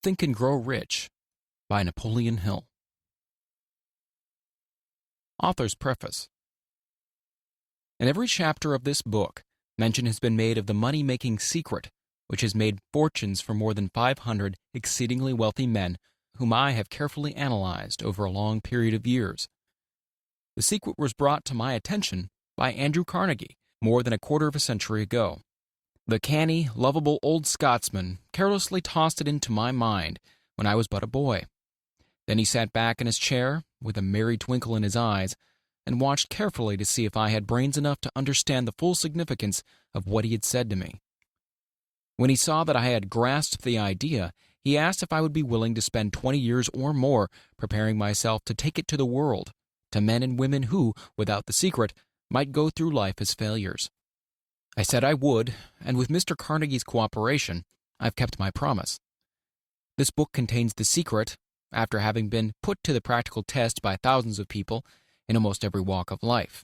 Think and Grow Rich by Napoleon Hill. Author's Preface. In every chapter of this book, mention has been made of the money-making secret, which has made fortunes for more than 500 exceedingly wealthy men whom I have carefully analyzed over a long period of years. The secret was brought to my attention by Andrew Carnegie more than a quarter of a century ago. The canny, lovable old Scotsman carelessly tossed it into my mind when I was but a boy. Then he sat back in his chair, with a merry twinkle in his eyes, and watched carefully to see if I had brains enough to understand the full significance of what he had said to me. When he saw that I had grasped the idea, he asked if I would be willing to spend 20 years or more preparing myself to take it to the world, to men and women who, without the secret, might go through life as failures. I said I would, and with Mr. Carnegie's cooperation, I've kept my promise. This book contains the secret, after having been put to the practical test by thousands of people in almost every walk of life.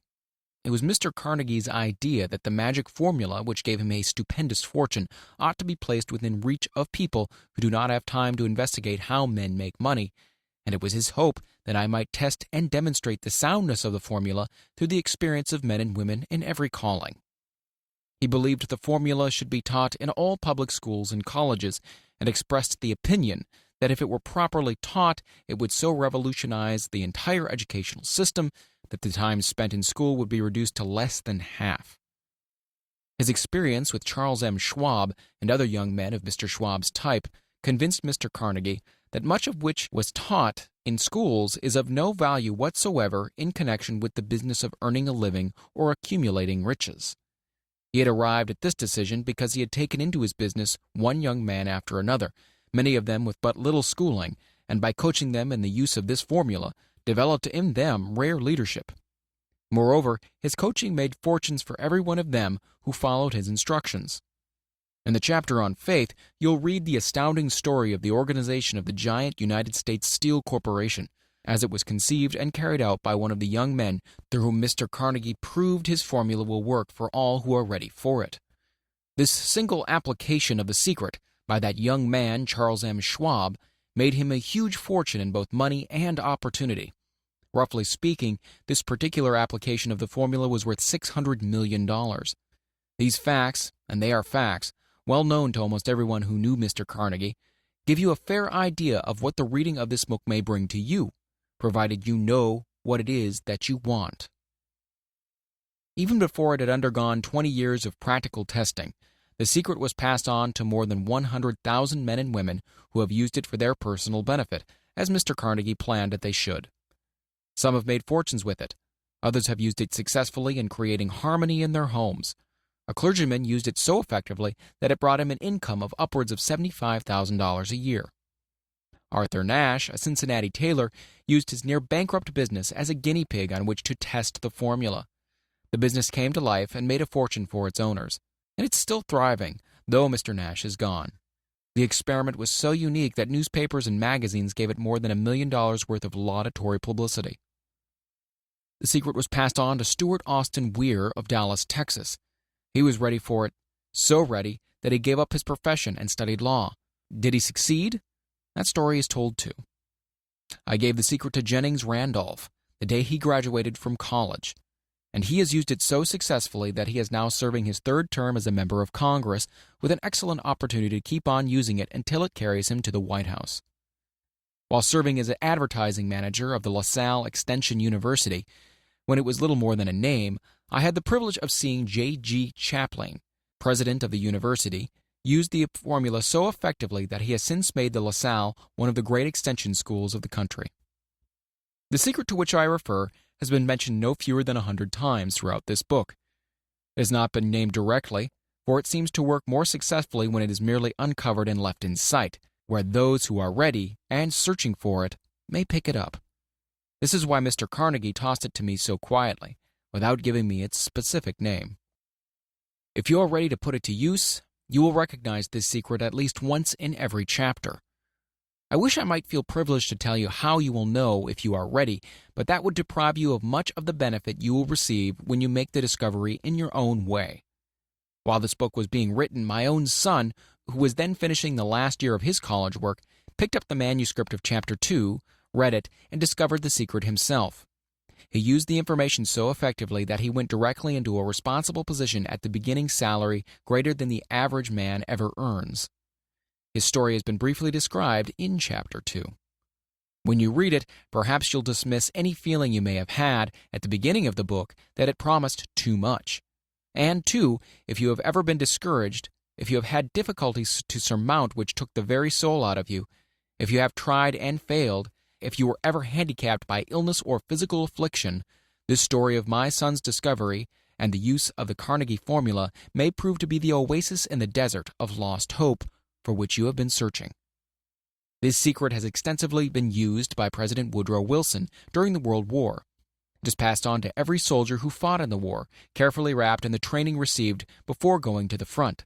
It was Mr. Carnegie's idea that the magic formula which gave him a stupendous fortune ought to be placed within reach of people who do not have time to investigate how men make money, and it was his hope that I might test and demonstrate the soundness of the formula through the experience of men and women in every calling. He believed the formula should be taught in all public schools and colleges, and expressed the opinion that if it were properly taught, it would so revolutionize the entire educational system that the time spent in school would be reduced to less than half. His experience with Charles M. Schwab and other young men of Mr. Schwab's type convinced Mr. Carnegie that much of which was taught in schools is of no value whatsoever in connection with the business of earning a living or accumulating riches. He had arrived at this decision because he had taken into his business one young man after another, many of them with but little schooling, and by coaching them in the use of this formula, developed in them rare leadership. Moreover, his coaching made fortunes for every one of them who followed his instructions. In the chapter on faith, you'll read the astounding story of the organization of the giant United States Steel Corporation, as it was conceived and carried out by one of the young men through whom Mr. Carnegie proved his formula will work for all who are ready for it. This single application of the secret by that young man, Charles M. Schwab, made him a huge fortune in both money and opportunity. Roughly speaking, this particular application of the formula was worth $600 million. These facts, and they are facts, well known to almost everyone who knew Mr. Carnegie, give you a fair idea of what the reading of this book may bring to you, provided you know what it is that you want. Even before it had undergone 20 years of practical testing, the secret was passed on to more than 100,000 men and women who have used it for their personal benefit, as Mr. Carnegie planned that they should. Some have made fortunes with it. Others have used it successfully in creating harmony in their homes. A clergyman used it so effectively that it brought him an income of upwards of $75,000 a year. Arthur Nash, a Cincinnati tailor, used his near-bankrupt business as a guinea pig on which to test the formula. The business came to life and made a fortune for its owners, and it's still thriving, though Mr. Nash is gone. The experiment was so unique that newspapers and magazines gave it more than $1 million worth of laudatory publicity. The secret was passed on to Stuart Austin Weir of Dallas, Texas. He was ready for it, so ready that he gave up his profession and studied law. Did he succeed? That story is told too. I gave the secret to Jennings Randolph the day he graduated from college, and he has used it so successfully that he is now serving his third term as a member of Congress with an excellent opportunity to keep on using it until it carries him to the White House. While serving as an advertising manager of the LaSalle Extension University, when it was little more than a name, I had the privilege of seeing J.G. Chaplin, president of the university, used the formula so effectively that he has since made the LaSalle one of the great extension schools of the country. The secret to which I refer has been mentioned no fewer than 100 times throughout this book. It has not been named directly, for it seems to work more successfully when it is merely uncovered and left in sight, where those who are ready and searching for it may pick it up. This is why Mr. Carnegie tossed it to me so quietly, without giving me its specific name. If you are ready to put it to use, you will recognize this secret at least once in every chapter. I wish I might feel privileged to tell you how you will know if you are ready, but that would deprive you of much of the benefit you will receive when you make the discovery in your own way. While this book was being written, my own son, who was then finishing the last year of his college work, picked up the manuscript of Chapter 2, read it, and discovered the secret himself. He used the information so effectively that he went directly into a responsible position at the beginning salary greater than the average man ever earns. His story has been briefly described in Chapter 2. When you read it, perhaps you'll dismiss any feeling you may have had at the beginning of the book that it promised too much. And, too, if you have ever been discouraged, if you have had difficulties to surmount which took the very soul out of you, if you have tried and failed, if you were ever handicapped by illness or physical affliction, this story of my son's discovery and the use of the Carnegie formula may prove to be the oasis in the desert of lost hope for which you have been searching. This secret has extensively been used by President Woodrow Wilson during the World War. It is passed on to every soldier who fought in the war, carefully wrapped in the training received before going to the front.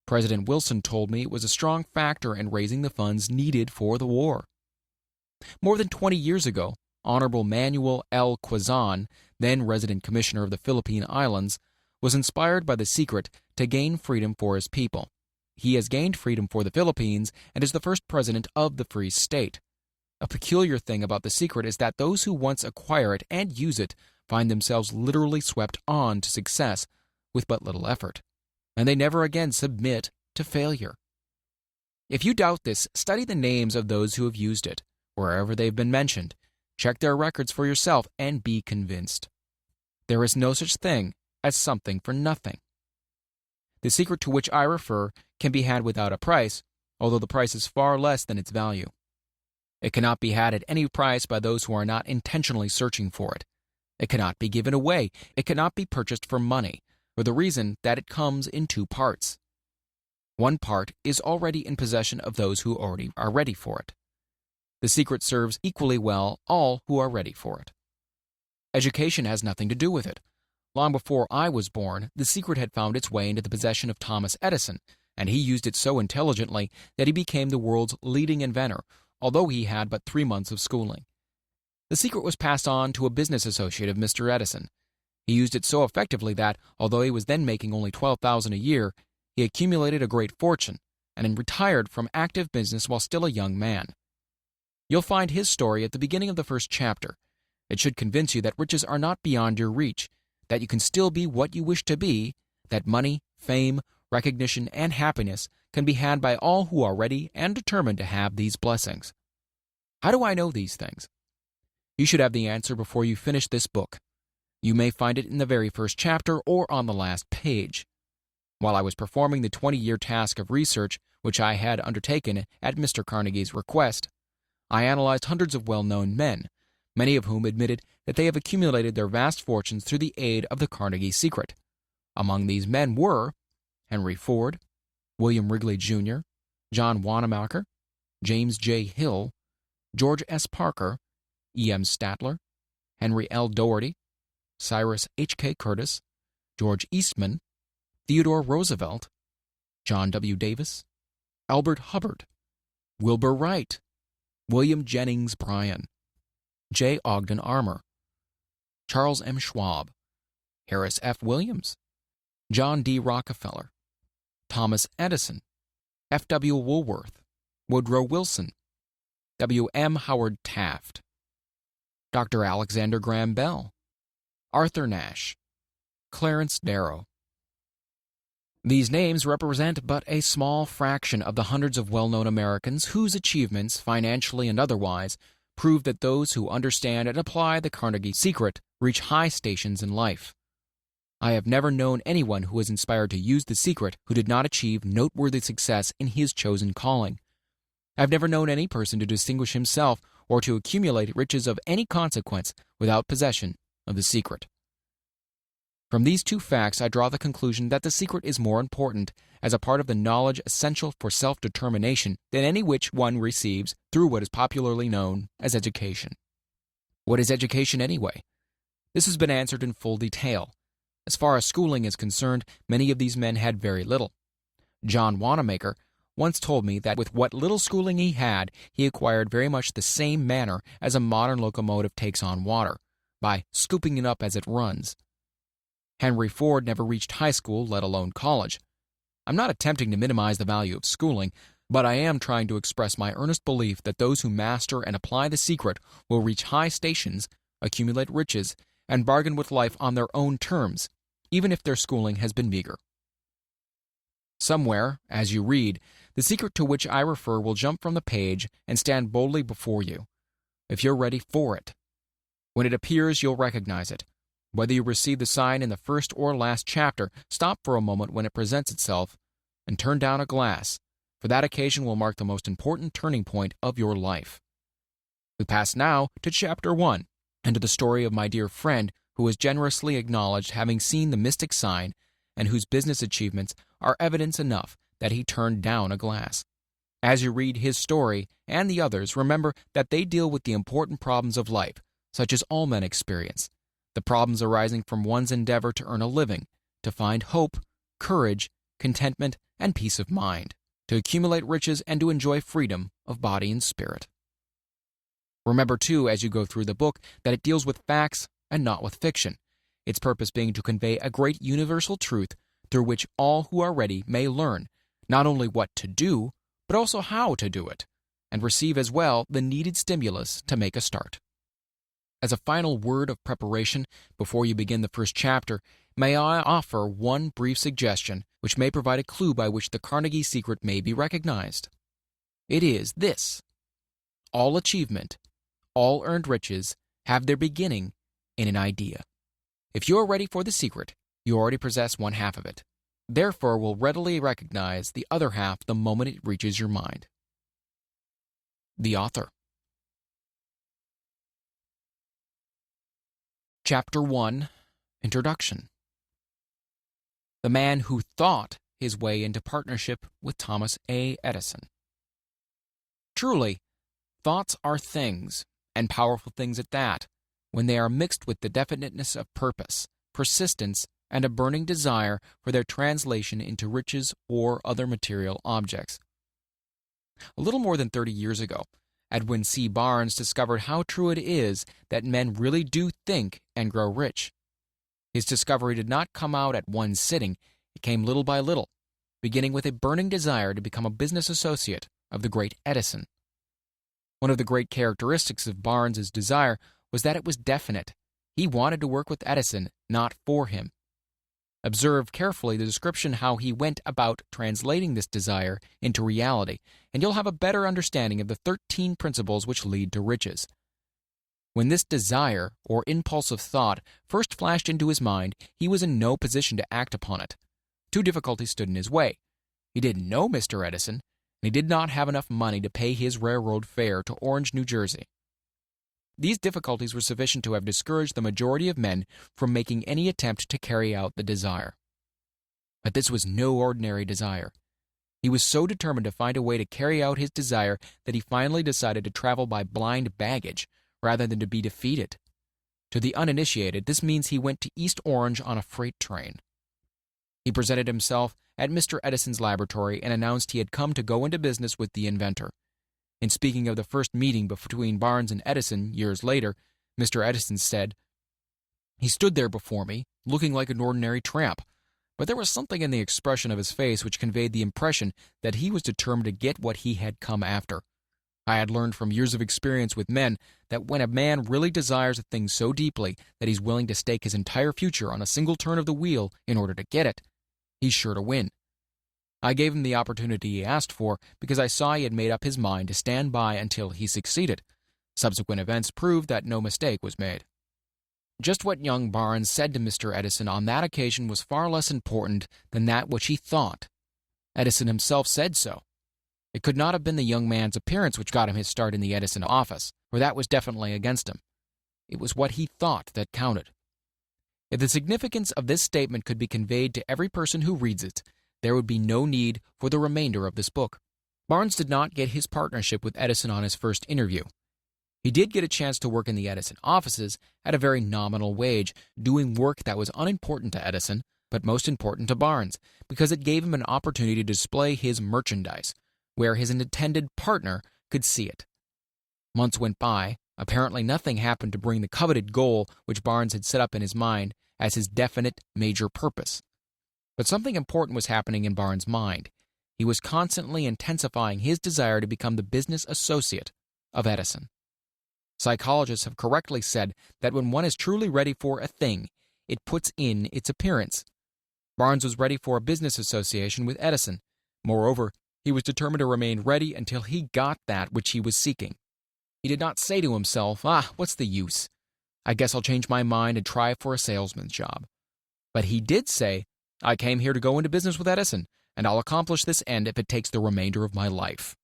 President Wilson told me it was a strong factor in raising the funds needed for the war. More than 20 years ago, Honorable Manuel L. Quezon, then resident commissioner of the Philippine Islands, was inspired by the secret to gain freedom for his people. He has gained freedom for the Philippines and is the first president of the Free State. A peculiar thing about the secret is that those who once acquire it and use it find themselves literally swept on to success with but little effort, and they never again submit to failure. If you doubt this, study the names of those who have used it, wherever they've been mentioned. Check their records for yourself and be convinced. There is no such thing as something for nothing. The secret to which I refer can be had without a price, although the price is far less than its value. It cannot be had at any price by those who are not intentionally searching for it. It cannot be given away. It cannot be purchased for money, for the reason that it comes in two parts. One part is already in possession of those who already are ready for it. The secret serves equally well all who are ready for it. Education has nothing to do with it. Long before I was born, the secret had found its way into the possession of Thomas Edison, and he used it so intelligently that he became the world's leading inventor, although he had but 3 months of schooling. The secret was passed on to a business associate of Mr. Edison. He used it so effectively that, although he was then making only $12,000 a year, he accumulated a great fortune and retired from active business while still a young man. You'll find his story at the beginning of the first chapter. It should convince you that riches are not beyond your reach, that you can still be what you wish to be, that money, fame, recognition, and happiness can be had by all who are ready and determined to have these blessings. How do I know these things? You should have the answer before you finish this book. You may find it in the very first chapter or on the last page. While I was performing the 20-year task of research which I had undertaken at Mr. Carnegie's request, I analyzed hundreds of well-known men, many of whom admitted that they have accumulated their vast fortunes through the aid of the Carnegie secret. Among these men were Henry Ford, William Wrigley, Jr., John Wanamaker, James J. Hill, George S. Parker, E. M. Statler, Henry L. Doherty, Cyrus H. K. Curtis, George Eastman, Theodore Roosevelt, John W. Davis, Albert Hubbard, Wilbur Wright, William Jennings Bryan, J. Ogden Armour, Charles M. Schwab, Harris F. Williams, John D. Rockefeller, Thomas Edison, F. W. Woolworth, Woodrow Wilson, W. M. Howard Taft, Dr. Alexander Graham Bell, Arthur Nash, Clarence Darrow. These names represent but a small fraction of the hundreds of well-known Americans whose achievements, financially and otherwise, prove that those who understand and apply the Carnegie secret reach high stations in life. I have never known anyone who was inspired to use the secret who did not achieve noteworthy success in his chosen calling. I have never known any person to distinguish himself or to accumulate riches of any consequence without possession of the secret. From these two facts, I draw the conclusion that the secret is more important as a part of the knowledge essential for self-determination than any which one receives through what is popularly known as education. What is education anyway? This has been answered in full detail. As far as schooling is concerned, many of these men had very little. John Wanamaker once told me that with what little schooling he had, he acquired very much the same manner as a modern locomotive takes on water, by scooping it up as it runs. Henry Ford never reached high school, let alone college. I'm not attempting to minimize the value of schooling, But I am trying to express my earnest belief that those who master and apply the secret will reach high stations, accumulate riches, and bargain with life on their own terms, even if their schooling has been meager. Somewhere, as you read, the secret to which I refer will jump from the page and stand boldly before you, if you're ready for it. When it appears, you'll recognize it. Whether you receive the sign in the first or last chapter, stop for a moment when it presents itself and turn down a glass, for that occasion will mark the most important turning point of your life. We pass now to Chapter 1, and to the story of my dear friend who has generously acknowledged having seen the mystic sign and whose business achievements are evidence enough that he turned down a glass. As you read his story and the others, remember that they deal with the important problems of life, such as all men experience, the problems arising from one's endeavor to earn a living, to find hope, courage, contentment, and peace of mind, to accumulate riches and to enjoy freedom of body and spirit. Remember, too, as you go through the book, that it deals with facts and not with fiction, its purpose being to convey a great universal truth through which all who are ready may learn not only what to do, but also how to do it, and receive as well the needed stimulus to make a start. As a final word of preparation before you begin the first chapter, may I offer one brief suggestion which may provide a clue by which the Carnegie secret may be recognized. It is this: all achievement, all earned riches have their beginning in an idea. If you are ready for the secret, you already possess one half of it. Therefore, will readily recognize the other half the moment it reaches your mind. The author. Chapter 1, Introduction. The man who thought his way into partnership with Thomas A. Edison. Truly, thoughts are things, and powerful things at that, when they are mixed with the definiteness of purpose, persistence, and a burning desire for their translation into riches or other material objects. A little more than 30 years ago, Edwin C. Barnes discovered how true it is that men really do think and grow rich. His discovery did not come out at one sitting, it came little by little, beginning with a burning desire to become a business associate of the great Edison. One of the great characteristics of Barnes's desire was that it was definite. He wanted to work with Edison, not for him. Observe carefully the description how he went about translating this desire into reality, and you'll have a better understanding of the 13 principles which lead to riches. When this desire, or impulse of thought, first flashed into his mind, he was in no position to act upon it. Two difficulties stood in his way. He didn't know Mr. Edison, and he did not have enough money to pay his railroad fare to Orange, New Jersey. These difficulties were sufficient to have discouraged the majority of men from making any attempt to carry out the desire. But this was no ordinary desire. He was so determined to find a way to carry out his desire that he finally decided to travel by blind baggage rather than to be defeated. To the uninitiated, this means he went to East Orange on a freight train. He presented himself at Mr. Edison's laboratory and announced he had come to go into business with the inventor. In speaking of the first meeting between Barnes and Edison years later, Mr. Edison said, "He stood there before me, looking like an ordinary tramp, but there was something in the expression of his face which conveyed the impression that he was determined to get what he had come after. I had learned from years of experience with men that when a man really desires a thing so deeply that he's willing to stake his entire future on a single turn of the wheel in order to get it, he's sure to win. I gave him the opportunity he asked for because I saw he had made up his mind to stand by until he succeeded. Subsequent events proved that no mistake was made." Just what young Barnes said to Mr. Edison on that occasion was far less important than that which he thought. Edison himself said so. It could not have been the young man's appearance which got him his start in the Edison office, for that was definitely against him. It was what he thought that counted. If the significance of this statement could be conveyed to every person who reads it, there would be no need for the remainder of this book. Barnes did not get his partnership with Edison on his first interview. He did get a chance to work in the Edison offices at a very nominal wage, doing work that was unimportant to Edison, but most important to Barnes, because it gave him an opportunity to display his merchandise, where his intended partner could see it. Months went by. Apparently nothing happened to bring the coveted goal which Barnes had set up in his mind as his definite major purpose. But something important was happening in Barnes' mind. He was constantly intensifying his desire to become the business associate of Edison. Psychologists have correctly said that when one is truly ready for a thing, it puts in its appearance. Barnes was ready for a business association with Edison. Moreover, he was determined to remain ready until he got that which he was seeking. He did not say to himself, what's the use? I guess I'll change my mind and try for a salesman's job. But he did say, I came here to go into business with Edison, and I'll accomplish this end if it takes the remainder of my life.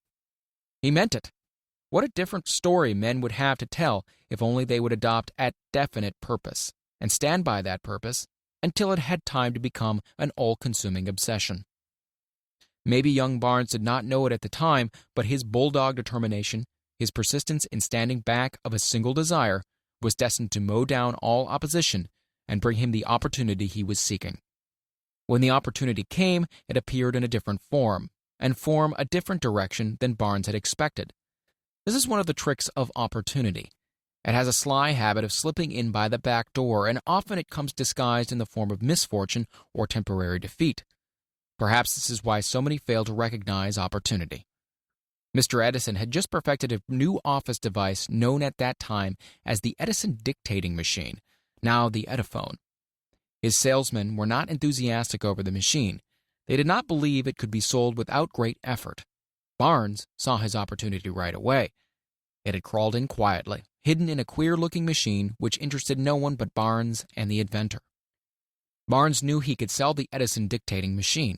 He meant it. What a different story men would have to tell if only they would adopt a definite purpose and stand by that purpose until it had time to become an all-consuming obsession. Maybe young Barnes did not know it at the time, but his bulldog determination, his persistence in standing back of a single desire, was destined to mow down all opposition and bring him the opportunity he was seeking. When the opportunity came, it appeared in a different form, and form a different direction than Barnes had expected. This is one of the tricks of opportunity. It has a sly habit of slipping in by the back door, and often it comes disguised in the form of misfortune or temporary defeat. Perhaps this is why so many fail to recognize opportunity. Mr. Edison had just perfected a new office device known at that time as the Edison dictating machine, now the Ediphone. His salesmen were not enthusiastic over the machine. They did not believe it could be sold without great effort. Barnes saw his opportunity right away. It had crawled in quietly, hidden in a queer-looking machine which interested no one but Barnes and the inventor. Barnes knew he could sell the Edison dictating machine.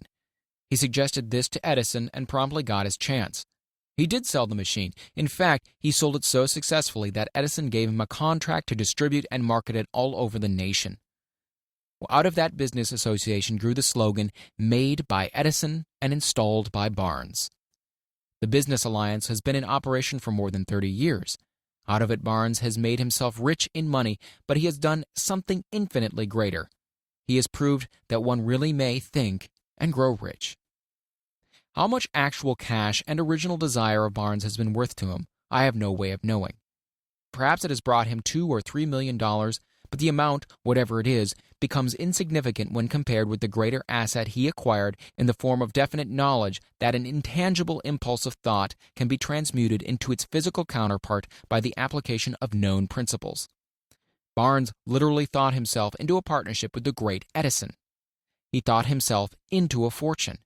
He suggested this to Edison and promptly got his chance. He did sell the machine. In fact, he sold it so successfully that Edison gave him a contract to distribute and market it all over the nation. Out of that business association grew the slogan, "Made by Edison and installed by Barnes." The business alliance has been in operation for more than 30 years. Out of it, Barnes has made himself rich in money, but he has done something infinitely greater. He has proved that one really may think and grow rich. How much actual cash and original desire of Barnes has been worth to him, I have no way of knowing. Perhaps it has brought him $2 or $3 million, but the amount, whatever it is, becomes insignificant when compared with the greater asset he acquired in the form of definite knowledge that an intangible impulse of thought can be transmuted into its physical counterpart by the application of known principles. Barnes literally thought himself into a partnership with the great Edison. He thought himself into a fortune.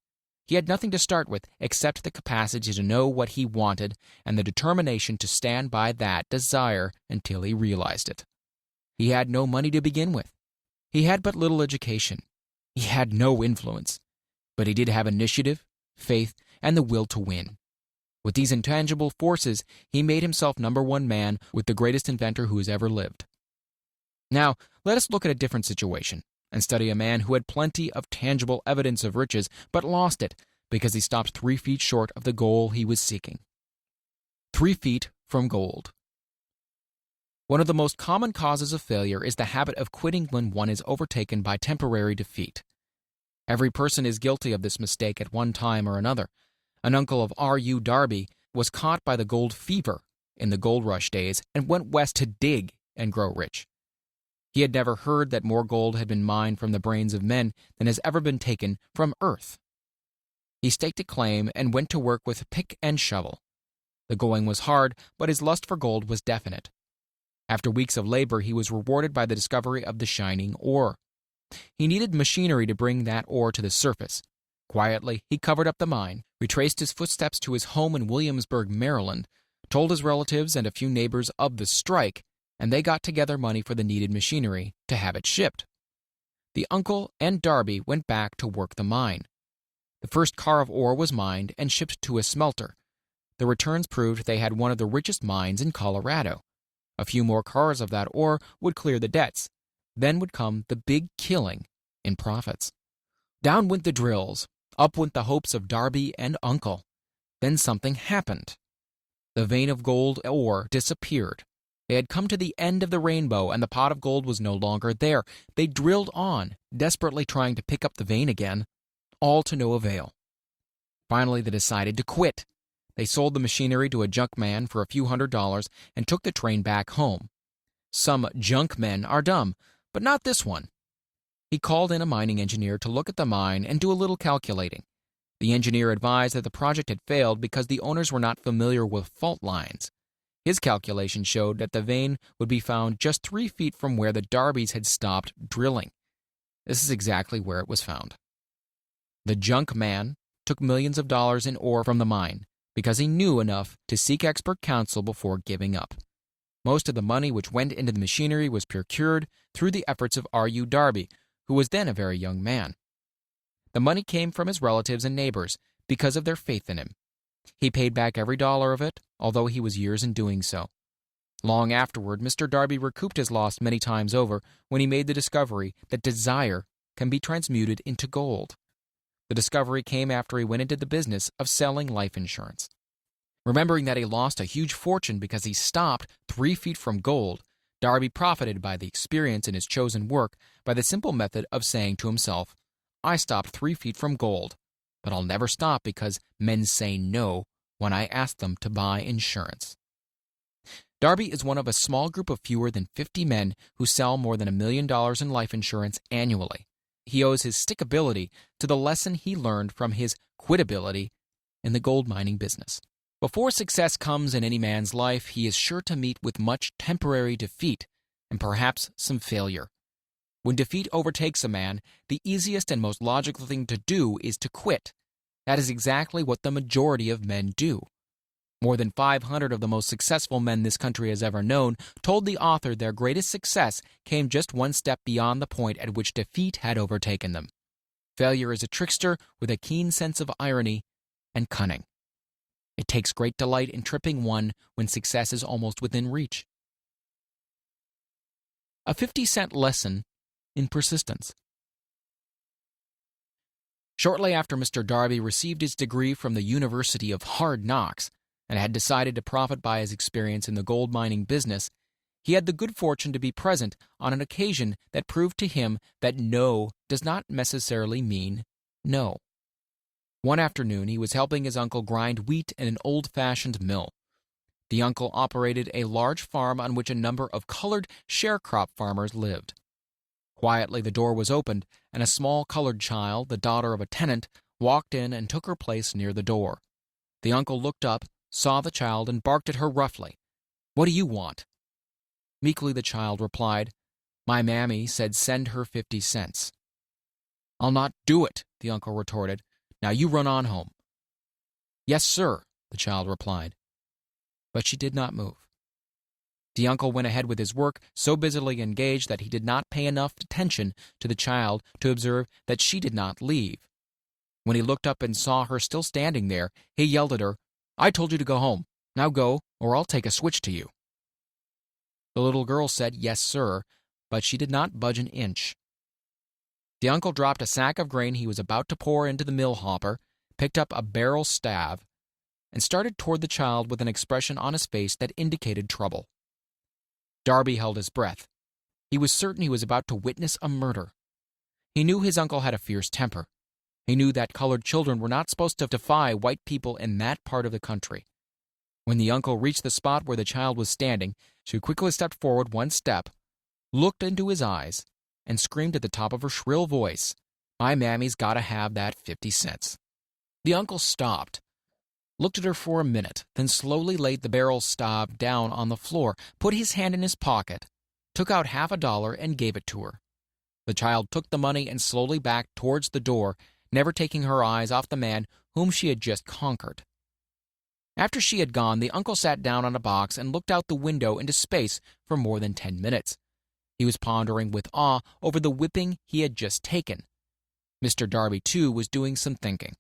He had nothing to start with except the capacity to know what he wanted and the determination to stand by that desire until he realized it. He had no money to begin with. He had but little education. He had no influence. But he did have initiative, faith, and the will to win. With these intangible forces, he made himself #1 man with the greatest inventor who has ever lived. Now, let us look at a different situation and study a man who had plenty of tangible evidence of riches but lost it because he stopped 3 feet short of the goal he was seeking. 3 feet from gold. One of the most common causes of failure is the habit of quitting when one is overtaken by temporary defeat. Every person is guilty of this mistake at one time or another. An uncle of R.U. Darby was caught by the gold fever in the gold rush days and went west to dig and grow rich. He had never heard that more gold had been mined from the brains of men than has ever been taken from earth. He staked a claim and went to work with pick and shovel. The going was hard, but his lust for gold was definite. After weeks of labor, he was rewarded by the discovery of the shining ore. He needed machinery to bring that ore to the surface. Quietly, he covered up the mine, retraced his footsteps to his home in Williamsburg, Maryland, told his relatives and a few neighbors of the strike, and they got together money for the needed machinery to have it shipped. The uncle and Darby went back to work the mine. The first car of ore was mined and shipped to a smelter. The returns proved they had one of the richest mines in Colorado. A few more cars of that ore would clear the debts. Then would come the big killing in profits. Down went the drills. Up went the hopes of Darby and Uncle. Then something happened. The vein of gold ore disappeared. They had come to the end of the rainbow, and the pot of gold was no longer there. They drilled on, desperately trying to pick up the vein again, all to no avail. Finally, they decided to quit. They sold the machinery to a junk man for a few $100s and took the train back home. Some junk men are dumb, but not this one. He called in a mining engineer to look at the mine and do a little calculating. The engineer advised that the project had failed because the owners were not familiar with fault lines. His calculation showed that the vein would be found just 3 feet from where the Darbys had stopped drilling. This is exactly where it was found. The junk man took millions of dollars in ore from the mine because he knew enough to seek expert counsel before giving up. Most of the money which went into the machinery was procured through the efforts of R.U. Darby, who was then a very young man. The money came from his relatives and neighbors because of their faith in him. He paid back every dollar of it, although he was years in doing so. Long afterward, Mr. Darby recouped his loss many times over when he made the discovery that desire can be transmuted into gold. The discovery came after he went into the business of selling life insurance. Remembering that he lost a huge fortune because he stopped 3 feet from gold, Darby profited by the experience in his chosen work by the simple method of saying to himself, "I stopped 3 feet from gold, but I'll never stop because men say no when I ask them to buy insurance." Darby is one of a small group of fewer than 50 men who sell more than $1 million in life insurance annually. He owes his stickability to the lesson he learned from his quitability in the gold mining business. Before success comes in any man's life, he is sure to meet with much temporary defeat and perhaps some failure. When defeat overtakes a man, the easiest and most logical thing to do is to quit. That is exactly what the majority of men do. More than 500 of the most successful men this country has ever known told the author their greatest success came just one step beyond the point at which defeat had overtaken them. Failure is a trickster with a keen sense of irony and cunning. It takes great delight in tripping one when success is almost within reach. A 50-cent lesson in persistence. Shortly after Mr. Darby received his degree from the University of Hard Knocks and had decided to profit by his experience in the gold mining business, he had the good fortune to be present on an occasion that proved to him that no does not necessarily mean no. One afternoon, he was helping his uncle grind wheat in an old-fashioned mill. The uncle operated a large farm on which a number of colored sharecrop farmers lived. Quietly, the door was opened, and a small colored child, the daughter of a tenant, walked in and took her place near the door. The uncle looked up, saw the child, and barked at her roughly. "What do you want?" Meekly the child replied, "My mammy said send her 50 cents. "I'll not do it," the uncle retorted. "Now you run on home." "Yes, sir," the child replied. But she did not move. The uncle went ahead with his work, so busily engaged that he did not pay enough attention to the child to observe that she did not leave. When he looked up and saw her still standing there, he yelled at her, "I told you to go home. Now go, or I'll take a switch to you." The little girl said, "Yes, sir," but she did not budge an inch. The uncle dropped a sack of grain he was about to pour into the mill hopper, picked up a barrel staff, and started toward the child with an expression on his face that indicated trouble. Darby held his breath. He was certain he was about to witness a murder. He knew his uncle had a fierce temper. He knew that colored children were not supposed to defy white people in that part of the country. When the uncle reached the spot where the child was standing, she quickly stepped forward one step, looked into his eyes, and screamed at the top of her shrill voice, "My mammy's got to have that 50 cents. The uncle stopped, looked at her for a minute, then slowly laid the barrel staff down on the floor, put his hand in his pocket, took out $50 and gave it to her. The child took the money and slowly backed towards the door, never taking her eyes off the man whom she had just conquered. After she had gone, the uncle sat down on a box and looked out the window into space for more than 10 minutes. He was pondering with awe over the whipping he had just taken. Mr. Darby, too, was doing some thinking.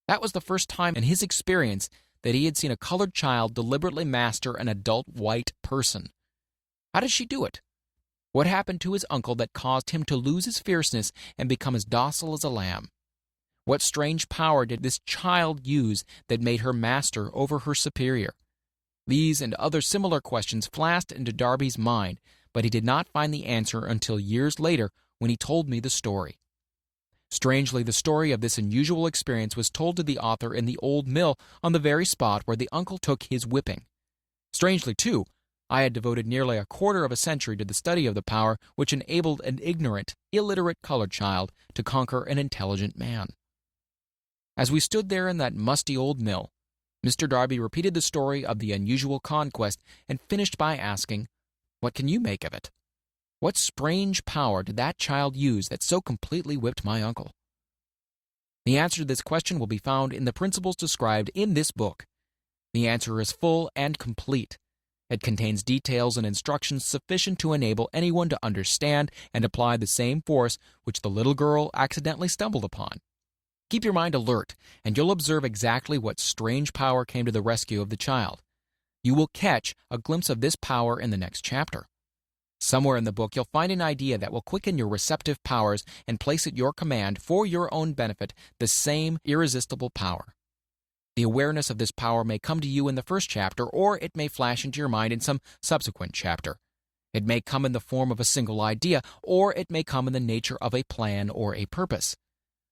That was the first time in his experience that he had seen a colored child deliberately master an adult white person. How did she do it? What happened to his uncle that caused him to lose his fierceness and become as docile as a lamb? What strange power did this child use that made her master over her superior? These and other similar questions flashed into Darby's mind, but he did not find the answer until years later when he told me the story. Strangely, the story of this unusual experience was told to the author in the old mill on the very spot where the uncle took his whipping. Strangely, too, I had devoted nearly a quarter of a century to the study of the power which enabled an ignorant, illiterate colored child to conquer an intelligent man. As we stood there in that musty old mill, Mr. Darby repeated the story of the unusual conquest and finished by asking, "What can you make of it? What strange power did that child use that so completely whipped my uncle?" The answer to this question will be found in the principles described in this book. The answer is full and complete. It contains details and instructions sufficient to enable anyone to understand and apply the same force which the little girl accidentally stumbled upon. Keep your mind alert, and you'll observe exactly what strange power came to the rescue of the child. You will catch a glimpse of this power in the next chapter. Somewhere in the book, you'll find an idea that will quicken your receptive powers and place at your command, for your own benefit, the same irresistible power. The awareness of this power may come to you in the first chapter, or it may flash into your mind in some subsequent chapter. It may come in the form of a single idea, or it may come in the nature of a plan or a purpose.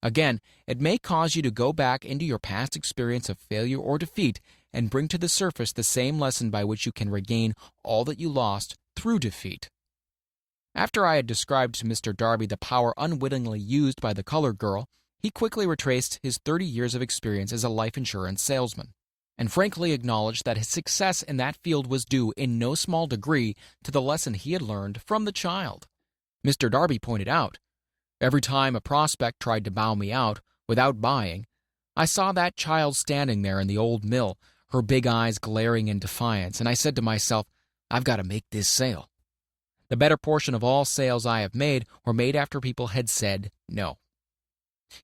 Again, it may cause you to go back into your past experience of failure or defeat and bring to the surface the same lesson by which you can regain all that you lost through defeat. After I had described to Mr. Darby the power unwittingly used by the colored girl, he quickly retraced his 30 years of experience as a life insurance salesman, and frankly acknowledged that his success in that field was due in no small degree to the lesson he had learned from the child. Mr. Darby pointed out, "Every time a prospect tried to bow me out without buying, I saw that child standing there in the old mill, her big eyes glaring in defiance, and I said to myself, I've got to make this sale. The better portion of all sales I have made were made after people had said no."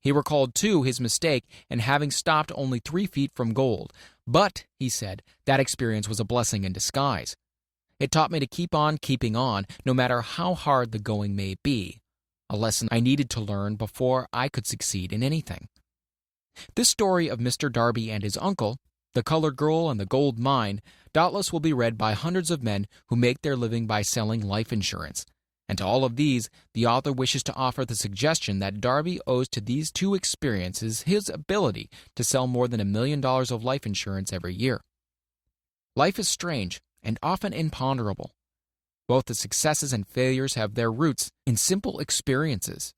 He recalled, too, his mistake in having stopped only 3 feet from gold. But, he said, that experience was a blessing in disguise. It taught me to keep on keeping on, no matter how hard the going may be, a lesson I needed to learn before I could succeed in anything. This story of Mr. Darby and his uncle, the colored girl and the gold mine, doubtless will be read by hundreds of men who make their living by selling life insurance. And to all of these, the author wishes to offer the suggestion that Darby owes to these 2 experiences his ability to sell more than $1 million of life insurance every year. Life is strange and often imponderable. Both the successes and failures have their roots in simple experiences.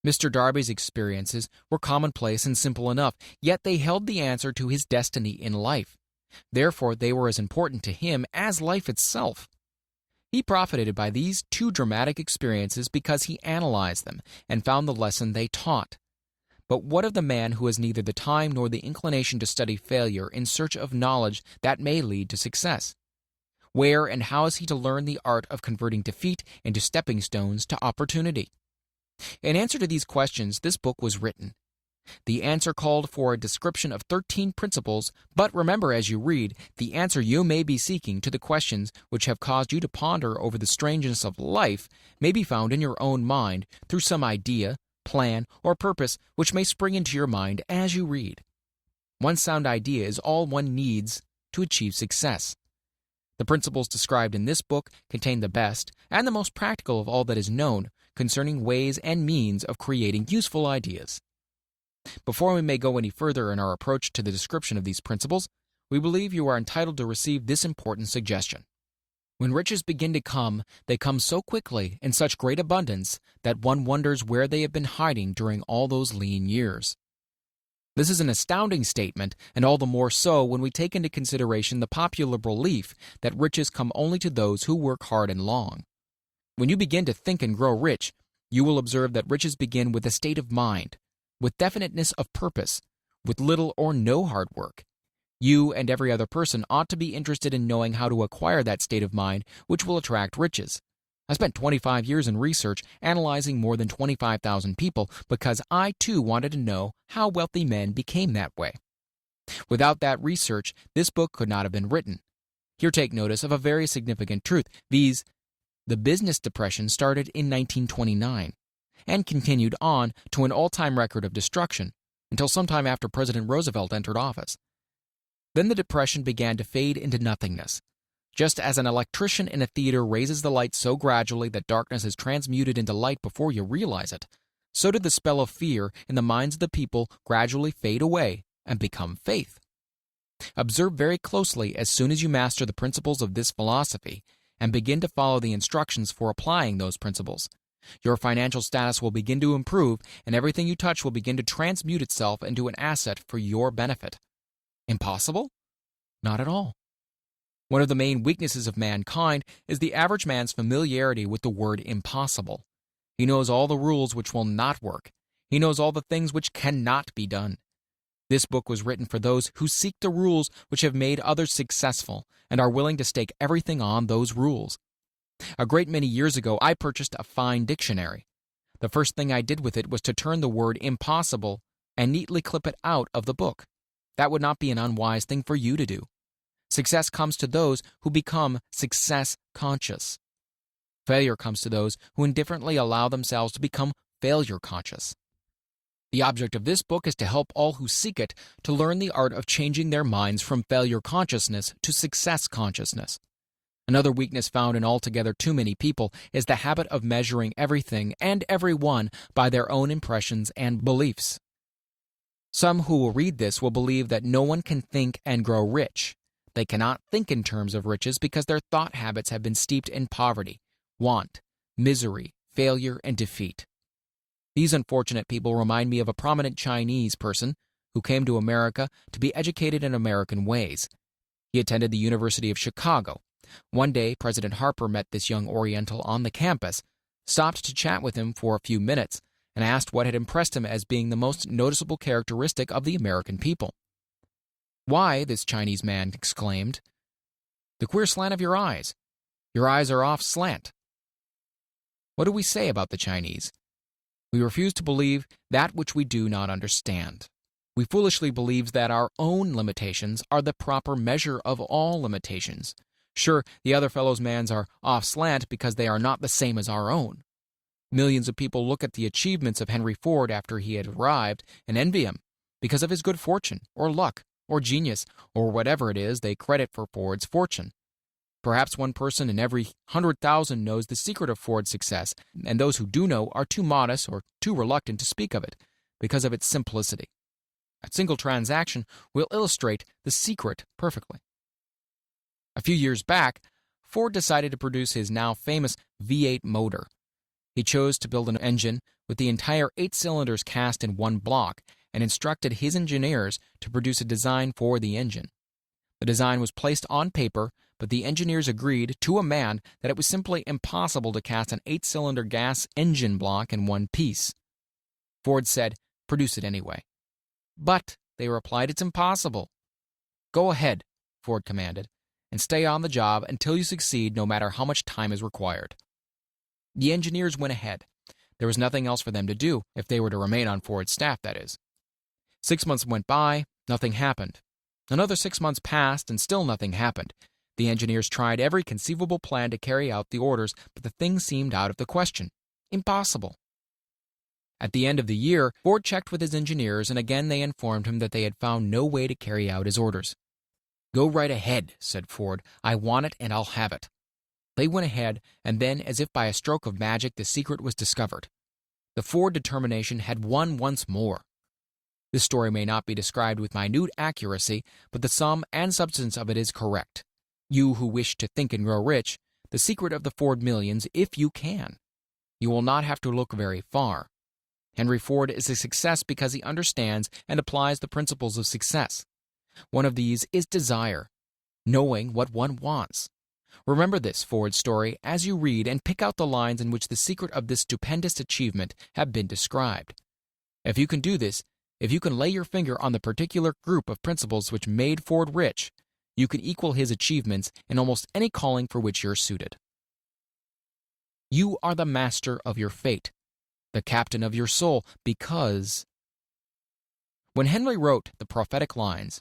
Mr. Darby's experiences were commonplace and simple enough, yet they held the answer to his destiny in life. Therefore, they were as important to him as life itself. He profited by these 2 dramatic experiences because he analyzed them and found the lesson they taught. But what of the man who has neither the time nor the inclination to study failure in search of knowledge that may lead to success? Where and how is he to learn the art of converting defeat into stepping stones to opportunity? In answer to these questions, this book was written. The answer called for a description of 13 principles, but remember as you read, the answer you may be seeking to the questions which have caused you to ponder over the strangeness of life may be found in your own mind through some idea, plan, or purpose which may spring into your mind as you read. One sound idea is all one needs to achieve success. The principles described in this book contain the best and the most practical of all that is known concerning ways and means of creating useful ideas. Before we may go any further in our approach to the description of these principles, we believe you are entitled to receive this important suggestion. When riches begin to come, they come so quickly in such great abundance that one wonders where they have been hiding during all those lean years. This is an astounding statement, and all the more so when we take into consideration the popular belief that riches come only to those who work hard and long. When you begin to think and grow rich, you will observe that riches begin with a state of mind, with definiteness of purpose, with little or no hard work. You and every other person ought to be interested in knowing how to acquire that state of mind which will attract riches. I spent 25 years in research analyzing more than 25,000 people because I too wanted to know how wealthy men became that way. Without that research, this book could not have been written. Here take notice of a very significant truth, viz., the business depression started in 1929 and continued on to an all-time record of destruction until sometime after President Roosevelt entered office. Then the depression began to fade into nothingness. Just as an electrician in a theater raises the light so gradually that darkness is transmuted into light before you realize it, so did the spell of fear in the minds of the people gradually fade away and become faith. Observe very closely as soon as you master the principles of this philosophy and begin to follow the instructions for applying those principles. Your financial status will begin to improve, and everything you touch will begin to transmute itself into an asset for your benefit. Impossible? Not at all. One of the main weaknesses of mankind is the average man's familiarity with the word impossible. He knows all the rules which will not work. He knows all the things which cannot be done. This book was written for those who seek the rules which have made others successful and are willing to stake everything on those rules. A great many years ago, I purchased a fine dictionary. The first thing I did with it was to turn the word impossible and neatly clip it out of the book. That would not be an unwise thing for you to do. Success comes to those who become success conscious. Failure comes to those who indifferently allow themselves to become failure conscious. The object of this book is to help all who seek it to learn the art of changing their minds from failure consciousness to success consciousness. Another weakness found in altogether too many people is the habit of measuring everything and everyone by their own impressions and beliefs. Some who will read this will believe that no one can think and grow rich. They cannot think in terms of riches because their thought habits have been steeped in poverty, want, misery, failure, and defeat. These unfortunate people remind me of a prominent Chinese person who came to America to be educated in American ways. He attended the University of Chicago. One day, President Harper met this young Oriental on the campus, stopped to chat with him for a few minutes, and asked what had impressed him as being the most noticeable characteristic of the American people. "Why," this Chinese man exclaimed, "the queer slant of your eyes. Your eyes are off slant." What do we say about the Chinese? We refuse to believe that which we do not understand. We foolishly believe that our own limitations are the proper measure of all limitations. Sure, the other fellow's mans are off slant because they are not the same as our own. Millions of people look at the achievements of Henry Ford after he had arrived and envy him because of his good fortune, or luck, or genius, or whatever it is they credit for Ford's fortune. Perhaps one person in every 100,000 knows the secret of Ford's success, and those who do know are too modest or too reluctant to speak of it because of its simplicity. A single transaction will illustrate the secret perfectly. A few years back, Ford decided to produce his now famous V8 motor. He chose to build an engine with the entire 8 cylinders cast in one block and instructed his engineers to produce a design for the engine. The design was placed on paper, but the engineers agreed to a man that it was simply impossible to cast an 8-cylinder gas engine block in one piece. Ford said, "Produce it anyway." "But," they replied, "it's impossible." "Go ahead," Ford commanded, "and stay on the job until you succeed, no matter how much time is required." The engineers went ahead. There was nothing else for them to do, if they were to remain on Ford's staff, that is. 6 months went by, nothing happened. Another 6 months passed, and still nothing happened. The engineers tried every conceivable plan to carry out the orders, but the thing seemed out of the question. Impossible. At the end of the year, Ford checked with his engineers, and again they informed him that they had found no way to carry out his orders. "Go right ahead," said Ford. "I want it, and I'll have it." They went ahead, and then, as if by a stroke of magic, the secret was discovered. The Ford determination had won once more. This story may not be described with minute accuracy, but the sum and substance of it is correct. You who wish to think and grow rich, the secret of the Ford millions, if you can. You will not have to look very far. Henry Ford is a success because he understands and applies the principles of success. One of these is desire, knowing what one wants. Remember this Ford story as you read and pick out the lines in which the secret of this stupendous achievement have been described. If you can do this, if you can lay your finger on the particular group of principles which made Ford rich, you can equal his achievements in almost any calling for which you're suited. You are the master of your fate, the captain of your soul, because... When Henry wrote the prophetic lines,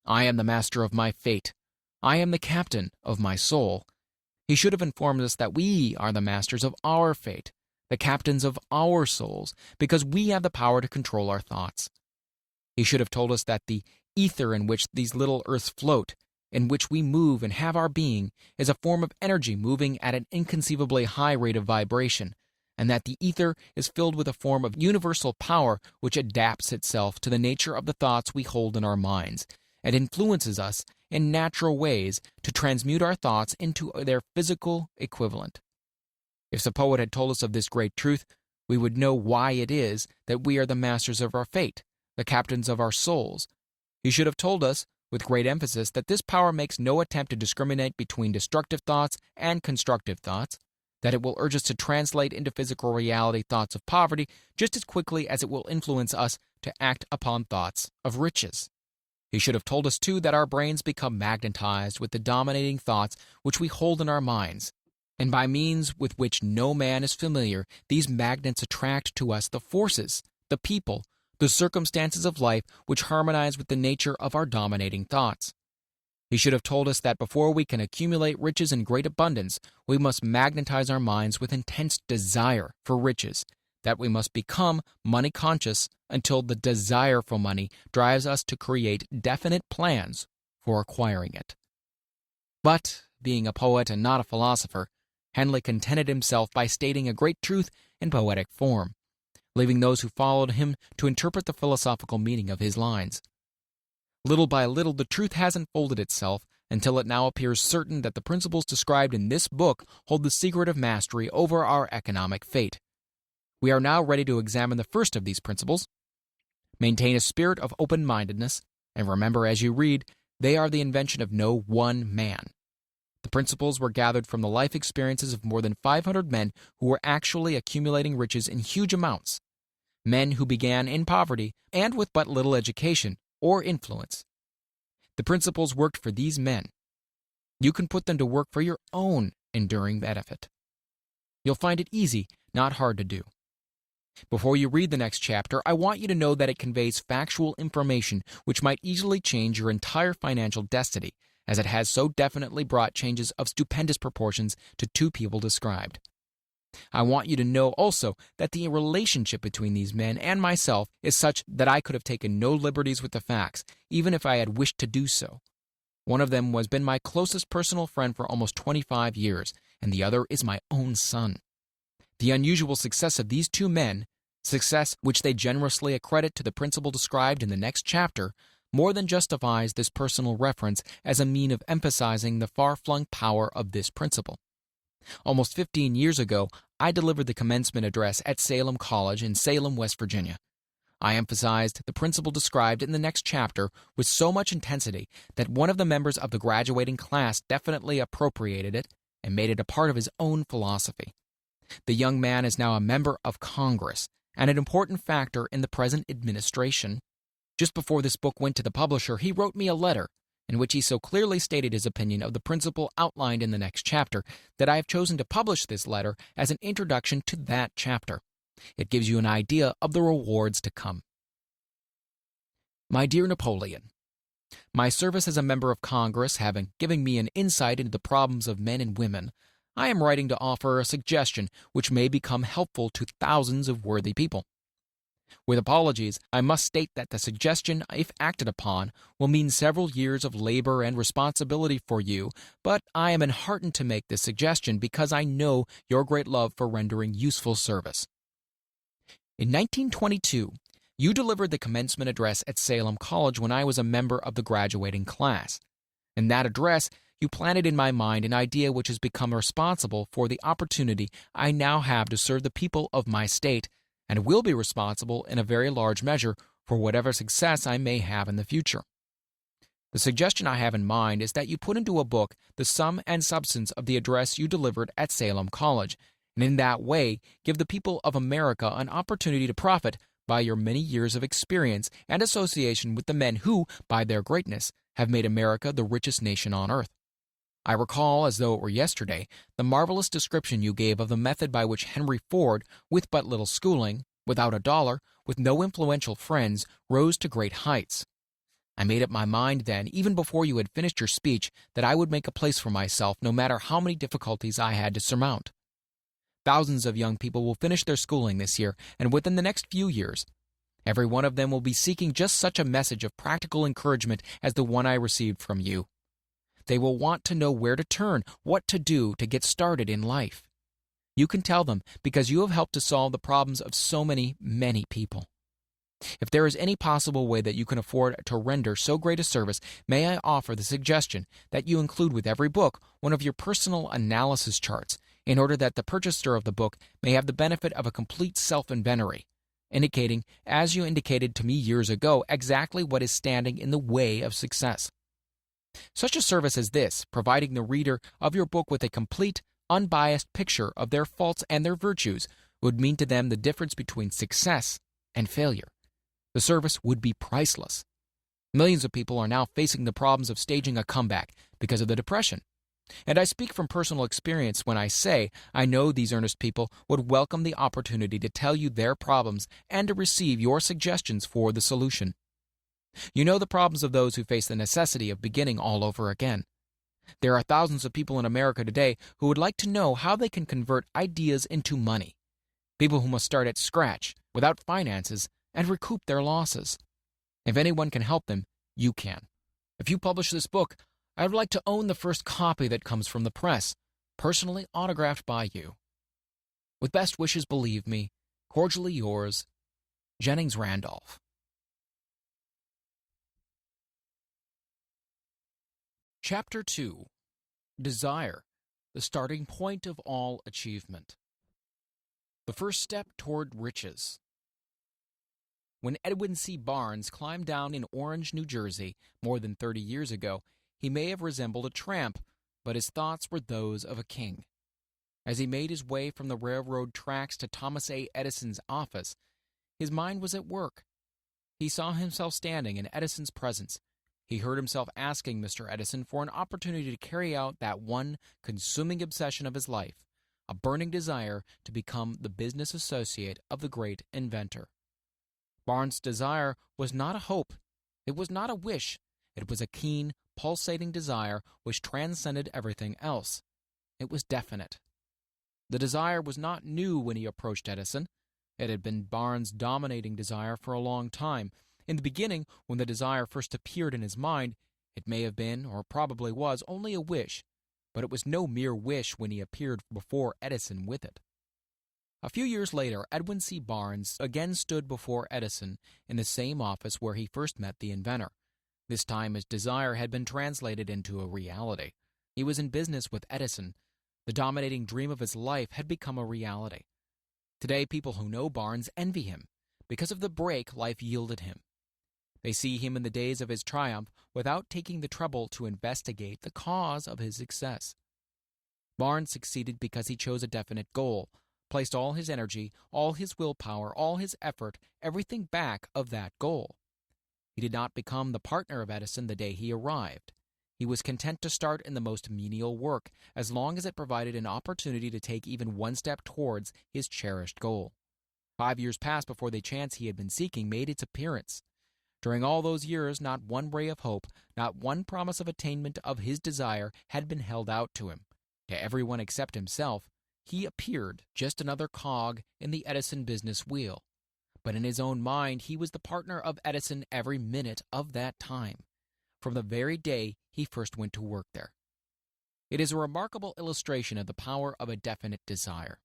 "I am the master of my fate, I am the captain of my soul," he should have informed us that we are the masters of our fate, the captains of our souls, because we have the power to control our thoughts. He should have told us that the ether in which these little earths float, in which we move and have our being, is a form of energy moving at an inconceivably high rate of vibration, and that the ether is filled with a form of universal power which adapts itself to the nature of the thoughts we hold in our minds, and influences us in natural ways to transmute our thoughts into their physical equivalent. If the poet had told us of this great truth, we would know why it is that we are the masters of our fate, the captains of our souls. He should have told us, with great emphasis, that this power makes no attempt to discriminate between destructive thoughts and constructive thoughts, that it will urge us to translate into physical reality thoughts of poverty just as quickly as it will influence us to act upon thoughts of riches. He should have told us, too, that our brains become magnetized with the dominating thoughts which we hold in our minds, and by means with which no man is familiar, these magnets attract to us the forces, the people, the circumstances of life which harmonize with the nature of our dominating thoughts. He should have told us that before we can accumulate riches in great abundance, we must magnetize our minds with intense desire for riches, that we must become money conscious until the desire for money drives us to create definite plans for acquiring it. But, being a poet and not a philosopher, Henley contented himself by stating a great truth in poetic form, leaving those who followed him to interpret the philosophical meaning of his lines. Little by little, the truth has unfolded itself until it now appears certain that the principles described in this book hold the secret of mastery over our economic fate. We are now ready to examine the first of these principles. Maintain a spirit of open-mindedness, and remember as you read, they are the invention of no one man. The principles were gathered from the life experiences of more than 500 men who were actually accumulating riches in huge amounts, men who began in poverty and with but little education or influence. The principles worked for these men. You can put them to work for your own enduring benefit. You'll find it easy, not hard to do. Before you read the next chapter, I want you to know that it conveys factual information which might easily change your entire financial destiny, as it has so definitely brought changes of stupendous proportions to two people described. I want you to know also that the relationship between these men and myself is such that I could have taken no liberties with the facts, even if I had wished to do so. One of them has been my closest personal friend for almost 25 years, and the other is my own son. The unusual success of these two men, success which they generously accredit to the principle described in the next chapter, more than justifies this personal reference as a mean of emphasizing the far-flung power of this principle. Almost 15 years ago, I delivered the commencement address at Salem College in Salem, West Virginia. I emphasized the principle described in the next chapter with so much intensity that one of the members of the graduating class definitely appropriated it and made it a part of his own philosophy. The young man is now a member of Congress and an important factor in the present administration. Just before this book went to the publisher, he wrote me a letter in which he so clearly stated his opinion of the principle outlined in the next chapter that I have chosen to publish this letter as an introduction to that chapter. It gives you an idea of the rewards to come. My dear Napoleon, my service as a member of Congress having given me an insight into the problems of men and women, I am writing to offer a suggestion which may become helpful to thousands of worthy people. With apologies, I must state that the suggestion, if acted upon, will mean several years of labor and responsibility for you, but I am enheartened to make this suggestion because I know your great love for rendering useful service. In 1922, you delivered the commencement address at Salem College when I was a member of the graduating class. In that address, you planted in my mind an idea which has become responsible for the opportunity I now have to serve the people of my state, and will be responsible in a very large measure for whatever success I may have in the future. The suggestion I have in mind is that you put into a book the sum and substance of the address you delivered at Salem College, and in that way give the people of America an opportunity to profit by your many years of experience and association with the men who, by their greatness, have made America the richest nation on earth. I recall, as though it were yesterday, the marvelous description you gave of the method by which Henry Ford, with but little schooling, without a dollar, with no influential friends, rose to great heights. I made up my mind then, even before you had finished your speech, that I would make a place for myself no matter how many difficulties I had to surmount. Thousands of young people will finish their schooling this year and within the next few years. Every one of them will be seeking just such a message of practical encouragement as the one I received from you. They will want to know where to turn, what to do to get started in life. You can tell them because you have helped to solve the problems of so many people. If there is any possible way that you can afford to render so great a service, may I offer the suggestion that you include with every book one of your personal analysis charts, in order that the purchaser of the book may have the benefit of a complete self-inventory, indicating, as you indicated to me years ago, exactly what is standing in the way of success. Such a service as this, providing the reader of your book with a complete, unbiased picture of their faults and their virtues, would mean to them the difference between success and failure. The service would be priceless. Millions of people are now facing the problems of staging a comeback because of the Depression. And I speak from personal experience when I say I know these earnest people would welcome the opportunity to tell you their problems and to receive your suggestions for the solution. You know the problems of those who face the necessity of beginning all over again. There are thousands of people in America today who would like to know how they can convert ideas into money. People who must start at scratch, without finances, and recoup their losses. If anyone can help them, you can. If you publish this book, I would like to own the first copy that comes from the press, personally autographed by you. With best wishes, believe me, cordially yours, Jennings Randolph. Chapter 2. Desire, the starting point of all achievement. The first step toward riches. When Edwin C. Barnes climbed down in Orange, New Jersey, more than 30 years ago, he may have resembled a tramp, but his thoughts were those of a king. As he made his way from the railroad tracks to Thomas A. Edison's office, his mind was at work. He saw himself standing in Edison's presence. He heard himself asking Mr. Edison for an opportunity to carry out that one consuming obsession of his life, a burning desire to become the business associate of the great inventor. Barnes' desire was not a hope. It was not a wish. It was a keen, pulsating desire which transcended everything else. It was definite. The desire was not new when he approached Edison. It had been Barnes' dominating desire for a long time. In the beginning, when the desire first appeared in his mind, it may have been, or probably was, only a wish, but it was no mere wish when he appeared before Edison with it. A few years later, Edwin C. Barnes again stood before Edison in the same office where he first met the inventor. This time his desire had been translated into a reality. He was in business with Edison. The dominating dream of his life had become a reality. Today, people who know Barnes envy him because of the break life yielded him. They see him in the days of his triumph without taking the trouble to investigate the cause of his success. Barnes succeeded because he chose a definite goal, placed all his energy, all his willpower, all his effort, everything back of that goal. He did not become the partner of Edison the day he arrived. He was content to start in the most menial work, as long as it provided an opportunity to take even one step towards his cherished goal. 5 years passed before the chance he had been seeking made its appearance. During all those years, not one ray of hope, not one promise of attainment of his desire had been held out to him. To everyone except himself, he appeared just another cog in the Edison business wheel. But in his own mind, he was the partner of Edison every minute of that time, from the very day he first went to work there. It is a remarkable illustration of the power of a definite desire.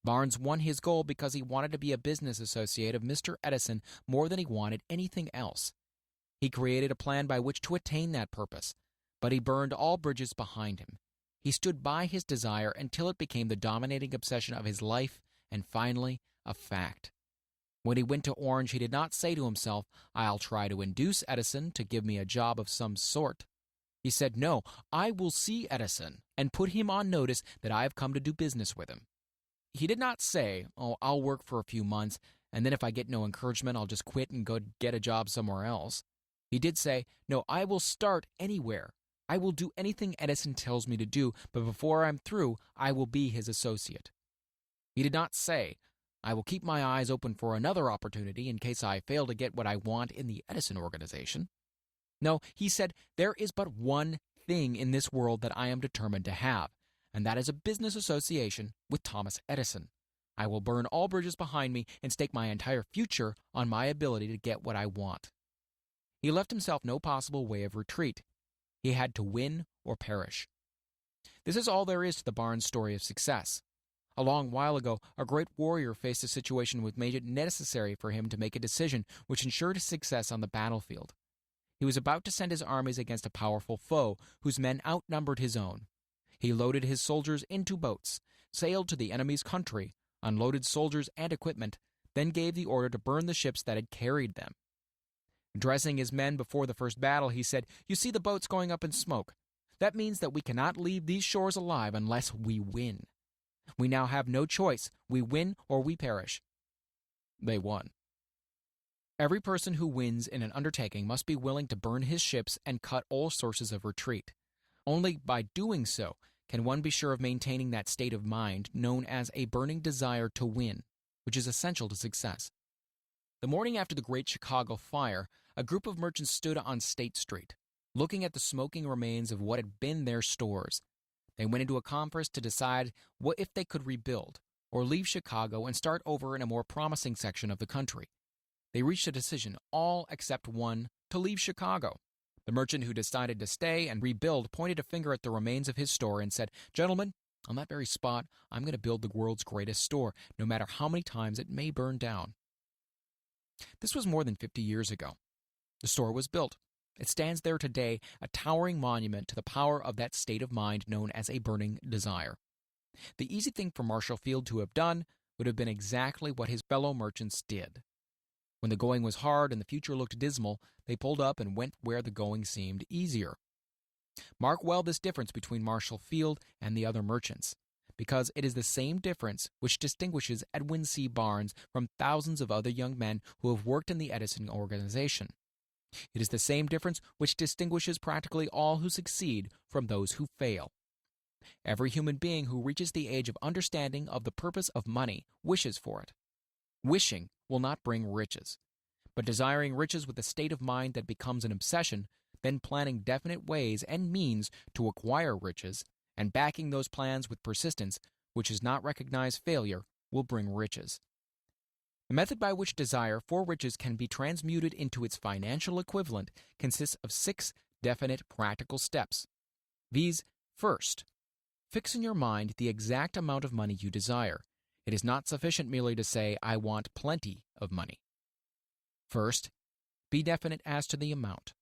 Barnes won his goal because he wanted to be a business associate of Mr. Edison more than he wanted anything else. He created a plan by which to attain that purpose, but he burned all bridges behind him. He stood by his desire until it became the dominating obsession of his life and finally a fact. When he went to Orange, he did not say to himself, "I'll try to induce Edison to give me a job of some sort." He said, "No, I will see Edison and put him on notice that I have come to do business with him." He did not say, "Oh, I'll work for a few months, and then if I get no encouragement, I'll just quit and go get a job somewhere else." He did say, "No, I will start anywhere. I will do anything Edison tells me to do, but before I'm through, I will be his associate." He did not say, "I will keep my eyes open for another opportunity in case I fail to get what I want in the Edison organization." No, he said, "There is but one thing in this world that I am determined to have, and that is a business association with Thomas Edison. I will burn all bridges behind me and stake my entire future on my ability to get what I want." He left himself no possible way of retreat. He had to win or perish. This is all there is to the Barnes story of success. A long while ago, a great warrior faced a situation which made it necessary for him to make a decision which ensured his success on the battlefield. He was about to send his armies against a powerful foe whose men outnumbered his own. He loaded his soldiers into boats, sailed to the enemy's country, unloaded soldiers and equipment, then gave the order to burn the ships that had carried them. Addressing his men before the first battle, he said, "You see the boats going up in smoke. That means that we cannot leave these shores alive unless we win. We now have no choice. We win or we perish." They won. Every person who wins in an undertaking must be willing to burn his ships and cut all sources of retreat. Only by doing so can one be sure of maintaining that state of mind known as a burning desire to win, which is essential to success. The morning after the Great Chicago Fire, a group of merchants stood on State Street, looking at the smoking remains of what had been their stores. They went into a conference to decide what if they could rebuild, or leave Chicago and start over in a more promising section of the country. They reached a decision, all except one, to leave Chicago. The merchant who decided to stay and rebuild pointed a finger at the remains of his store and said, "Gentlemen, on that very spot, I'm going to build the world's greatest store, no matter how many times it may burn down." This was more than 50 years ago. The store was built. It stands there today, a towering monument to the power of that state of mind known as a burning desire. The easy thing for Marshall Field to have done would have been exactly what his fellow merchants did. When the going was hard and the future looked dismal, they pulled up and went where the going seemed easier. Mark well this difference between Marshall Field and the other merchants, because it is the same difference which distinguishes Edwin C. Barnes from thousands of other young men who have worked in the Edison organization. It is the same difference which distinguishes practically all who succeed from those who fail. Every human being who reaches the age of understanding of the purpose of money wishes for it. Wishing will not bring riches, but desiring riches with a state of mind that becomes an obsession, then planning definite ways and means to acquire riches, and backing those plans with persistence, which does not recognize failure, will bring riches. The method by which desire for riches can be transmuted into its financial equivalent consists of 6 definite practical steps. These: first, fix in your mind the exact amount of money you desire. It is not sufficient merely to say, "I want plenty of money." First, be definite as to the amount.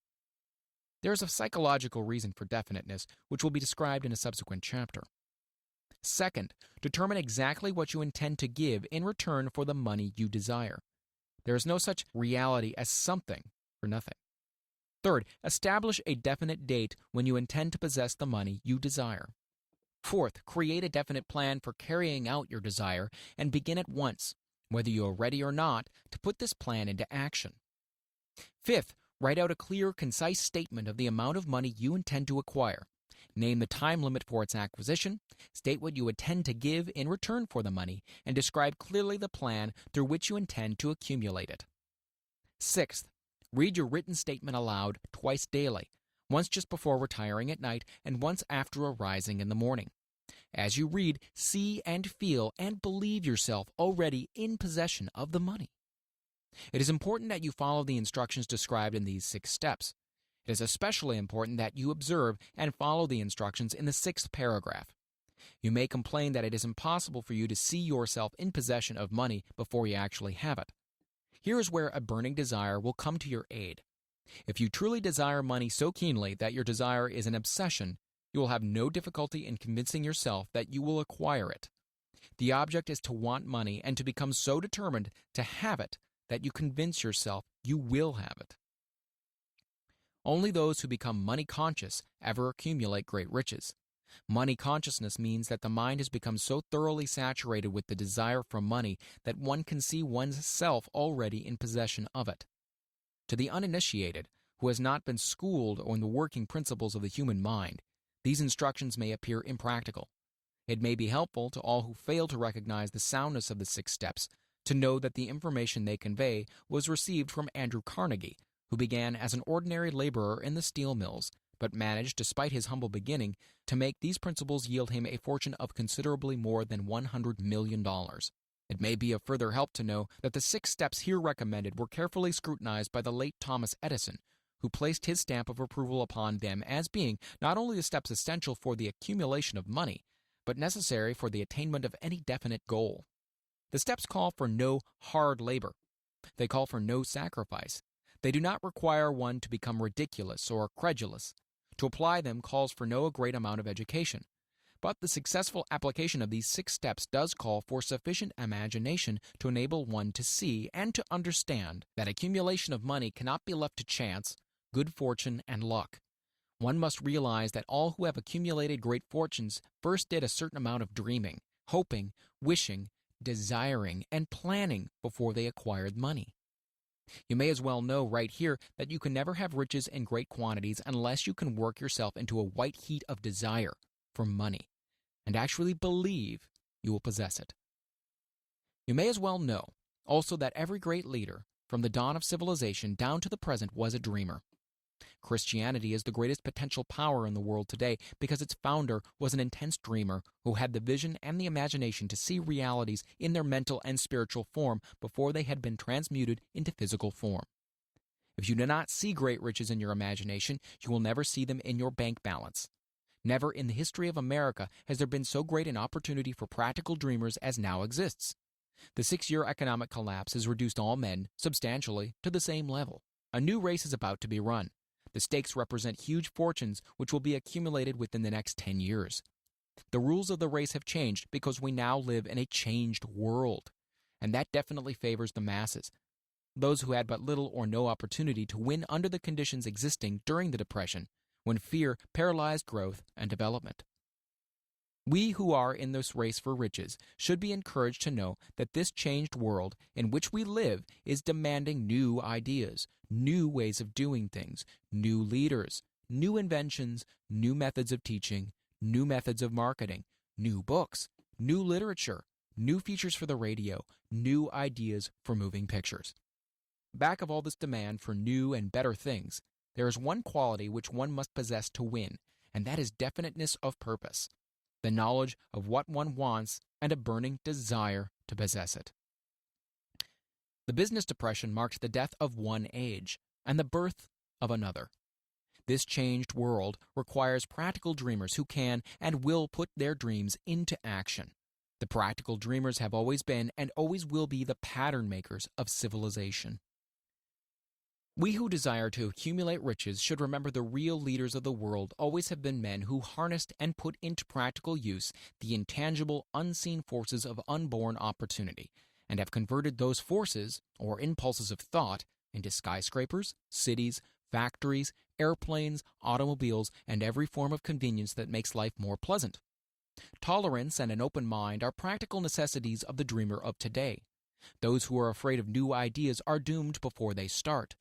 There is a psychological reason for definiteness, which will be described in a subsequent chapter. Second, determine exactly what you intend to give in return for the money you desire. There is no such reality as something for nothing. Third, establish a definite date when you intend to possess the money you desire. Fourth, create a definite plan for carrying out your desire and begin at once, whether you are ready or not, to put this plan into action. Fifth, write out a clear, concise statement of the amount of money you intend to acquire. Name the time limit for its acquisition, state what you intend to give in return for the money, and describe clearly the plan through which you intend to accumulate it. Sixth, read your written statement aloud twice daily, once just before retiring at night and once after arising in the morning. As you read, see and feel and believe yourself already in possession of the money. It is important that you follow the instructions described in these 6 steps. It is especially important that you observe and follow the instructions in the 6th paragraph. You may complain that it is impossible for you to see yourself in possession of money before you actually have it. Here is where a burning desire will come to your aid. If you truly desire money so keenly that your desire is an obsession, you will have no difficulty in convincing yourself that you will acquire it. The object is to want money and to become so determined to have it that you convince yourself you will have it. Only those who become money conscious ever accumulate great riches. Money consciousness means that the mind has become so thoroughly saturated with the desire for money that one can see one's self already in possession of it. To the uninitiated, who has not been schooled on the working principles of the human mind, these instructions may appear impractical. It may be helpful to all who fail to recognize the soundness of the 6 steps to know that the information they convey was received from Andrew Carnegie, who began as an ordinary laborer in the steel mills, but managed, despite his humble beginning, to make these principles yield him a fortune of considerably more than $100 million. It may be of further help to know that the 6 steps here recommended were carefully scrutinized by the late Thomas Edison, who placed his stamp of approval upon them as being not only the steps essential for the accumulation of money, but necessary for the attainment of any definite goal. The steps call for no hard labor. They call for no sacrifice. They do not require one to become ridiculous or credulous. To apply them calls for no great amount of education. But the successful application of these 6 steps does call for sufficient imagination to enable one to see and to understand that accumulation of money cannot be left to chance, good fortune, and luck. One must realize that all who have accumulated great fortunes first did a certain amount of dreaming, hoping, wishing, desiring, and planning before they acquired money. You may as well know right here that you can never have riches in great quantities unless you can work yourself into a white heat of desire for money and actually believe you will possess it. You may as well know also that every great leader, from the dawn of civilization down to the present, was a dreamer. Christianity is the greatest potential power in the world today because its founder was an intense dreamer who had the vision and the imagination to see realities in their mental and spiritual form before they had been transmuted into physical form. If you do not see great riches in your imagination, you will never see them in your bank balance. Never in the history of America has there been so great an opportunity for practical dreamers as now exists. The 6-year economic collapse has reduced all men, substantially, to the same level. A new race is about to be run. The stakes represent huge fortunes which will be accumulated within the next 10 years. The rules of the race have changed because we now live in a changed world, and that definitely favors the masses, those who had but little or no opportunity to win under the conditions existing during the Depression, when fear paralyzed growth and development. We who are in this race for riches should be encouraged to know that this changed world in which we live is demanding new ideas, new ways of doing things, new leaders, new inventions, new methods of teaching, new methods of marketing, new books, new literature, new features for the radio, new ideas for moving pictures. Back of all this demand for new and better things, there is one quality which one must possess to win, and that is definiteness of purpose. The knowledge of what one wants, and a burning desire to possess it. The business depression marked the death of one age and the birth of another. This changed world requires practical dreamers who can and will put their dreams into action. The practical dreamers have always been and always will be the pattern makers of civilization. We who desire to accumulate riches should remember the real leaders of the world always have been men who harnessed and put into practical use the intangible, unseen forces of unborn opportunity, and have converted those forces, or impulses of thought, into skyscrapers, cities, factories, airplanes, automobiles, and every form of convenience that makes life more pleasant. Tolerance and an open mind are practical necessities of the dreamer of today. Those who are afraid of new ideas are doomed before they start.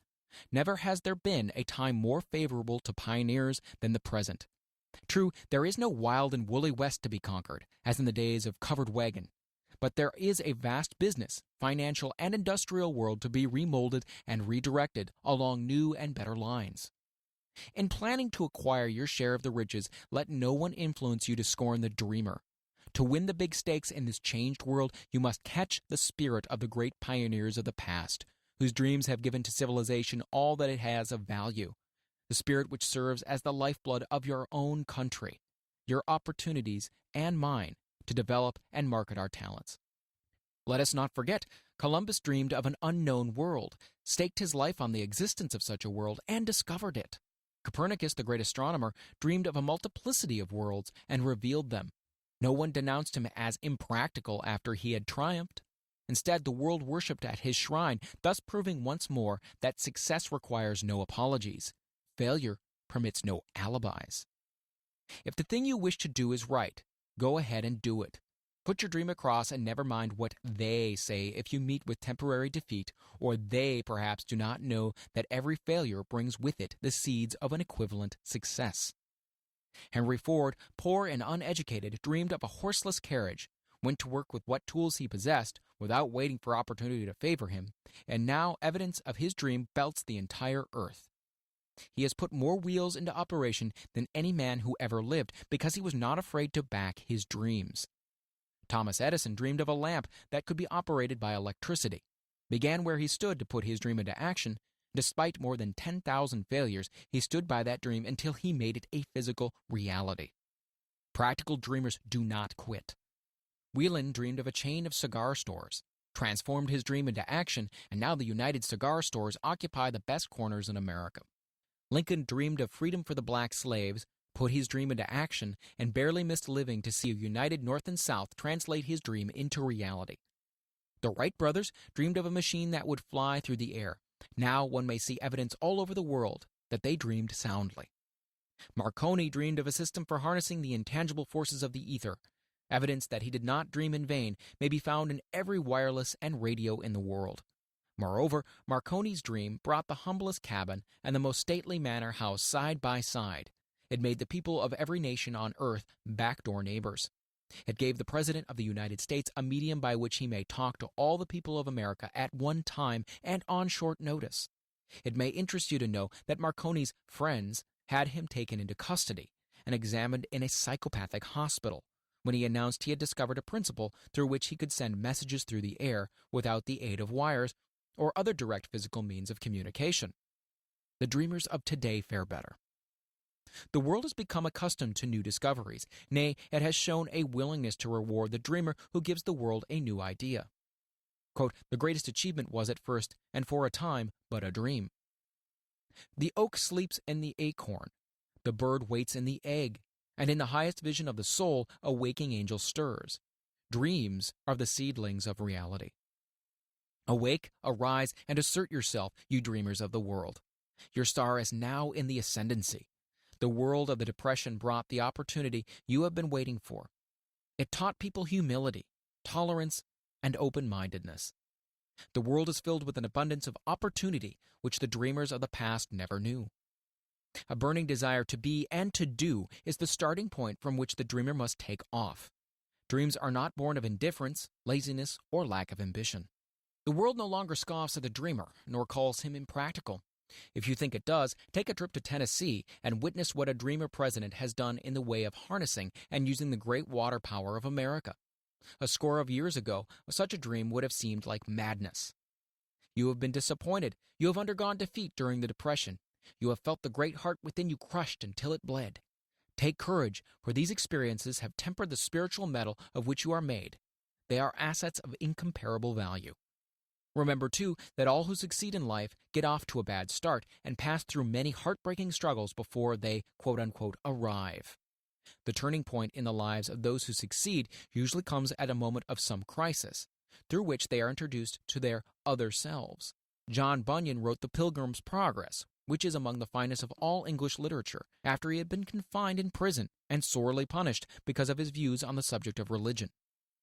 Never has there been a time more favorable to pioneers than the present. True, there is no wild and woolly West to be conquered, as in the days of covered wagon. But there is a vast business, financial, and industrial world to be remolded and redirected along new and better lines. In planning to acquire your share of the riches, let no one influence you to scorn the dreamer. To win the big stakes in this changed world, you must catch the spirit of the great pioneers of the past, whose dreams have given to civilization all that it has of value, the spirit which serves as the lifeblood of your own country, your opportunities, and mine, to develop and market our talents. Let us not forget, Columbus dreamed of an unknown world, staked his life on the existence of such a world, and discovered it. Copernicus, the great astronomer, dreamed of a multiplicity of worlds and revealed them. No one denounced him as impractical after he had triumphed. Instead, the world worshipped at his shrine, thus proving once more that success requires no apologies. Failure permits no alibis. If the thing you wish to do is right, go ahead and do it. Put your dream across and never mind what they say if you meet with temporary defeat, or they perhaps do not know that every failure brings with it the seeds of an equivalent success. Henry Ford, poor and uneducated, dreamed of a horseless carriage, went to work with what tools he possessed without waiting for opportunity to favor him, and now evidence of his dream belts the entire earth. He has put more wheels into operation than any man who ever lived because he was not afraid to back his dreams. Thomas Edison dreamed of a lamp that could be operated by electricity, began where he stood to put his dream into action. Despite more than 10,000 failures, he stood by that dream until he made it a physical reality. Practical dreamers do not quit. Whelan dreamed of a chain of cigar stores, transformed his dream into action, and now the United Cigar Stores occupy the best corners in America. Lincoln dreamed of freedom for the black slaves, put his dream into action, and barely missed living to see a united North and South translate his dream into reality. The Wright brothers dreamed of a machine that would fly through the air. Now one may see evidence all over the world that they dreamed soundly. Marconi dreamed of a system for harnessing the intangible forces of the ether. Evidence that he did not dream in vain may be found in every wireless and radio in the world. Moreover, Marconi's dream brought the humblest cabin and the most stately manor house side by side. It made the people of every nation on earth backdoor neighbors. It gave the President of the United States a medium by which he may talk to all the people of America at one time and on short notice. It may interest you to know that Marconi's friends had him taken into custody and examined in a psychopathic hospital when he announced he had discovered a principle through which he could send messages through the air without the aid of wires or other direct physical means of communication. The dreamers of today fare better. The world has become accustomed to new discoveries. Nay, it has shown a willingness to reward the dreamer who gives the world a new idea. Quote, "The greatest achievement was at first, and for a time, but a dream. The oak sleeps in the acorn, the bird waits in the egg, and in the highest vision of the soul, a waking angel stirs. Dreams are the seedlings of reality. Awake, arise, and assert yourself, you dreamers of the world. Your star is now in the ascendancy. The world of the Depression brought the opportunity you have been waiting for. It taught people humility, tolerance, and open-mindedness. The world is filled with an abundance of opportunity which the dreamers of the past never knew. A burning desire to be and to do is the starting point from which the dreamer must take off. Dreams are not born of indifference, laziness, or lack of ambition. The world no longer scoffs at the dreamer, nor calls him impractical. If you think it does, take a trip to Tennessee and witness what a dreamer president has done in the way of harnessing and using the great water power of America. A score of years ago, such a dream would have seemed like madness. You have been disappointed. You have undergone defeat during the Depression. You have felt the great heart within you crushed until it bled. Take courage, for these experiences have tempered the spiritual metal of which you are made. They are assets of incomparable value. Remember, too, that all who succeed in life get off to a bad start and pass through many heartbreaking struggles before they, quote-unquote, arrive. The turning point in the lives of those who succeed usually comes at a moment of some crisis, through which they are introduced to their other selves. John Bunyan wrote The Pilgrim's Progress, which is among the finest of all English literature, after he had been confined in prison and sorely punished because of his views on the subject of religion.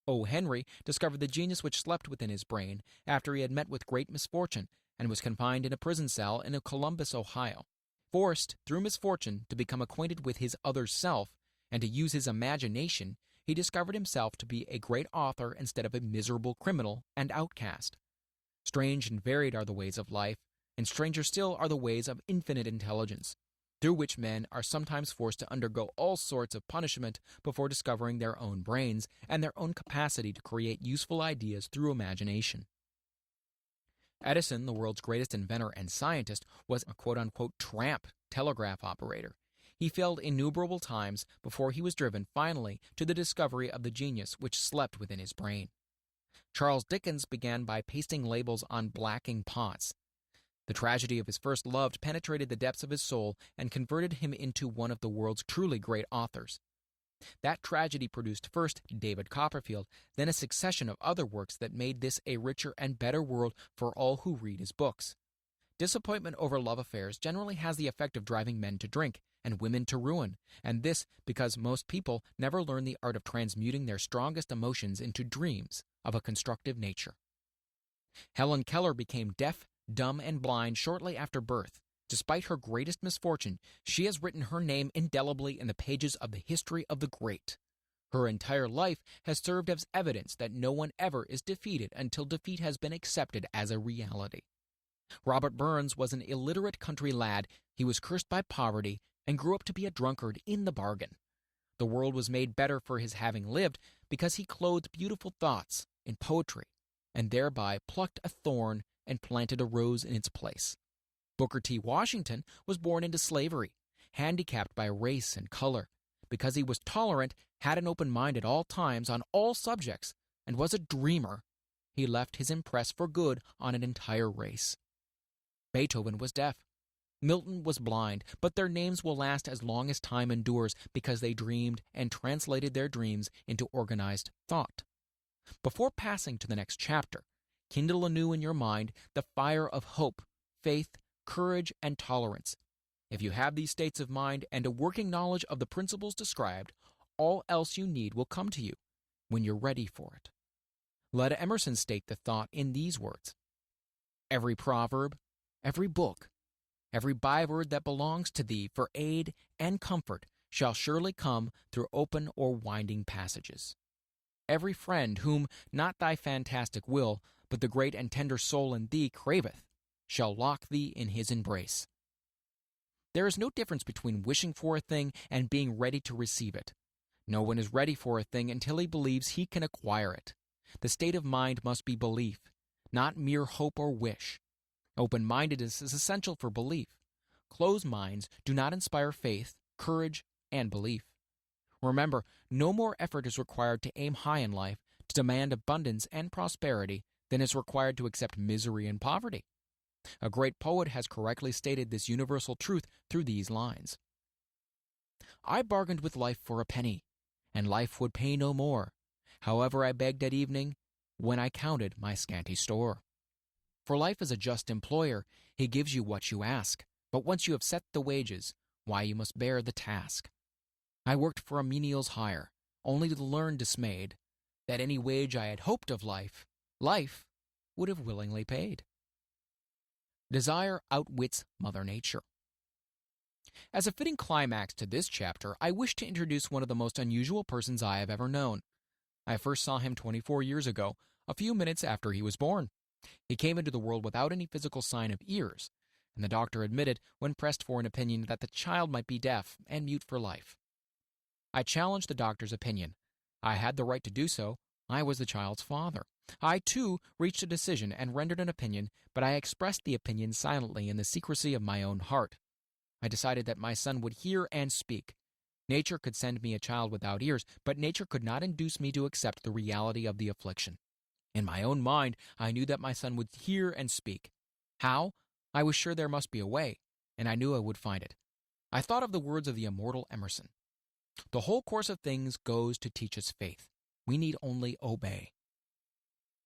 O. Henry discovered the genius which slept within his brain after he had met with great misfortune and was confined in a prison cell in Columbus, Ohio. Forced, through misfortune, to become acquainted with his other self and to use his imagination, he discovered himself to be a great author instead of a miserable criminal and outcast. Strange and varied are the ways of life, and stranger still are the ways of infinite intelligence, through which men are sometimes forced to undergo all sorts of punishment before discovering their own brains and their own capacity to create useful ideas through imagination. Edison, the world's greatest inventor and scientist, was a quote-unquote tramp telegraph operator. He failed innumerable times before he was driven finally to the discovery of the genius which slept within his brain. Charles Dickens began by pasting labels on blacking pots. The tragedy of his first love penetrated the depths of his soul and converted him into one of the world's truly great authors. That tragedy produced first David Copperfield, then a succession of other works that made this a richer and better world for all who read his books. Disappointment over love affairs generally has the effect of driving men to drink and women to ruin, and this because most people never learn the art of transmuting their strongest emotions into dreams of a constructive nature. Helen Keller became deaf, dumb, and blind shortly after birth. Despite her greatest misfortune, she has written her name indelibly in the pages of the history of the great. Her entire life has served as evidence that no one ever is defeated until defeat has been accepted as a reality. Robert Burns was an illiterate country lad. He was cursed by poverty and grew up to be a drunkard in the bargain. The world was made better for his having lived because he clothed beautiful thoughts in poetry and thereby plucked a thorn and planted a rose in its place. Booker T. Washington was born into slavery, handicapped by race and color. Because he was tolerant, had an open mind at all times on all subjects, and was a dreamer, he left his impress for good on an entire race. Beethoven was deaf. Milton was blind, but their names will last as long as time endures because they dreamed and translated their dreams into organized thought. Before passing to the next chapter, kindle anew in your mind the fire of hope, faith, courage, and tolerance. If you have these states of mind and a working knowledge of the principles described, all else you need will come to you when you're ready for it. Let Emerson state the thought in these words: every proverb, every book, every byword that belongs to thee for aid and comfort shall surely come through open or winding passages. Every friend whom not thy fantastic will, but the great and tender soul in thee craveth, shall lock thee in his embrace. There is no difference between wishing for a thing and being ready to receive it. No one is ready for a thing until he believes he can acquire it. The state of mind must be belief, not mere hope or wish. Open-mindedness is essential for belief. Closed minds do not inspire faith, courage, and belief. Remember, no more effort is required to aim high in life, to demand abundance and prosperity, than is required to accept misery and poverty. A great poet has correctly stated this universal truth through these lines. I bargained with life for a penny, and life would pay no more. However, I begged at evening, when I counted my scanty store. For life is a just employer, he gives you what you ask, but once you have set the wages, why you must bear the task. I worked for a menial's hire, only to learn dismayed, that any wage I had hoped of life, life would have willingly paid. Desire outwits Mother Nature. As a fitting climax to this chapter, I wish to introduce one of the most unusual persons I have ever known. I first saw him 24 years ago, a few minutes after he was born. He came into the world without any physical sign of ears, and the doctor admitted, when pressed for an opinion, that the child might be deaf and mute for life. I challenged the doctor's opinion. I had the right to do so. I was the child's father. I, too, reached a decision and rendered an opinion, but I expressed the opinion silently in the secrecy of my own heart. I decided that my son would hear and speak. Nature could send me a child without ears, but nature could not induce me to accept the reality of the affliction. In my own mind, I knew that my son would hear and speak. How? I was sure there must be a way, and I knew I would find it. I thought of the words of the immortal Emerson. The whole course of things goes to teach us faith. We need only obey.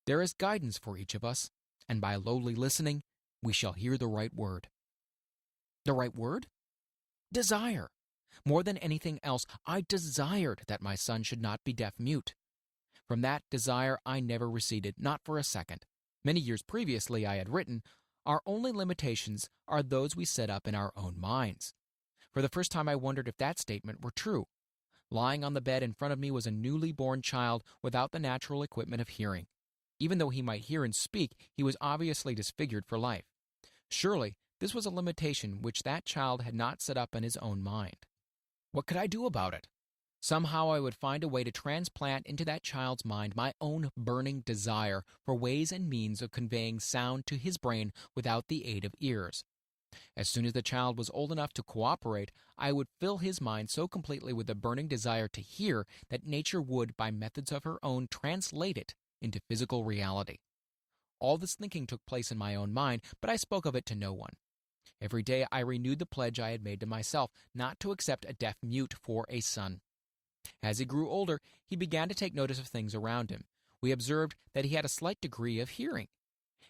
There is guidance for each of us, and by lowly listening, we shall hear the right word. The right word? Desire. More than anything else, I desired that my son should not be deaf-mute. From that desire I never receded, not for a second. Many years previously I had written, our only limitations are those we set up in our own minds. For the first time I wondered if that statement were true. Lying on the bed in front of me was a newly born child without the natural equipment of hearing. Even though he might hear and speak, he was obviously disfigured for life. Surely, this was a limitation which that child had not set up in his own mind. What could I do about it? Somehow I would find a way to transplant into that child's mind my own burning desire for ways and means of conveying sound to his brain without the aid of ears. As soon as the child was old enough to cooperate, I would fill his mind so completely with a burning desire to hear that nature would, by methods of her own, translate it into physical reality. All this thinking took place in my own mind, but I spoke of it to no one. Every day I renewed the pledge I had made to myself not to accept a deaf-mute for a son. As he grew older, he began to take notice of things around him. We observed that he had a slight degree of hearing.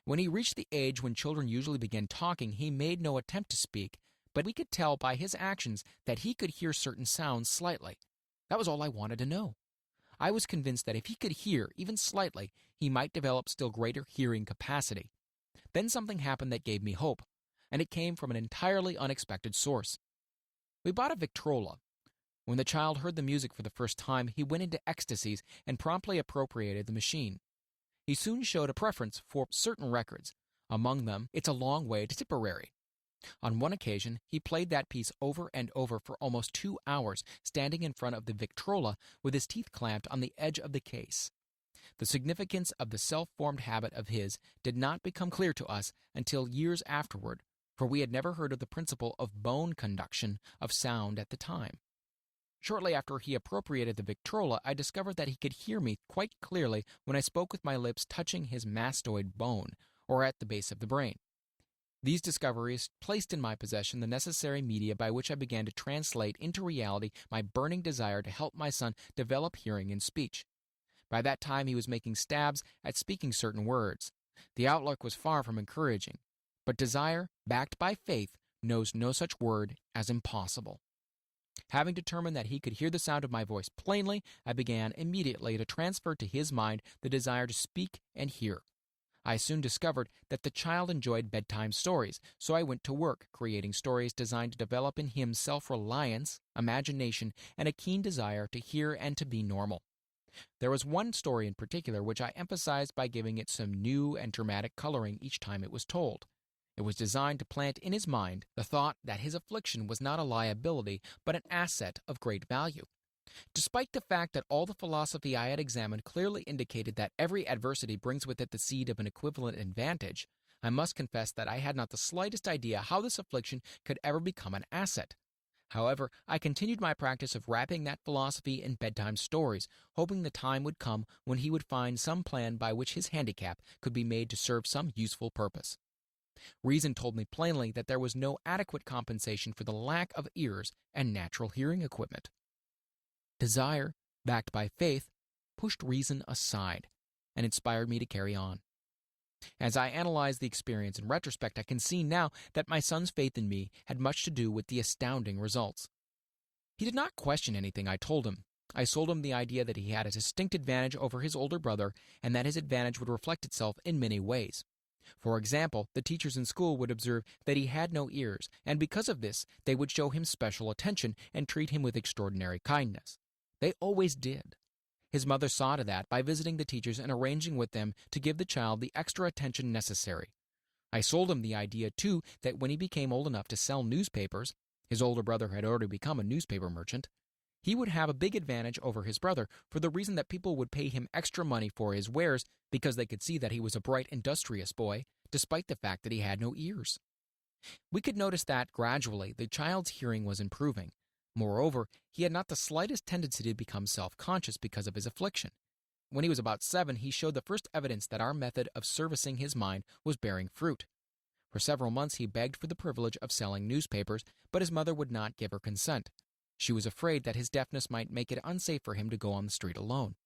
When he reached the age when children usually begin talking, he made no attempt to speak, but we could tell by his actions that he could hear certain sounds slightly. That was all I wanted to know. I was convinced that if he could hear, even slightly, he might develop still greater hearing capacity. Then something happened that gave me hope, and it came from an entirely unexpected source. We bought a Victrola. When the child heard the music for the first time, he went into ecstasies and promptly appropriated the machine. He soon showed a preference for certain records, among them It's a Long Way to Tipperary. On one occasion, he played that piece over and over for almost 2 hours, standing in front of the Victrola with his teeth clamped on the edge of the case. The significance of the self-formed habit of his did not become clear to us until years afterward, for we had never heard of the principle of bone conduction of sound at the time. Shortly after he appropriated the Victrola, I discovered that he could hear me quite clearly when I spoke with my lips touching his mastoid bone, or at the base of the brain. These discoveries placed in my possession the necessary media by which I began to translate into reality my burning desire to help my son develop hearing and speech. By that time, he was making stabs at speaking certain words. The outlook was far from encouraging, but desire, backed by faith, knows no such word as impossible. Having determined that he could hear the sound of my voice plainly, I began immediately to transfer to his mind the desire to speak and hear. I soon discovered that the child enjoyed bedtime stories, so I went to work creating stories designed to develop in him self-reliance, imagination, and a keen desire to hear and to be normal. There was one story in particular which I emphasized by giving it some new and dramatic coloring each time it was told. It was designed to plant in his mind the thought that his affliction was not a liability but an asset of great value. Despite the fact that all the philosophy I had examined clearly indicated that every adversity brings with it the seed of an equivalent advantage, I must confess that I had not the slightest idea how this affliction could ever become an asset. However, I continued my practice of wrapping that philosophy in bedtime stories, hoping the time would come when he would find some plan by which his handicap could be made to serve some useful purpose. Reason told me plainly that there was no adequate compensation for the lack of ears and natural hearing equipment. Desire, backed by faith, pushed reason aside and inspired me to carry on. As I analyze the experience in retrospect, I can see now that my son's faith in me had much to do with the astounding results. He did not question anything I told him. I sold him the idea that he had a distinct advantage over his older brother and that his advantage would reflect itself in many ways. For example, the teachers in school would observe that he had no ears, and because of this, they would show him special attention and treat him with extraordinary kindness. They always did. His mother saw to that by visiting the teachers and arranging with them to give the child the extra attention necessary. I sold him the idea, too, that when he became old enough to sell newspapers, his older brother had already become a newspaper merchant, he would have a big advantage over his brother for the reason that people would pay him extra money for his wares because they could see that he was a bright, industrious boy, despite the fact that he had no ears. We could notice that, gradually, the child's hearing was improving. Moreover, he had not the slightest tendency to become self-conscious because of his affliction. When he was about 7, he showed the first evidence that our method of servicing his mind was bearing fruit. For several months he begged for the privilege of selling newspapers, but his mother would not give her consent. She was afraid that his deafness might make it unsafe for him to go on the street alone.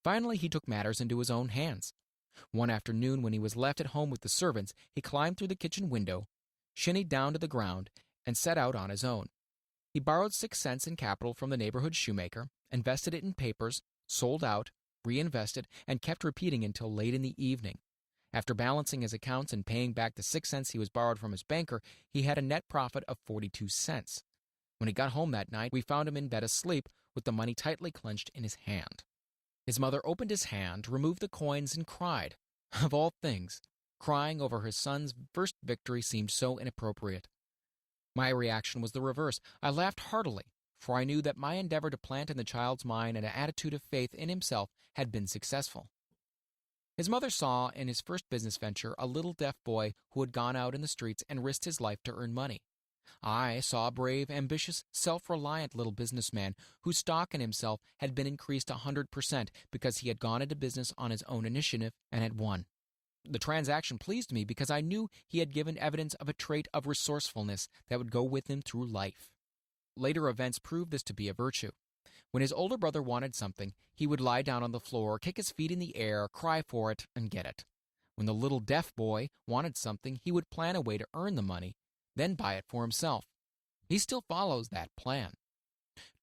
Finally, he took matters into his own hands. One afternoon, when he was left at home with the servants, he climbed through the kitchen window, shinnied down to the ground, and set out on his own. He borrowed 6 cents in capital from the neighborhood shoemaker, invested it in papers, sold out, reinvested, and kept repeating until late in the evening. After balancing his accounts and paying back the 6 cents he was borrowed from his banker, he had a net profit of 42 cents. When he got home that night, we found him in bed asleep with the money tightly clenched in his hand. His mother opened his hand, removed the coins, and cried. Of all things, crying over her son's first victory seemed so inappropriate. My reaction was the reverse. I laughed heartily, for I knew that my endeavor to plant in the child's mind an attitude of faith in himself had been successful. His mother saw in his first business venture a little deaf boy who had gone out in the streets and risked his life to earn money. I saw a brave, ambitious, self-reliant little businessman whose stock in himself had been increased 100% because he had gone into business on his own initiative and had won. The transaction pleased me because I knew he had given evidence of a trait of resourcefulness that would go with him through life. Later events proved this to be a virtue. When his older brother wanted something, he would lie down on the floor, kick his feet in the air, cry for it, and get it. When the little deaf boy wanted something, he would plan a way to earn the money, then buy it for himself. He still follows that plan.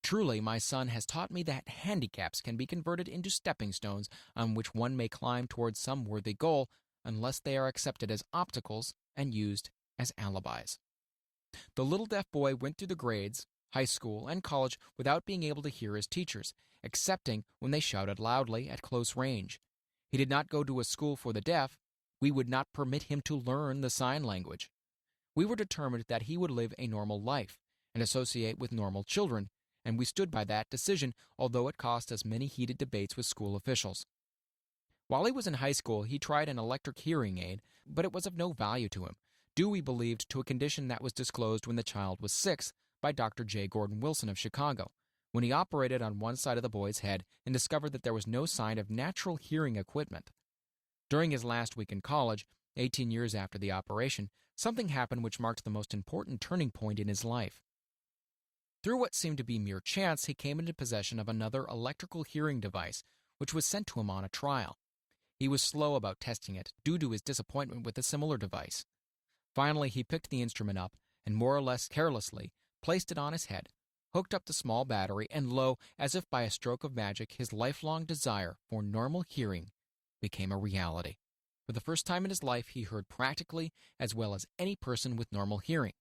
Truly, my son has taught me that handicaps can be converted into stepping stones on which one may climb towards some worthy goal, unless they are accepted as obstacles and used as alibis. The little deaf boy went through the grades, high school, and college without being able to hear his teachers, excepting when they shouted loudly at close range. He did not go to a school for the deaf. We would not permit him to learn the sign language. We were determined that he would live a normal life and associate with normal children, and we stood by that decision, although it cost us many heated debates with school officials. While he was in high school, he tried an electric hearing aid, but it was of no value to him, due, we believed, to a condition that was disclosed when the child was 6 by Dr. J. Gordon Wilson of Chicago, when he operated on one side of the boy's head and discovered that there was no sign of natural hearing equipment. During his last week in college, 18 years after the operation, something happened which marked the most important turning point in his life. Through what seemed to be mere chance, he came into possession of another electrical hearing device, which was sent to him on a trial. He was slow about testing it due to his disappointment with a similar device. Finally, he picked the instrument up and, more or less carelessly, placed it on his head, hooked up the small battery, and lo, as if by a stroke of magic, his lifelong desire for normal hearing became a reality. For the first time in his life, he heard practically as well as any person with normal hearing.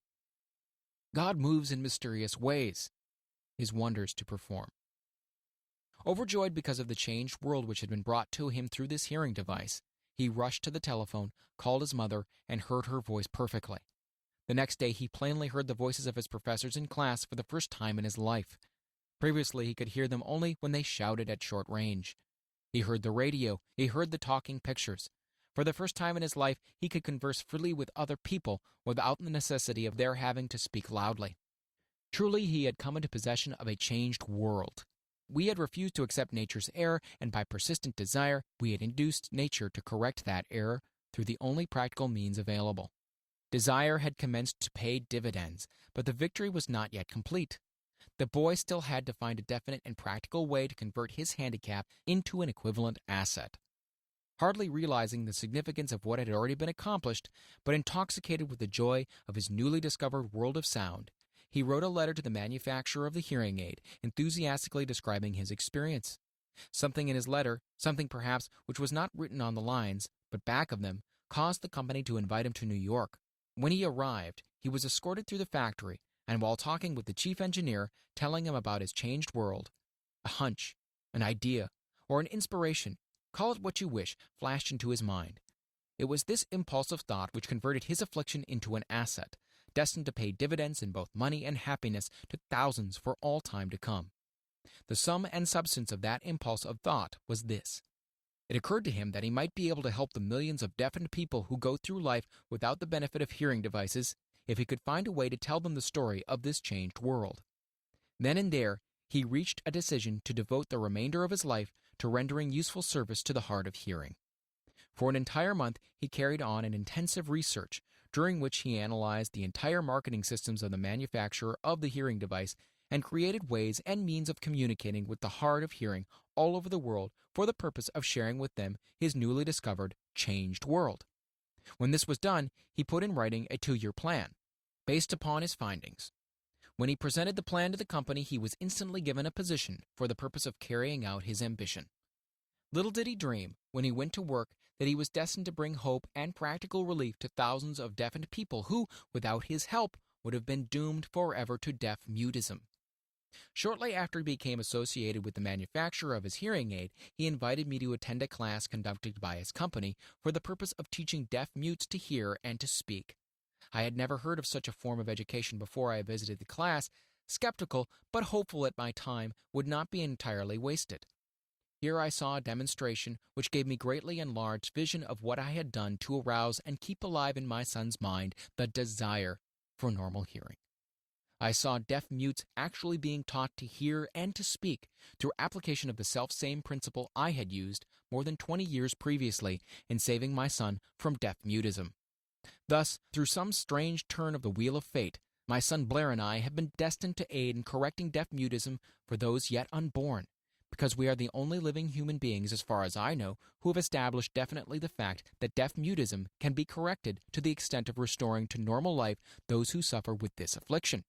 God moves in mysterious ways, his wonders to perform. Overjoyed because of the changed world which had been brought to him through this hearing device, he rushed to the telephone, called his mother, and heard her voice perfectly. The next day, he plainly heard the voices of his professors in class for the first time in his life. Previously, he could hear them only when they shouted at short range. He heard the radio, he heard the talking pictures. For the first time in his life, he could converse freely with other people without the necessity of their having to speak loudly. Truly, he had come into possession of a changed world. We had refused to accept nature's error, and by persistent desire, we had induced nature to correct that error through the only practical means available. Desire had commenced to pay dividends, but the victory was not yet complete. The boy still had to find a definite and practical way to convert his handicap into an equivalent asset. Hardly realizing the significance of what had already been accomplished, but intoxicated with the joy of his newly discovered world of sound, he wrote a letter to the manufacturer of the hearing aid, enthusiastically describing his experience. Something in his letter, something perhaps which was not written on the lines, but back of them, caused the company to invite him to New York. When he arrived, he was escorted through the factory, and while talking with the chief engineer, telling him about his changed world, a hunch, an idea, or an inspiration, call it what you wish, flashed into his mind. It was this impulsive thought which converted his affliction into an asset, destined to pay dividends in both money and happiness to thousands for all time to come. The sum and substance of that impulse of thought was this. It occurred to him that he might be able to help the millions of deafened people who go through life without the benefit of hearing devices if he could find a way to tell them the story of this changed world. Then and there, he reached a decision to devote the remainder of his life to rendering useful service to the hard of hearing. For an entire month, he carried on an intensive research, during which he analyzed the entire marketing systems of the manufacturer of the hearing device and created ways and means of communicating with the hard of hearing all over the world for the purpose of sharing with them his newly discovered, changed world. When this was done, he put in writing a 2-year plan, based upon his findings. When he presented the plan to the company, he was instantly given a position for the purpose of carrying out his ambition. Little did he dream, when he went to work, that he was destined to bring hope and practical relief to thousands of deafened people who, without his help, would have been doomed forever to deaf-mutism. Shortly after he became associated with the manufacturer of his hearing aid, he invited me to attend a class conducted by his company for the purpose of teaching deaf-mutes to hear and to speak. I had never heard of such a form of education before I visited the class, skeptical but hopeful that my time would not be entirely wasted. Here I saw a demonstration which gave me greatly enlarged vision of what I had done to arouse and keep alive in my son's mind the desire for normal hearing. I saw deaf mutes actually being taught to hear and to speak through application of the self-same principle I had used more than 20 years previously in saving my son from deaf-mutism. Thus, through some strange turn of the wheel of fate, my son Blair and I have been destined to aid in correcting deaf-mutism for those yet unborn, because we are the only living human beings, as far as I know, who have established definitely the fact that deaf-mutism can be corrected to the extent of restoring to normal life those who suffer with this affliction.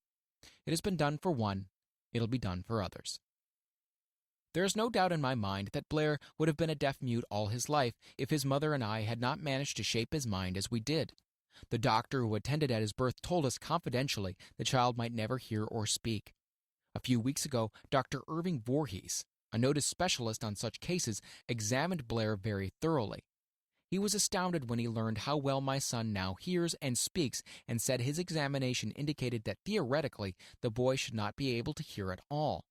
It has been done for one, it'll be done for others. There is no doubt in my mind that Blair would have been a deaf-mute all his life if his mother and I had not managed to shape his mind as we did. The doctor who attended at his birth told us confidentially the child might never hear or speak. A few weeks ago, Dr. Irving Voorhees, a noted specialist on such cases, examined Blair very thoroughly. He was astounded when he learned how well my son now hears and speaks, and said his examination indicated that theoretically the boy should not be able to hear at all.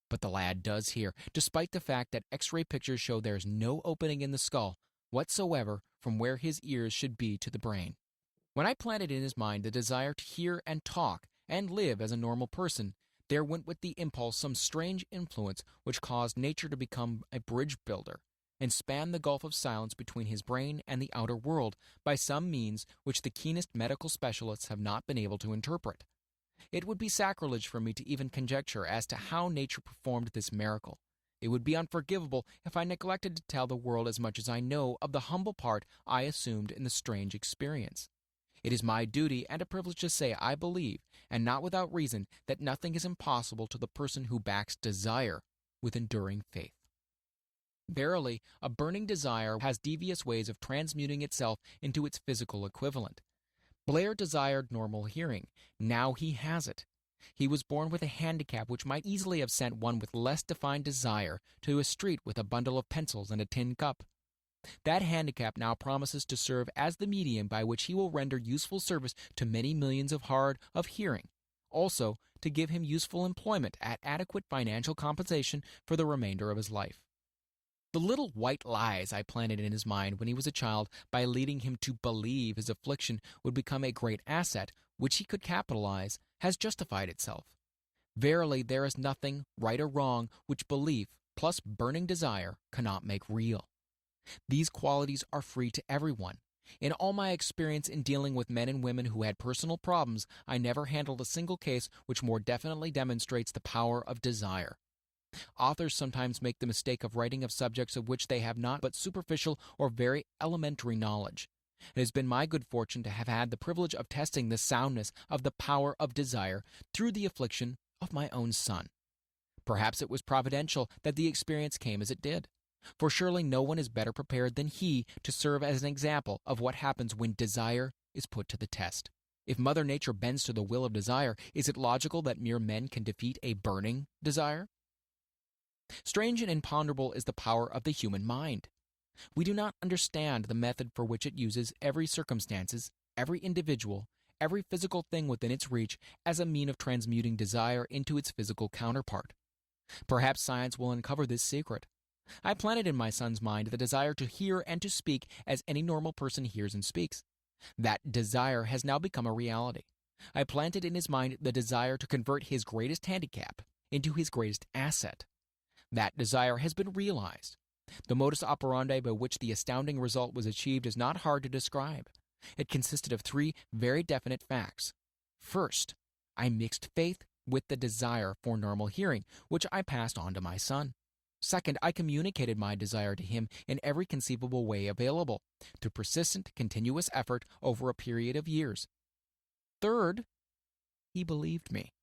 But the lad does hear, despite the fact that X-ray pictures show there is no opening in the skull whatsoever from where his ears should be to the brain. When I planted in his mind the desire to hear and talk and live as a normal person, there went with the impulse some strange influence which caused nature to become a bridge builder, and span the gulf of silence between his brain and the outer world by some means which the keenest medical specialists have not been able to interpret. It would be sacrilege for me to even conjecture as to how nature performed this miracle. It would be unforgivable if I neglected to tell the world as much as I know of the humble part I assumed in the strange experience. It is my duty and a privilege to say I believe, and not without reason, that nothing is impossible to the person who backs desire with enduring faith. Verily, a burning desire has devious ways of transmuting itself into its physical equivalent. Blair desired normal hearing. Now he has it. He was born with a handicap which might easily have sent one with less defined desire to a street with a bundle of pencils and a tin cup. That handicap now promises to serve as the medium by which he will render useful service to many millions of hard of hearing, also to give him useful employment at adequate financial compensation for the remainder of his life. The little white lies I planted in his mind when he was a child by leading him to believe his affliction would become a great asset which he could capitalize has justified itself. Verily, there is nothing, right or wrong, which belief plus burning desire cannot make real. These qualities are free to everyone. In all my experience in dealing with men and women who had personal problems, I never handled a single case which more definitely demonstrates the power of desire. Authors sometimes make the mistake of writing of subjects of which they have not but superficial or very elementary knowledge. It has been my good fortune to have had the privilege of testing the soundness of the power of desire through the affliction of my own son. Perhaps it was providential that the experience came as it did, for surely no one is better prepared than he to serve as an example of what happens when desire is put to the test. If Mother Nature bends to the will of desire, is it logical that mere men can defeat a burning desire? Strange and imponderable is the power of the human mind. We do not understand the method for which it uses every circumstances, every individual, every physical thing within its reach as a mean of transmuting desire into its physical counterpart. Perhaps science will uncover this secret. I planted in my son's mind the desire to hear and to speak as any normal person hears and speaks. That desire has now become a reality. I planted in his mind the desire to convert his greatest handicap into his greatest asset. That desire has been realized. The modus operandi by which the astounding result was achieved is not hard to describe. It consisted of three very definite facts. First, I mixed faith with the desire for normal hearing, which I passed on to my son. Second, I communicated my desire to him in every conceivable way available, through persistent, continuous effort over a period of years. Third, he believed me.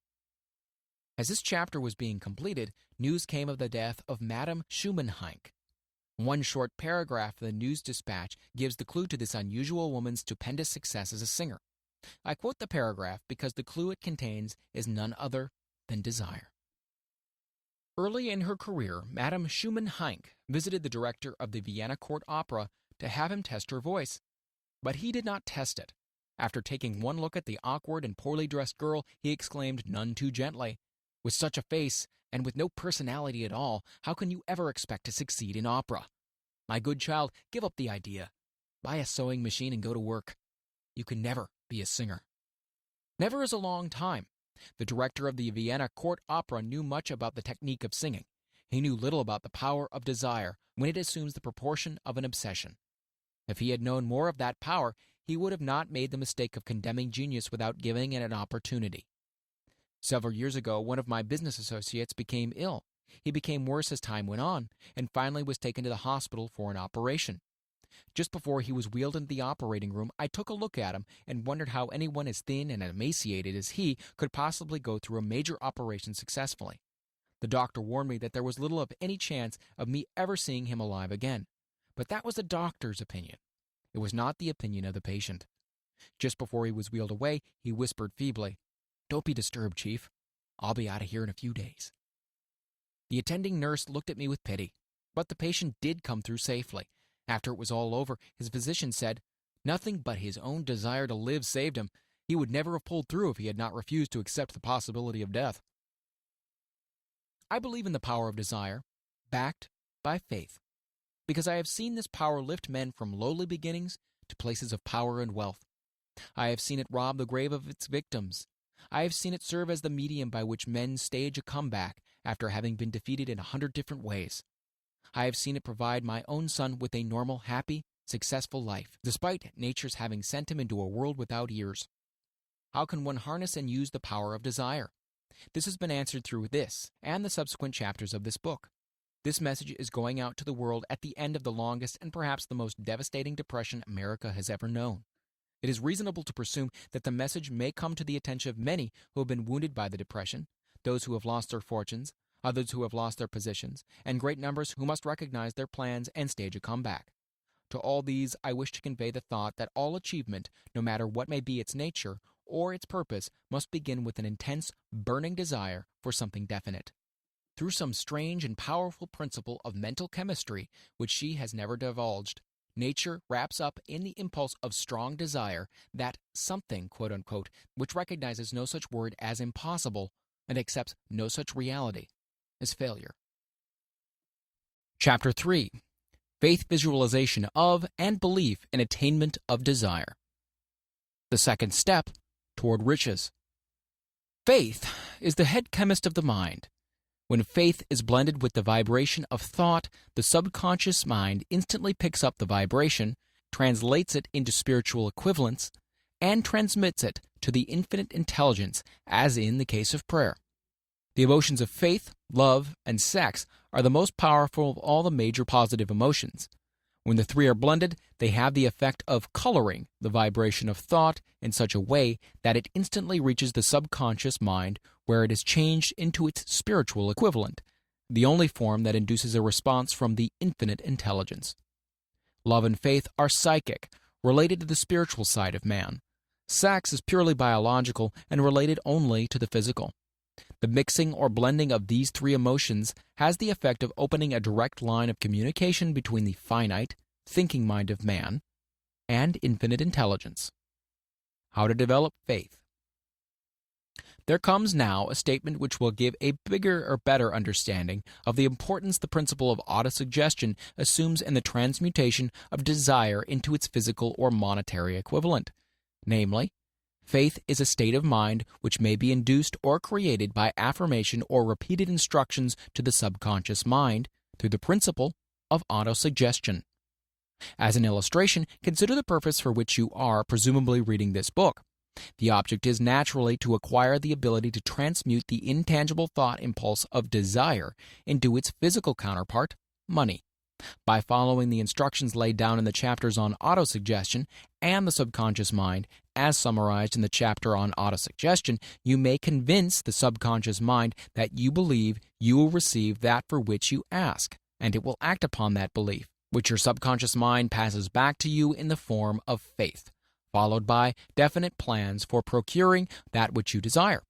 As this chapter was being completed, news came of the death of Madame Schumann-Heink. One short paragraph of the news dispatch gives the clue to this unusual woman's stupendous success as a singer. I quote the paragraph because the clue it contains is none other than desire. Early in her career, Madame Schumann-Heink visited the director of the Vienna Court Opera to have him test her voice. But he did not test it. After taking one look at the awkward and poorly dressed girl, he exclaimed none too gently, "With such a face, and with no personality at all, how can you ever expect to succeed in opera? My good child, give up the idea. Buy a sewing machine and go to work. You can never be a singer." Never is a long time. The director of the Vienna Court Opera knew much about the technique of singing. He knew little about the power of desire when it assumes the proportion of an obsession. If he had known more of that power, he would have not made the mistake of condemning genius without giving it an opportunity. Several years ago, one of my business associates became ill. He became worse as time went on, and finally was taken to the hospital for an operation. Just before he was wheeled into the operating room, I took a look at him and wondered how anyone as thin and emaciated as he could possibly go through a major operation successfully. The doctor warned me that there was little of any chance of me ever seeing him alive again. But that was the doctor's opinion. It was not the opinion of the patient. Just before he was wheeled away, he whispered feebly, "Don't be disturbed, Chief. I'll be out of here in a few days." The attending nurse looked at me with pity, but the patient did come through safely. After it was all over, his physician said, "Nothing but his own desire to live saved him. He would never have pulled through if he had not refused to accept the possibility of death." I believe in the power of desire, backed by faith, because I have seen this power lift men from lowly beginnings to places of power and wealth. I have seen it rob the grave of its victims. I have seen it serve as the medium by which men stage a comeback after having been defeated in 100 different ways. I have seen it provide my own son with a normal, happy, successful life, despite nature's having sent him into a world without ears. How can one harness and use the power of desire? This has been answered through this and the subsequent chapters of this book. This message is going out to the world at the end of the longest and perhaps the most devastating depression America has ever known. It is reasonable to presume that the message may come to the attention of many who have been wounded by the depression, those who have lost their fortunes, others who have lost their positions, and great numbers who must recognize their plans and stage a comeback. To all these, I wish to convey the thought that all achievement, no matter what may be its nature or its purpose, must begin with an intense, burning desire for something definite. Through some strange and powerful principle of mental chemistry, which she has never divulged, nature wraps up in the impulse of strong desire that something, quote-unquote, which recognizes no such word as impossible and accepts no such reality as failure. Chapter 3. Faith visualization of and belief in attainment of desire. The second step toward riches. Faith is the head chemist of the mind. When faith is blended with the vibration of thought, the subconscious mind instantly picks up the vibration, translates it into spiritual equivalents, and transmits it to the infinite intelligence, as in the case of prayer. The emotions of faith, love, and sex are the most powerful of all the major positive emotions. When the three are blended, they have the effect of coloring the vibration of thought in such a way that it instantly reaches the subconscious mind, where it is changed into its spiritual equivalent, the only form that induces a response from the infinite intelligence. Love and faith are psychic, related to the spiritual side of man. Sex is purely biological and related only to the physical. The mixing or blending of these three emotions has the effect of opening a direct line of communication between the finite, thinking mind of man and infinite intelligence. How to develop faith. There comes now a statement which will give a bigger or better understanding of the importance the principle of autosuggestion assumes in the transmutation of desire into its physical or monetary equivalent. Namely, faith is a state of mind which may be induced or created by affirmation or repeated instructions to the subconscious mind through the principle of autosuggestion. As an illustration, consider the purpose for which you are presumably reading this book. The object is naturally to acquire the ability to transmute the intangible thought impulse of desire into its physical counterpart, money. By following the instructions laid down in the chapters on autosuggestion and the subconscious mind, as summarized in the chapter on autosuggestion, you may convince the subconscious mind that you believe you will receive that for which you ask, and it will act upon that belief, which your subconscious mind passes back to you in the form of faith, followed by definite plans for procuring that which you desire.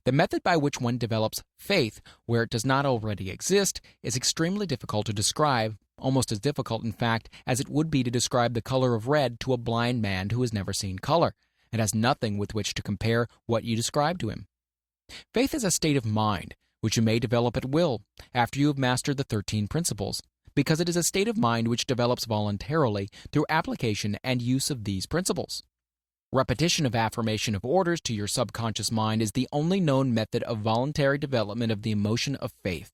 The method by which one develops faith where it does not already exist is extremely difficult to describe, almost as difficult, in fact, as it would be to describe the color of red to a blind man who has never seen color and has nothing with which to compare what you describe to him. Faith is a state of mind which you may develop at will after you have mastered the 13 principles, because it is a state of mind which develops voluntarily through application and use of these principles. Repetition of affirmation of orders to your subconscious mind is the only known method of voluntary development of the emotion of faith.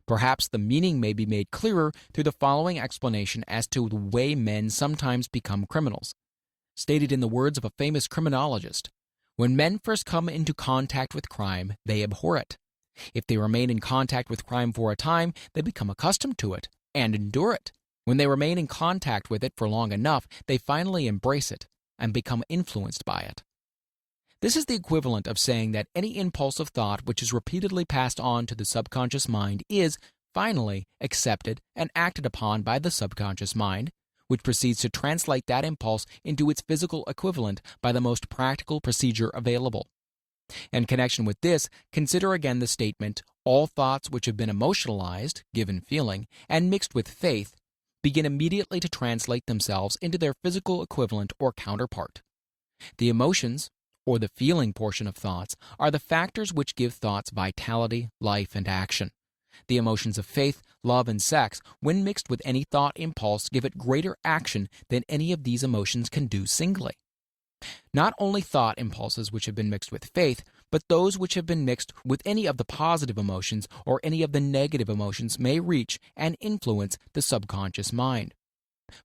Perhaps the meaning may be made clearer through the following explanation as to the way men sometimes become criminals. Stated in the words of a famous criminologist, when men first come into contact with crime, they abhor it. If they remain in contact with crime for a time, they become accustomed to it and endure it. When they remain in contact with it for long enough, they finally embrace it and become influenced by it. This is the equivalent of saying that any impulse of thought which is repeatedly passed on to the subconscious mind is, finally, accepted and acted upon by the subconscious mind, which proceeds to translate that impulse into its physical equivalent by the most practical procedure available. In connection with this, consider again the statement, all thoughts which have been emotionalized, given feeling, and mixed with faith, begin immediately to translate themselves into their physical equivalent or counterpart. The emotions, or the feeling portion of thoughts, are the factors which give thoughts vitality, life, and action. The emotions of faith, love, and sex, when mixed with any thought impulse, give it greater action than any of these emotions can do singly. Not only thought impulses which have been mixed with faith, but those which have been mixed with any of the positive emotions or any of the negative emotions may reach and influence the subconscious mind.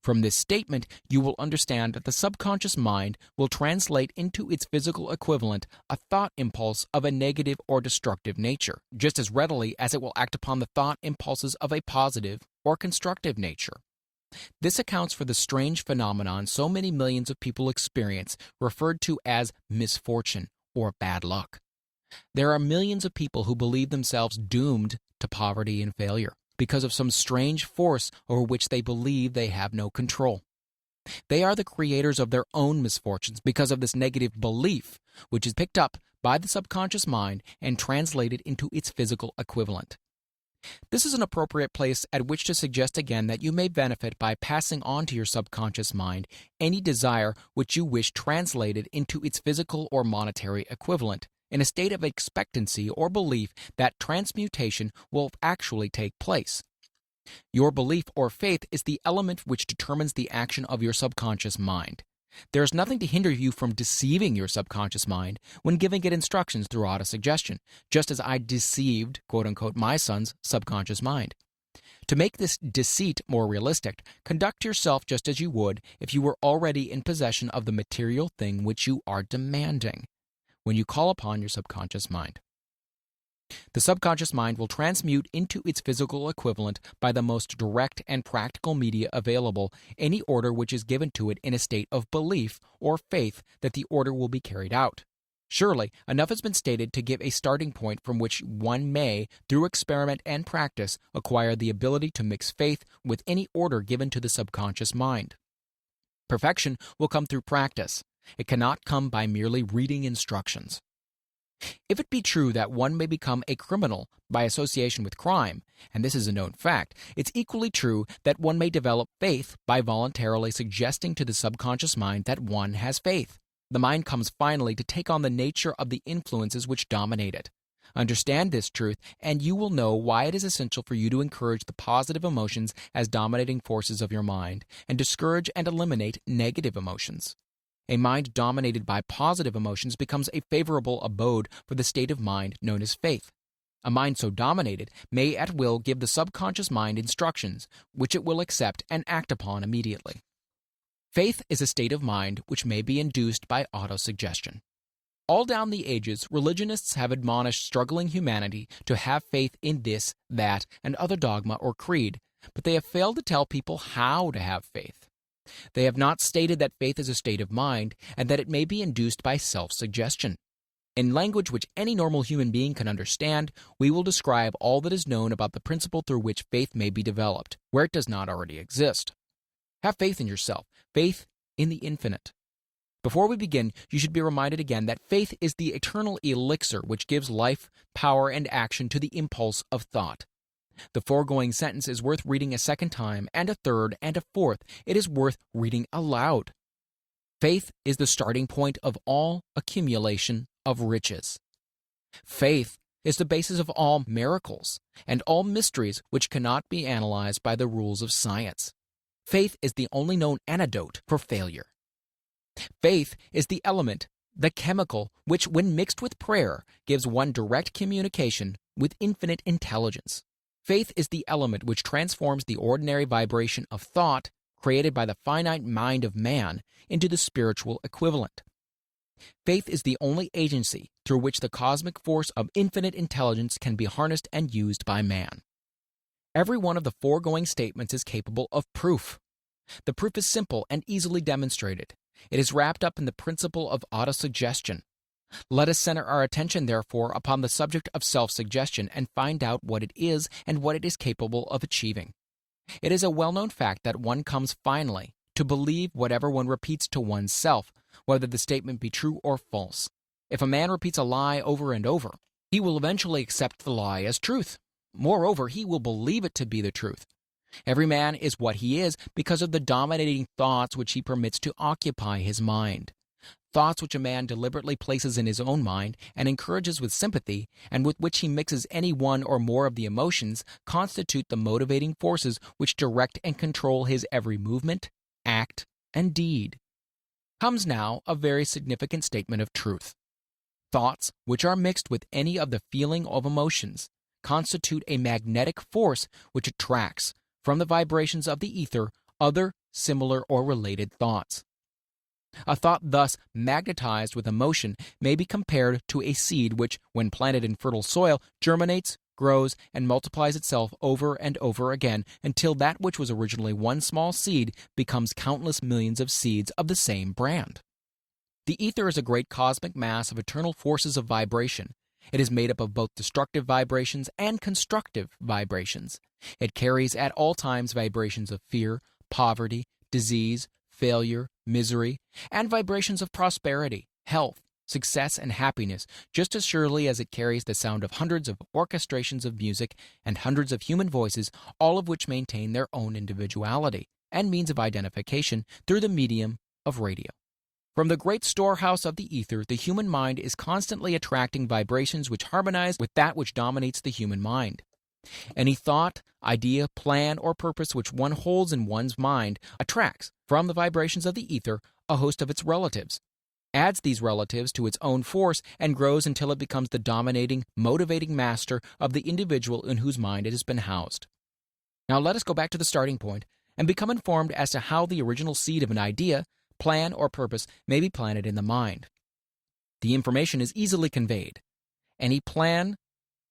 From this statement, you will understand that the subconscious mind will translate into its physical equivalent a thought impulse of a negative or destructive nature, just as readily as it will act upon the thought impulses of a positive or constructive nature. This accounts for the strange phenomenon so many millions of people experience, referred to as misfortune or bad luck. There are millions of people who believe themselves doomed to poverty and failure because of some strange force over which they believe they have no control. They are the creators of their own misfortunes because of this negative belief, which is picked up by the subconscious mind and translated into its physical equivalent. This is an appropriate place at which to suggest again that you may benefit by passing on to your subconscious mind any desire which you wish translated into its physical or monetary equivalent, in a state of expectancy or belief that transmutation will actually take place. Your belief or faith is the element which determines the action of your subconscious mind. There is nothing to hinder you from deceiving your subconscious mind when giving it instructions through autosuggestion, just as I deceived, quote-unquote, my son's subconscious mind. To make this deceit more realistic, conduct yourself just as you would if you were already in possession of the material thing which you are demanding when you call upon your subconscious mind. The subconscious mind will transmute into its physical equivalent by the most direct and practical media available any order which is given to it in a state of belief or faith that the order will be carried out. Surely, enough has been stated to give a starting point from which one may, through experiment and practice, acquire the ability to mix faith with any order given to the subconscious mind. Perfection will come through practice. It cannot come by merely reading instructions. If it be true that one may become a criminal by association with crime, and this is a known fact, it's equally true that one may develop faith by voluntarily suggesting to the subconscious mind that one has faith. The mind comes finally to take on the nature of the influences which dominate it. Understand this truth, and you will know why it is essential for you to encourage the positive emotions as dominating forces of your mind, and discourage and eliminate negative emotions. A mind dominated by positive emotions becomes a favorable abode for the state of mind known as faith. A mind so dominated may at will give the subconscious mind instructions, which it will accept and act upon immediately. Faith is a state of mind which may be induced by autosuggestion. All down the ages, religionists have admonished struggling humanity to have faith in this, that, and other dogma or creed, but they have failed to tell people how to have faith. They have not stated that faith is a state of mind and that it may be induced by self-suggestion. In language which any normal human being can understand, we will describe all that is known about the principle through which faith may be developed, where it does not already exist. Have faith in yourself, faith in the infinite. Before we begin, you should be reminded again that faith is the eternal elixir which gives life, power, and action to the impulse of thought. The foregoing sentence is worth reading a second time, and a third, and a fourth. It is worth reading aloud. Faith is the starting point of all accumulation of riches. Faith is the basis of all miracles and all mysteries which cannot be analyzed by the rules of science. Faith is the only known antidote for failure. Faith is the element, the chemical, which, when mixed with prayer, gives one direct communication with infinite intelligence. Faith is the element which transforms the ordinary vibration of thought created by the finite mind of man into the spiritual equivalent. Faith is the only agency through which the cosmic force of infinite intelligence can be harnessed and used by man. Every one of the foregoing statements is capable of proof. The proof is simple and easily demonstrated. It is wrapped up in the principle of autosuggestion. Let us center our attention, therefore, upon the subject of self-suggestion and find out what it is and what it is capable of achieving. It is a well-known fact that one comes finally to believe whatever one repeats to oneself, whether the statement be true or false. If a man repeats a lie over and over, he will eventually accept the lie as truth. Moreover, he will believe it to be the truth. Every man is what he is because of the dominating thoughts which he permits to occupy his mind. Thoughts which a man deliberately places in his own mind and encourages with sympathy, and with which he mixes any one or more of the emotions, constitute the motivating forces which direct and control his every movement, act, and deed. Comes now a very significant statement of truth. Thoughts, which are mixed with any of the feeling of emotions, constitute a magnetic force which attracts, from the vibrations of the ether, other similar or related thoughts. A thought thus magnetized with emotion may be compared to a seed which, when planted in fertile soil, germinates, grows, and multiplies itself over and over again until that which was originally one small seed becomes countless millions of seeds of the same brand. The ether is a great cosmic mass of eternal forces of vibration. It is made up of both destructive vibrations and constructive vibrations. It carries at all times vibrations of fear, poverty, disease, failure, misery, and vibrations of prosperity, health, success, and happiness, just as surely as it carries the sound of hundreds of orchestrations of music and hundreds of human voices, all of which maintain their own individuality and means of identification through the medium of radio. From the great storehouse of the ether, the human mind is constantly attracting vibrations which harmonize with that which dominates the human mind. Any thought, idea, plan, or purpose which one holds in one's mind attracts, from the vibrations of the ether, a host of its relatives, adds these relatives to its own force, and grows until it becomes the dominating, motivating master of the individual in whose mind it has been housed. Now let us go back to the starting point and become informed as to how the original seed of an idea, plan, or purpose may be planted in the mind. The information is easily conveyed. Any plan,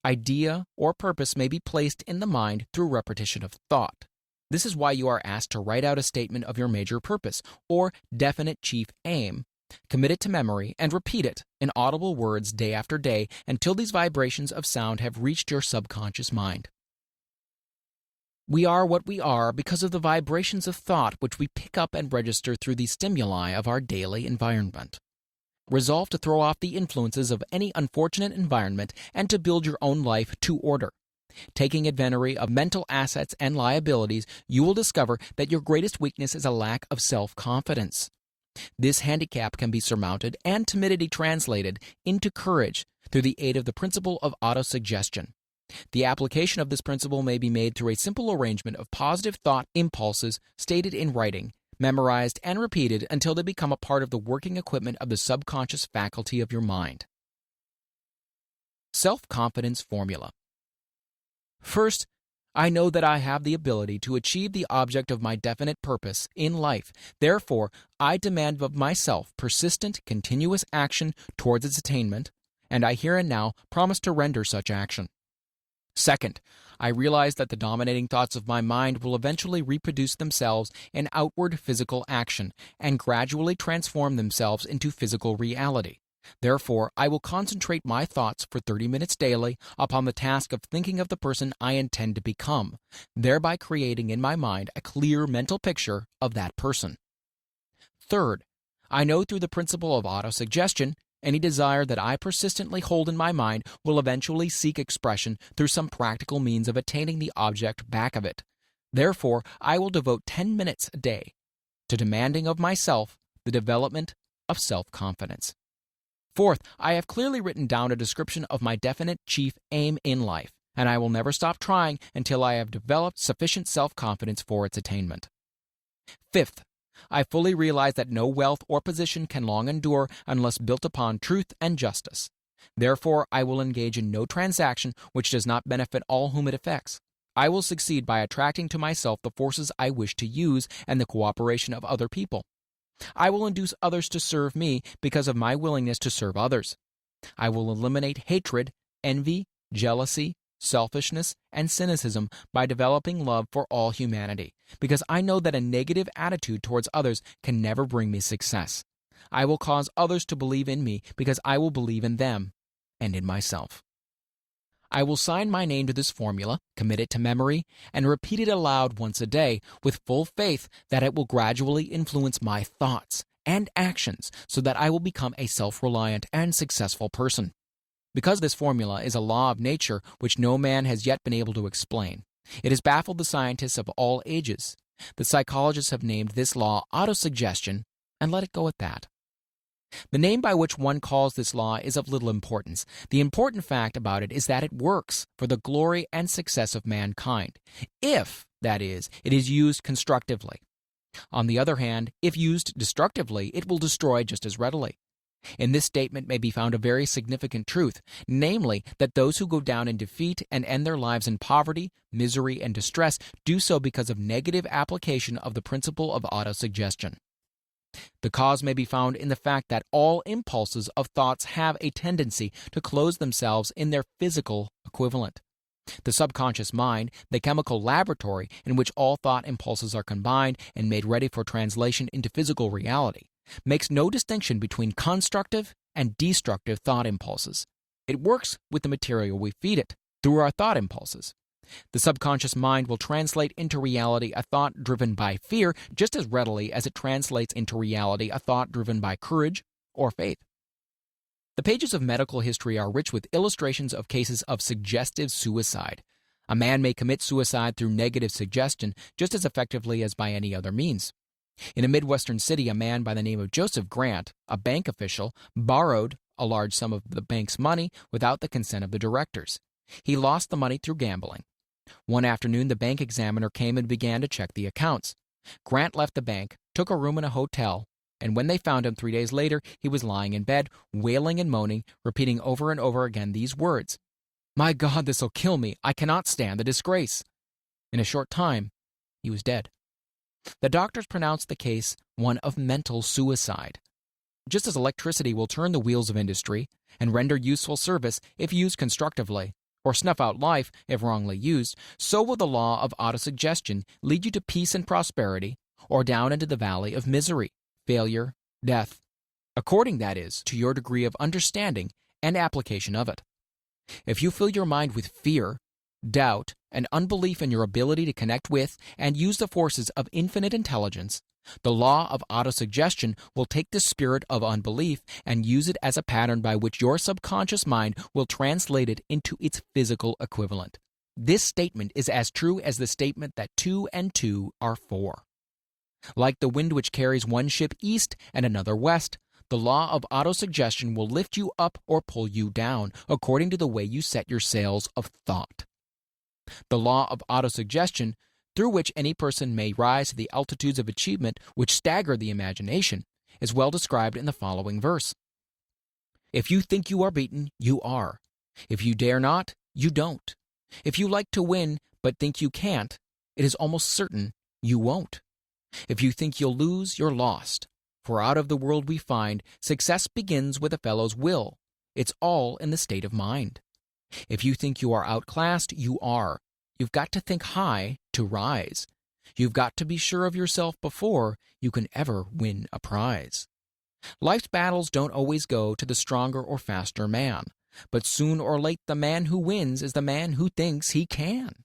idea, or purpose may be placed in the mind through repetition of thought. This is why you are asked to write out a statement of your major purpose, or definite chief aim, commit it to memory, and repeat it in audible words day after day until these vibrations of sound have reached your subconscious mind. We are what we are because of the vibrations of thought which we pick up and register through the stimuli of our daily environment. Resolve to throw off the influences of any unfortunate environment and to build your own life to order. Taking inventory of mental assets and liabilities, you will discover that your greatest weakness is a lack of self-confidence. This handicap can be surmounted and timidity translated into courage through the aid of the principle of autosuggestion. The application of this principle may be made through a simple arrangement of positive thought impulses stated in writing, memorized and repeated until they become a part of the working equipment of the subconscious faculty of your mind. Self-confidence formula. First, I know that I have the ability to achieve the object of my definite purpose in life. Therefore, I demand of myself persistent, continuous action towards its attainment, and I here and now promise to render such action. Second, I realize that the dominating thoughts of my mind will eventually reproduce themselves in outward physical action and gradually transform themselves into physical reality. Therefore, I will concentrate my thoughts for 30 minutes daily upon the task of thinking of the person I intend to become, thereby creating in my mind a clear mental picture of that person. Third, I know through the principle of autosuggestion, any desire that I persistently hold in my mind will eventually seek expression through some practical means of attaining the object back of it. Therefore, I will devote 10 minutes a day to demanding of myself the development of self-confidence. Fourth, I have clearly written down a description of my definite chief aim in life, and I will never stop trying until I have developed sufficient self-confidence for its attainment. Fifth, I fully realize that no wealth or position can long endure unless built upon truth and justice. Therefore, I will engage in no transaction which does not benefit all whom it affects. I will succeed by attracting to myself the forces I wish to use and the cooperation of other people. I will induce others to serve me because of my willingness to serve others. I will eliminate hatred, envy, jealousy, selfishness, and cynicism by developing love for all humanity, because I know that a negative attitude towards others can never bring me success. I will cause others to believe in me because I will believe in them and in myself. I will sign my name to this formula, commit it to memory, and repeat it aloud once a day with full faith that it will gradually influence my thoughts and actions so that I will become a self-reliant and successful person. Because this formula is a law of nature which no man has yet been able to explain, it has baffled the scientists of all ages. The psychologists have named this law autosuggestion and let it go at that. The name by which one calls this law is of little importance. The important fact about it is that it works for the glory and success of mankind, if, that is, it is used constructively. On the other hand, if used destructively, it will destroy just as readily. In this statement may be found a very significant truth, namely that those who go down in defeat and end their lives in poverty, misery, and distress do so because of negative application of the principle of autosuggestion. The cause may be found in the fact that all impulses of thoughts have a tendency to close themselves in their physical equivalent. The subconscious mind, the chemical laboratory in which all thought impulses are combined and made ready for translation into physical reality, makes no distinction between constructive and destructive thought impulses. It works with the material we feed it, through our thought impulses. The subconscious mind will translate into reality a thought driven by fear just as readily as it translates into reality a thought driven by courage or faith. The pages of medical history are rich with illustrations of cases of suggestive suicide. A man may commit suicide through negative suggestion just as effectively as by any other means. In a Midwestern city, a man by the name of Joseph Grant, a bank official, borrowed a large sum of the bank's money without the consent of the directors. He lost the money through gambling. One afternoon, the bank examiner came and began to check the accounts. Grant left the bank, took a room in a hotel, and when they found him 3 days later, he was lying in bed, wailing and moaning, repeating over and over again these words, "My God, this'll kill me. I cannot stand the disgrace." In a short time, he was dead. The doctors pronounced the case one of mental suicide. Just as electricity will turn the wheels of industry and render useful service if used constructively, or snuff out life if wrongly used, so will the law of autosuggestion lead you to peace and prosperity, or down into the valley of misery, failure, death, according, that is, to your degree of understanding and application of it. If you fill your mind with fear, doubt, and unbelief in your ability to connect with and use the forces of infinite intelligence, the law of autosuggestion will take the spirit of unbelief and use it as a pattern by which your subconscious mind will translate it into its physical equivalent. This statement is as true as the statement that 2 and 2 are 4. Like the wind which carries one ship east and another west, the law of autosuggestion will lift you up or pull you down according to the way you set your sails of thought. The law of autosuggestion, through which any person may rise to the altitudes of achievement which stagger the imagination, is well described in the following verse. If you think you are beaten, you are. If you dare not, you don't. If you like to win but think you can't, it is almost certain you won't. If you think you'll lose, you're lost. For out of the world we find, success begins with a fellow's will. It's all in the state of mind. If you think you are outclassed, you are. You've got to think high to rise. You've got to be sure of yourself before you can ever win a prize. Life's battles don't always go to the stronger or faster man, but soon or late the man who wins is the man who thinks he can.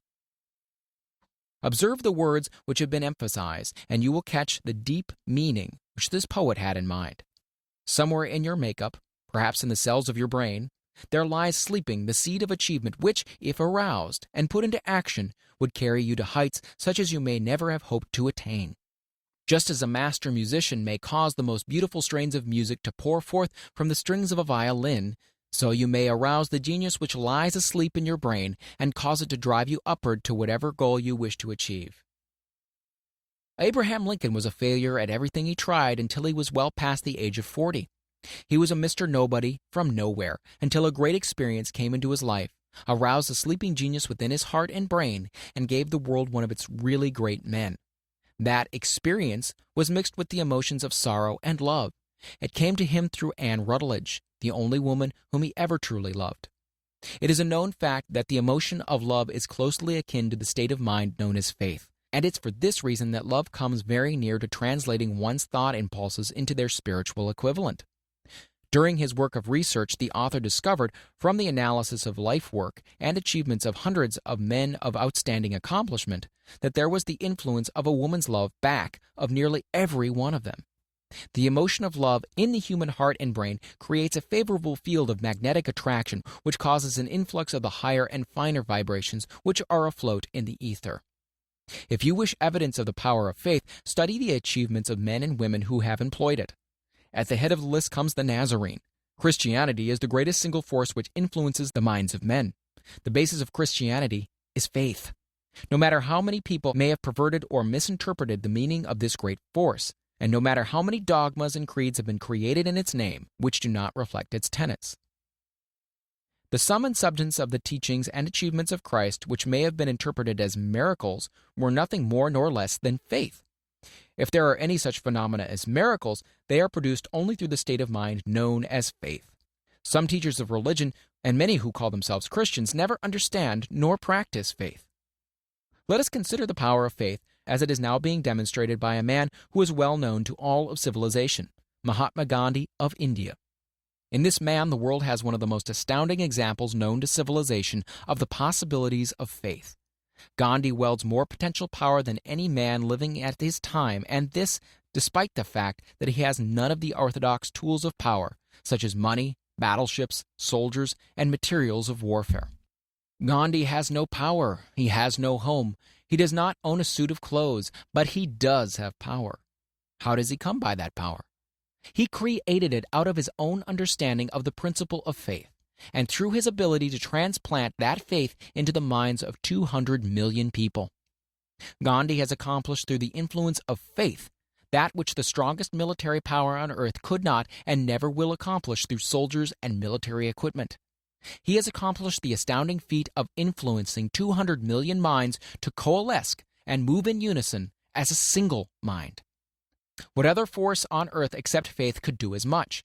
Observe the words which have been emphasized, and you will catch the deep meaning which this poet had in mind. Somewhere in your makeup, perhaps in the cells of your brain, there lies sleeping the seed of achievement which, if aroused and put into action, would carry you to heights such as you may never have hoped to attain. Just as a master musician may cause the most beautiful strains of music to pour forth from the strings of a violin, so you may arouse the genius which lies asleep in your brain and cause it to drive you upward to whatever goal you wish to achieve. Abraham Lincoln was a failure at everything he tried until he was well past the age of 40. He was a Mr. Nobody from nowhere until a great experience came into his life, aroused a sleeping genius within his heart and brain, and gave the world one of its really great men. That experience was mixed with the emotions of sorrow and love. It came to him through Anne Rutledge, the only woman whom he ever truly loved. It is a known fact that the emotion of love is closely akin to the state of mind known as faith, and it's for this reason that love comes very near to translating one's thought impulses into their spiritual equivalent. During his work of research, the author discovered, from the analysis of life work and achievements of hundreds of men of outstanding accomplishment, that there was the influence of a woman's love back of nearly every one of them. The emotion of love in the human heart and brain creates a favorable field of magnetic attraction which causes an influx of the higher and finer vibrations which are afloat in the ether. If you wish evidence of the power of faith, study the achievements of men and women who have employed it. At the head of the list comes the Nazarene. Christianity is the greatest single force which influences the minds of men. The basis of Christianity is faith. No matter how many people may have perverted or misinterpreted the meaning of this great force, and no matter how many dogmas and creeds have been created in its name which do not reflect its tenets. The sum and substance of the teachings and achievements of Christ, which may have been interpreted as miracles, were nothing more nor less than faith. If there are any such phenomena as miracles, they are produced only through the state of mind known as faith. Some teachers of religion, and many who call themselves Christians, never understand nor practice faith. Let us consider the power of faith as it is now being demonstrated by a man who is well known to all of civilization, Mahatma Gandhi of India. In this man, the world has one of the most astounding examples known to civilization of the possibilities of faith. Gandhi wields more potential power than any man living at his time, and this despite the fact that he has none of the orthodox tools of power, such as money, battleships, soldiers, and materials of warfare. Gandhi has no power, he has no home, he does not own a suit of clothes, but he does have power. How does he come by that power? He created it out of his own understanding of the principle of faith, and through his ability to transplant that faith into the minds of 200 million people. Gandhi has accomplished through the influence of faith that which the strongest military power on earth could not and never will accomplish through soldiers and military equipment. He has accomplished the astounding feat of influencing 200 million minds to coalesce and move in unison as a single mind. What other force on earth except faith could do as much?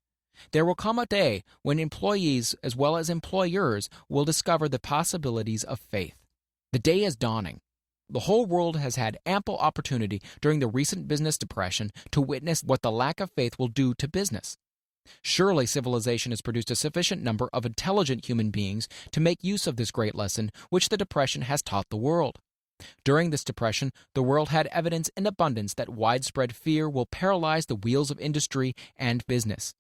There will come a day when employees as well as employers will discover the possibilities of faith. The day is dawning. The whole world has had ample opportunity during the recent business depression to witness what the lack of faith will do to business. Surely civilization has produced a sufficient number of intelligent human beings to make use of this great lesson which the depression has taught the world. During this depression, the world had evidence in abundance that widespread fear will paralyze the wheels of industry and business.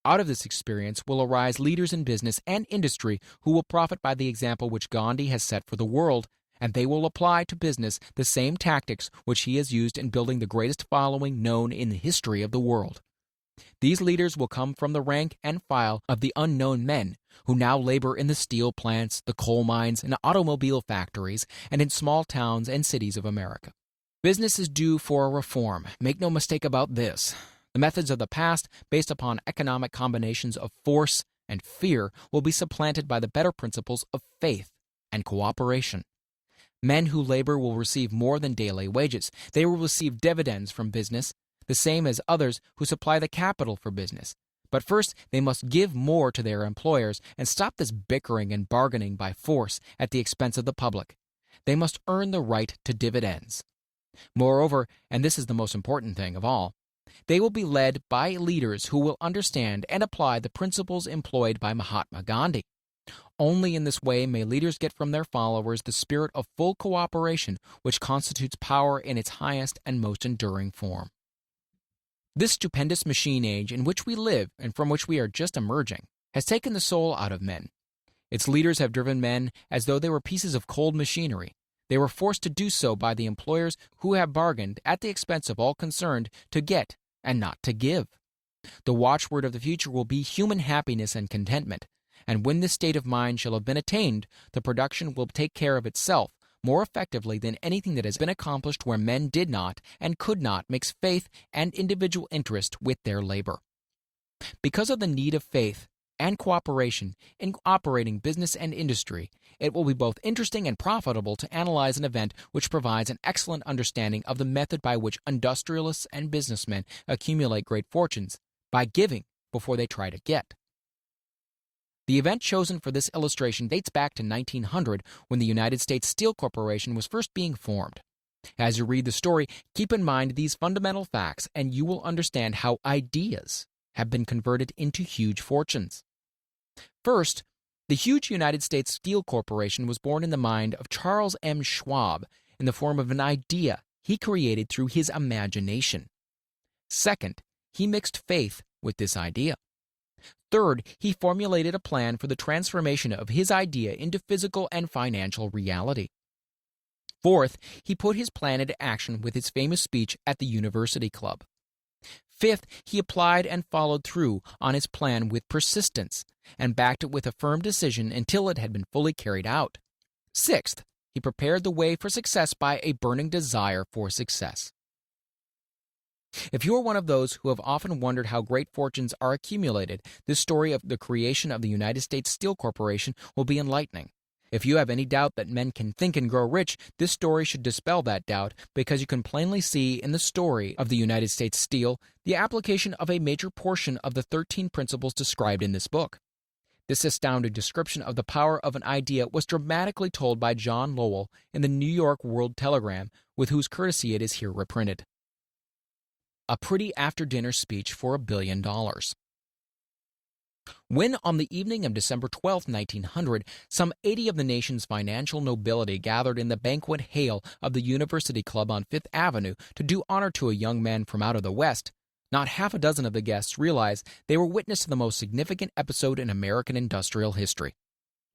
Out of this experience will arise leaders in business and industry who will profit by the example which Gandhi has set for the world, and they will apply to business the same tactics which he has used in building the greatest following known in the history of the world. These leaders will come from the rank and file of the unknown men who now labor in the steel plants, the coal mines, and automobile factories, and in small towns and cities of America. Business is due for a reform. Make no mistake about this. The methods of the past, based upon economic combinations of force and fear, will be supplanted by the better principles of faith and cooperation. Men who labor will receive more than daily wages. They will receive dividends from business, the same as others who supply the capital for business. But first, they must give more to their employers and stop this bickering and bargaining by force at the expense of the public. They must earn the right to dividends. Moreover, and this is the most important thing of all, they will be led by leaders who will understand and apply the principles employed by Mahatma Gandhi. Only in this way may leaders get from their followers the spirit of full cooperation which constitutes power in its highest and most enduring form. This stupendous machine age in which we live and from which we are just emerging has taken the soul out of men. Its leaders have driven men as though they were pieces of cold machinery. They were forced to do so by the employers who have bargained at the expense of all concerned to get and not to give. The watchword of the future will be human happiness and contentment, and when this state of mind shall have been attained, the production will take care of itself more effectively than anything that has been accomplished where men did not and could not mix faith and individual interest with their labor. Because of the need of faith and cooperation in operating business and industry, it will be both interesting and profitable to analyze an event which provides an excellent understanding of the method by which industrialists and businessmen accumulate great fortunes, by giving before they try to get. The event chosen for this illustration dates back to 1900 when the United States Steel Corporation was first being formed. As you read the story, keep in mind these fundamental facts and you will understand how ideas have been converted into huge fortunes. First, the huge United States Steel Corporation was born in the mind of Charles M. Schwab in the form of an idea he created through his imagination. Second, he mixed faith with this idea. Third, he formulated a plan for the transformation of his idea into physical and financial reality. Fourth, he put his plan into action with his famous speech at the University Club. Fifth, he applied and followed through on his plan with persistence and backed it with a firm decision until it had been fully carried out. Sixth, he prepared the way for success by a burning desire for success. If you are one of those who have often wondered how great fortunes are accumulated, this story of the creation of the United States Steel Corporation will be enlightening. If you have any doubt that men can think and grow rich, this story should dispel that doubt, because you can plainly see in the story of the United States Steel the application of a major portion of the 13 principles described in this book. This astounding description of the power of an idea was dramatically told by John Lowell in the New York World Telegram, with whose courtesy it is here reprinted. A pretty after-dinner speech for $1 billion. When, on the evening of December 12, 1900, some 80 of the nation's financial nobility gathered in the banquet hall of the University Club on Fifth Avenue to do honor to a young man from out of the West, not half a dozen of the guests realized they were witness to the most significant episode in American industrial history.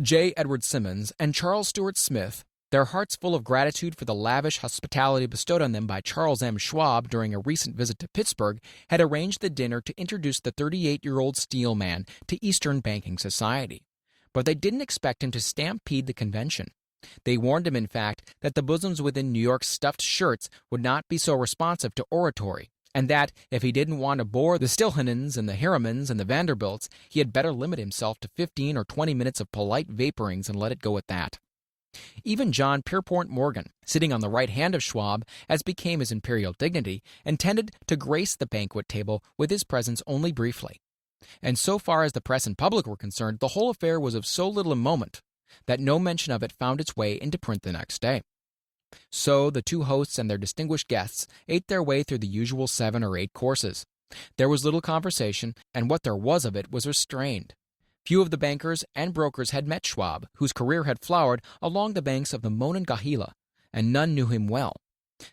J. Edward Simmons and Charles Stewart Smith, their hearts full of gratitude for the lavish hospitality bestowed on them by Charles M. Schwab during a recent visit to Pittsburgh, had arranged the dinner to introduce the 38-year-old steel man to Eastern banking society. But they didn't expect him to stampede the convention. They warned him, in fact, that the bosoms within New York's stuffed shirts would not be so responsive to oratory, and that, if he didn't want to bore the Stilhanens and the Harrimans and the Vanderbilts, he had better limit himself to 15 or 20 minutes of polite vaporings and let it go at that. Even John Pierpont Morgan, sitting on the right hand of Schwab, as became his imperial dignity, intended to grace the banquet table with his presence only briefly. And so far as the press and public were concerned, the whole affair was of so little moment that no mention of it found its way into print the next day. So the two hosts and their distinguished guests ate their way through the usual 7 or 8 courses. There was little conversation, and what there was of it was restrained. Few of the bankers and brokers had met Schwab, whose career had flowered along the banks of the Monongahela, and none knew him well.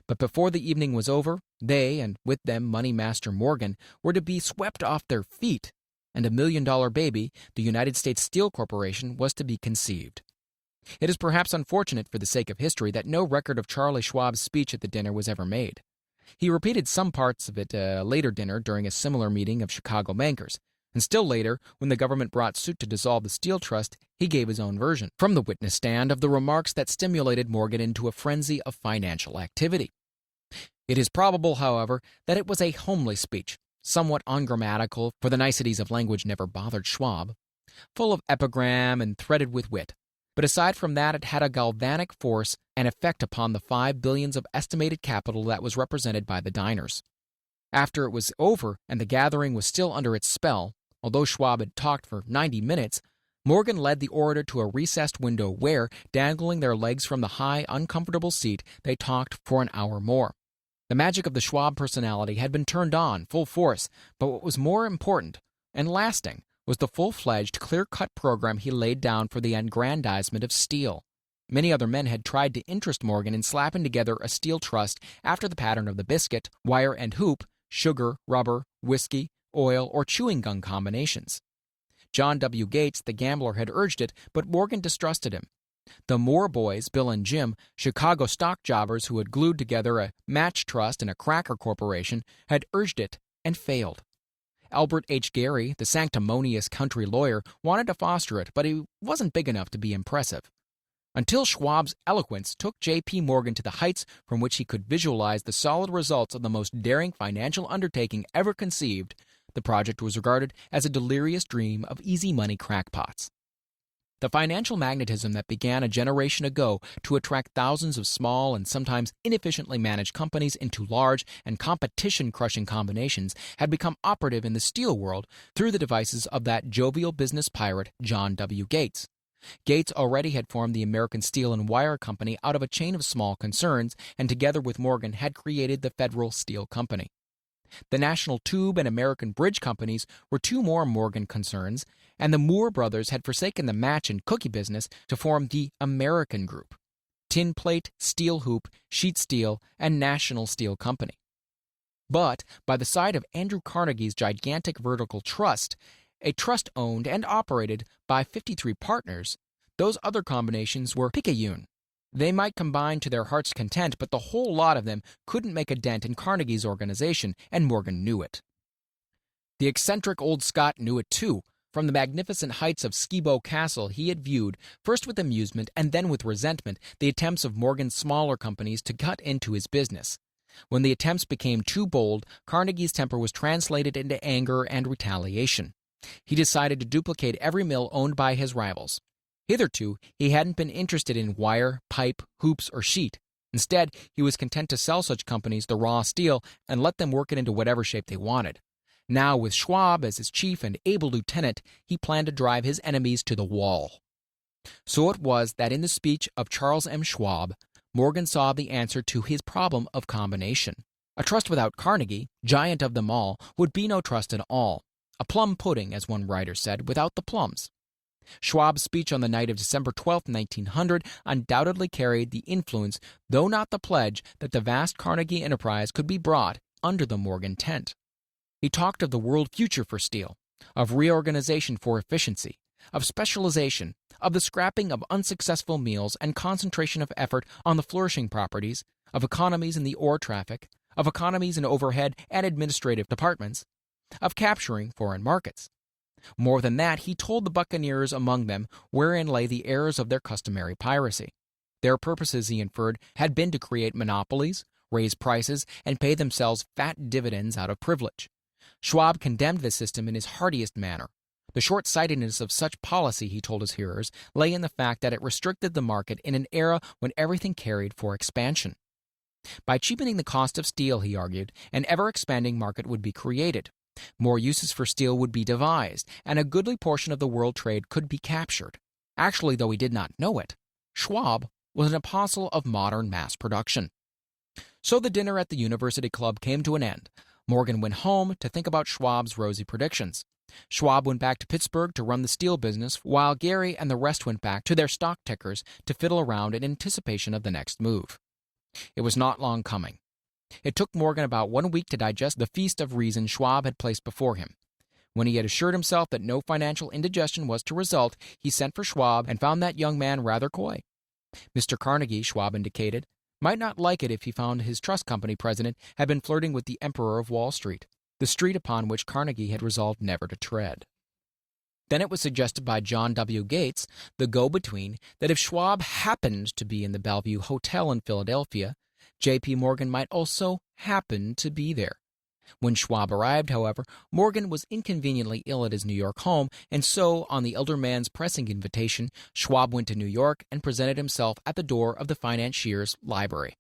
But before the evening was over, they, and with them Money Master Morgan, were to be swept off their feet, and $1 million baby, the United States Steel Corporation, was to be conceived. It is perhaps unfortunate for the sake of history that no record of Charlie Schwab's speech at the dinner was ever made. He repeated some parts of it at a later dinner during a similar meeting of Chicago bankers. And still later, when the government brought suit to dissolve the Steel Trust, he gave his own version from the witness stand of the remarks that stimulated Morgan into a frenzy of financial activity. It is probable, however, that it was a homely speech, somewhat ungrammatical, for the niceties of language never bothered Schwab, full of epigram and threaded with wit. But aside from that, it had a galvanic force and effect upon the 5 billions of estimated capital that was represented by the diners. After it was over and the gathering was still under its spell, although Schwab had talked for 90 minutes, Morgan led the orator to a recessed window where, dangling their legs from the high, uncomfortable seat, they talked for an hour more. The magic of the Schwab personality had been turned on full force, but what was more important and lasting was the full-fledged, clear-cut program he laid down for the aggrandizement of steel. Many other men had tried to interest Morgan in slapping together a steel trust after the pattern of the biscuit, wire and hoop, sugar, rubber, whiskey, oil, or chewing gum combinations. John W. Gates, the gambler, had urged it, but Morgan distrusted him. The Moore boys, Bill and Jim, Chicago stock jobbers who had glued together a match trust and a cracker corporation, had urged it and failed. Albert H. Gary, the sanctimonious country lawyer, wanted to foster it, but he wasn't big enough to be impressive. Until Schwab's eloquence took J.P. Morgan to the heights from which he could visualize the solid results of the most daring financial undertaking ever conceived, the project was regarded as a delirious dream of easy money crackpots. The financial magnetism that began a generation ago to attract thousands of small and sometimes inefficiently managed companies into large and competition-crushing combinations had become operative in the steel world through the devices of that jovial business pirate, John W. Gates. Gates already had formed the American Steel and Wire Company out of a chain of small concerns, and together with Morgan had created the Federal Steel Company. The National Tube and American Bridge Companies were two more Morgan concerns, and the Moore brothers had forsaken the match and cookie business to form the American Group: Tin Plate, Steel Hoop, Sheet Steel, and National Steel Company. But by the side of Andrew Carnegie's gigantic vertical trust, a trust owned and operated by 53 partners, those other combinations were picayune. They might combine to their heart's content, but the whole lot of them couldn't make a dent in Carnegie's organization, and Morgan knew it. The eccentric old Scot knew it too. From the magnificent heights of Skibo Castle, he had viewed, first with amusement and then with resentment, the attempts of Morgan's smaller companies to cut into his business. When the attempts became too bold, Carnegie's temper was translated into anger and retaliation. He decided to duplicate every mill owned by his rivals. Hitherto, he hadn't been interested in wire, pipe, hoops, or sheet. Instead, he was content to sell such companies the raw steel and let them work it into whatever shape they wanted. Now, with Schwab as his chief and able lieutenant, he planned to drive his enemies to the wall. So it was that in the speech of Charles M. Schwab, Morgan saw the answer to his problem of combination. A trust without Carnegie, giant of them all, would be no trust at all. A plum pudding, as one writer said, without the plums. Schwab's speech on the night of December 12, 1900, undoubtedly carried the influence, though not the pledge, that the vast Carnegie enterprise could be brought under the Morgan tent. He talked of the world future for steel, of reorganization for efficiency, of specialization, of the scrapping of unsuccessful mills and concentration of effort on the flourishing properties, of economies in the ore traffic, of economies in overhead and administrative departments, of capturing foreign markets. More than that, he told the buccaneers among them wherein lay the errors of their customary piracy. Their purposes, he inferred, had been to create monopolies, raise prices, and pay themselves fat dividends out of privilege. Schwab condemned the system in his heartiest manner. The short-sightedness of such policy, he told his hearers, lay in the fact that it restricted the market in an era when everything carried for expansion. By cheapening the cost of steel, he argued, an ever-expanding market would be created. More uses for steel would be devised, and a goodly portion of the world trade could be captured. Actually, though he did not know it, Schwab was an apostle of modern mass production. So the dinner at the University Club came to an end. Morgan went home to think about Schwab's rosy predictions. Schwab went back to Pittsburgh to run the steel business, while Gary and the rest went back to their stock tickers to fiddle around in anticipation of the next move. It was not long coming. It took Morgan about 1 week to digest the feast of reason Schwab had placed before him. When he had assured himself that no financial indigestion was to result, he sent for Schwab and found that young man rather coy. Mr. Carnegie, Schwab indicated, might not like it if he found his trust company president had been flirting with the Emperor of Wall Street, the street upon which Carnegie had resolved never to tread. Then it was suggested by John W. Gates, the go-between, that if Schwab happened to be in the Bellevue Hotel in Philadelphia, J.P. Morgan might also happen to be there. When Schwab arrived, however, Morgan was inconveniently ill at his New York home, and so, on the elder man's pressing invitation, Schwab went to New York and presented himself at the door of the financier's library.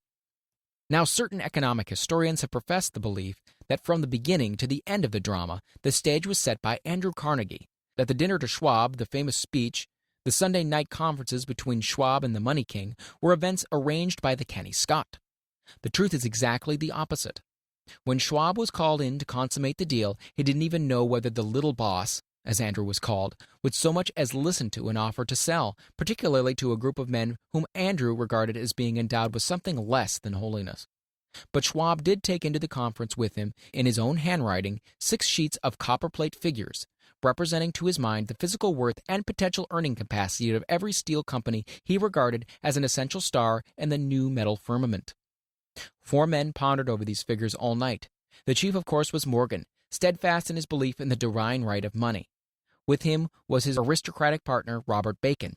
Now, certain economic historians have professed the belief that from the beginning to the end of the drama, the stage was set by Andrew Carnegie, that the dinner to Schwab, the famous speech, the Sunday night conferences between Schwab and the Money King were events arranged by the Kenny Scott. The truth is exactly the opposite. When Schwab was called in to consummate the deal, he didn't even know whether the little boss, as Andrew was called, would so much as listen to an offer to sell, particularly to a group of men whom Andrew regarded as being endowed with something less than holiness. But Schwab did take into the conference with him, in his own handwriting, 6 sheets of copperplate figures, representing to his mind the physical worth and potential earning capacity of every steel company he regarded as an essential star in the new metal firmament. 4 men pondered over these figures all night. The chief, of course, was Morgan, steadfast in his belief in the divine right of money. With him was his aristocratic partner, Robert Bacon.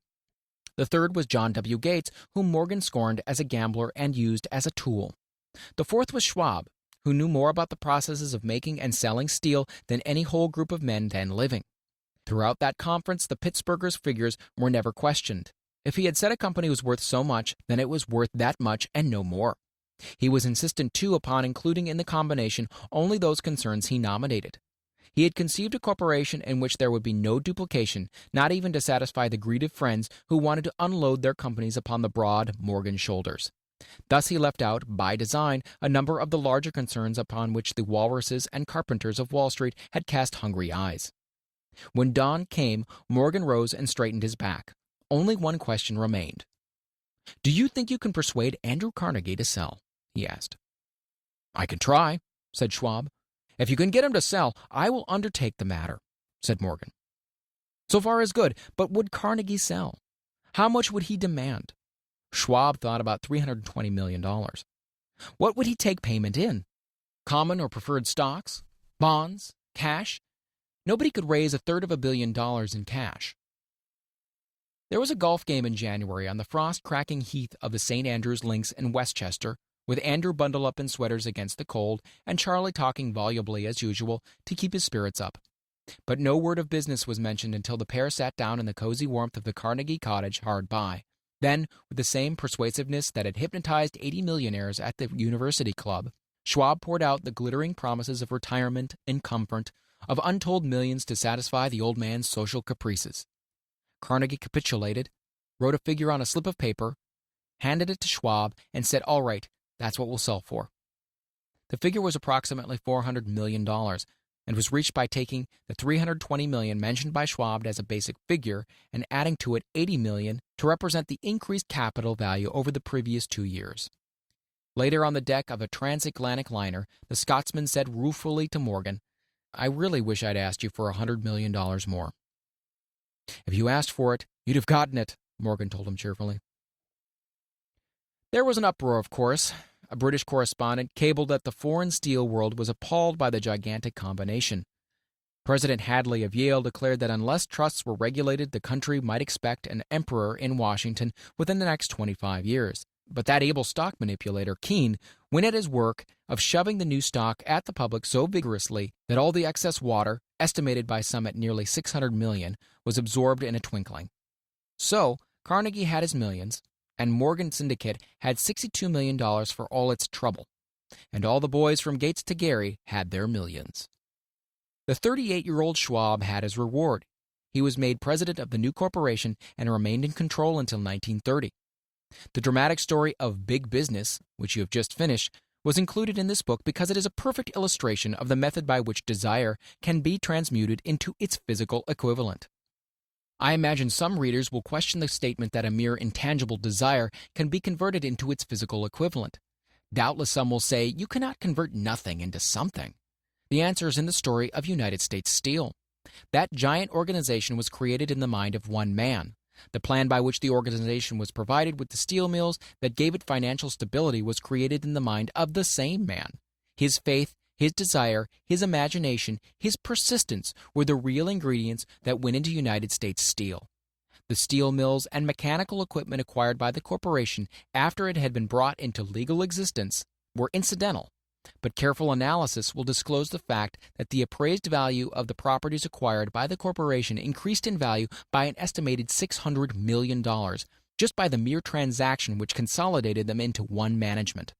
The third was John W. Gates, whom Morgan scorned as a gambler and used as a tool. The fourth was Schwab, who knew more about the processes of making and selling steel than any whole group of men then living. Throughout that conference, the Pittsburghers' figures were never questioned. If he had said a company was worth so much, then it was worth that much and no more. He was insistent, too, upon including in the combination only those concerns he nominated. He had conceived a corporation in which there would be no duplication, not even to satisfy the greed of friends who wanted to unload their companies upon the broad Morgan shoulders. Thus he left out, by design, a number of the larger concerns upon which the walruses and carpenters of Wall Street had cast hungry eyes. When dawn came, Morgan rose and straightened his back. Only one question remained. "Do you think you can persuade Andrew Carnegie to sell?" he asked. "I can try," said Schwab. "If you can get him to sell, I will undertake the matter," said Morgan. So far is good, but would Carnegie sell? How much would he demand? Schwab thought about $320 million. What would he take payment in? Common or preferred stocks? Bonds? Cash? Nobody could raise $350 million in cash. There was a golf game in January on the frost-cracking heath of the St. Andrews Links in Westchester, with Andrew bundled up in sweaters against the cold and Charlie talking volubly as usual to keep his spirits up. But no word of business was mentioned until the pair sat down in the cozy warmth of the Carnegie cottage hard by. Then, with the same persuasiveness that had hypnotized 80 millionaires at the University Club, Schwab poured out the glittering promises of retirement and comfort, of untold millions to satisfy the old man's social caprices. Carnegie capitulated, wrote a figure on a slip of paper, handed it to Schwab, and said, "All right, that's what we'll sell for." The figure was approximately $400 million, and was reached by taking the $320 million mentioned by Schwab as a basic figure and adding to it $80 million to represent the increased capital value over the previous 2 years. Later on the deck of a transatlantic liner, the Scotsman said ruefully to Morgan, "I really wish I'd asked you for $100 million more." "If you asked for it, you'd have gotten it," Morgan told him cheerfully. There was an uproar, of course. A British correspondent cabled that the foreign steel world was appalled by the gigantic combination. President Hadley of Yale declared that unless trusts were regulated, the country might expect an emperor in Washington within the next 25 years. But that able stock manipulator, Keene, went at his work of shoving the new stock at the public so vigorously that all the excess water, estimated by some at nearly $600 million, was absorbed in a twinkling. So, Carnegie had his millions, and Morgan Syndicate had $62 million for all its trouble. And all the boys from Gates to Gary had their millions. The 38-year-old Schwab had his reward. He was made president of the new corporation and remained in control until 1930. The dramatic story of Big Business, which you have just finished, was included in this book because it is a perfect illustration of the method by which desire can be transmuted into its physical equivalent. I imagine some readers will question the statement that a mere intangible desire can be converted into its physical equivalent. Doubtless some will say, you cannot convert nothing into something. The answer is in the story of United States Steel. That giant organization was created in the mind of one man. The plan by which the organization was provided with the steel mills that gave it financial stability was created in the mind of the same man. His faith, his desire, his imagination, his persistence were the real ingredients that went into United States Steel. The steel mills and mechanical equipment acquired by the corporation after it had been brought into legal existence were incidental, but careful analysis will disclose the fact that the appraised value of the properties acquired by the corporation increased in value by an estimated $600 million, just by the mere transaction which consolidated them into one management.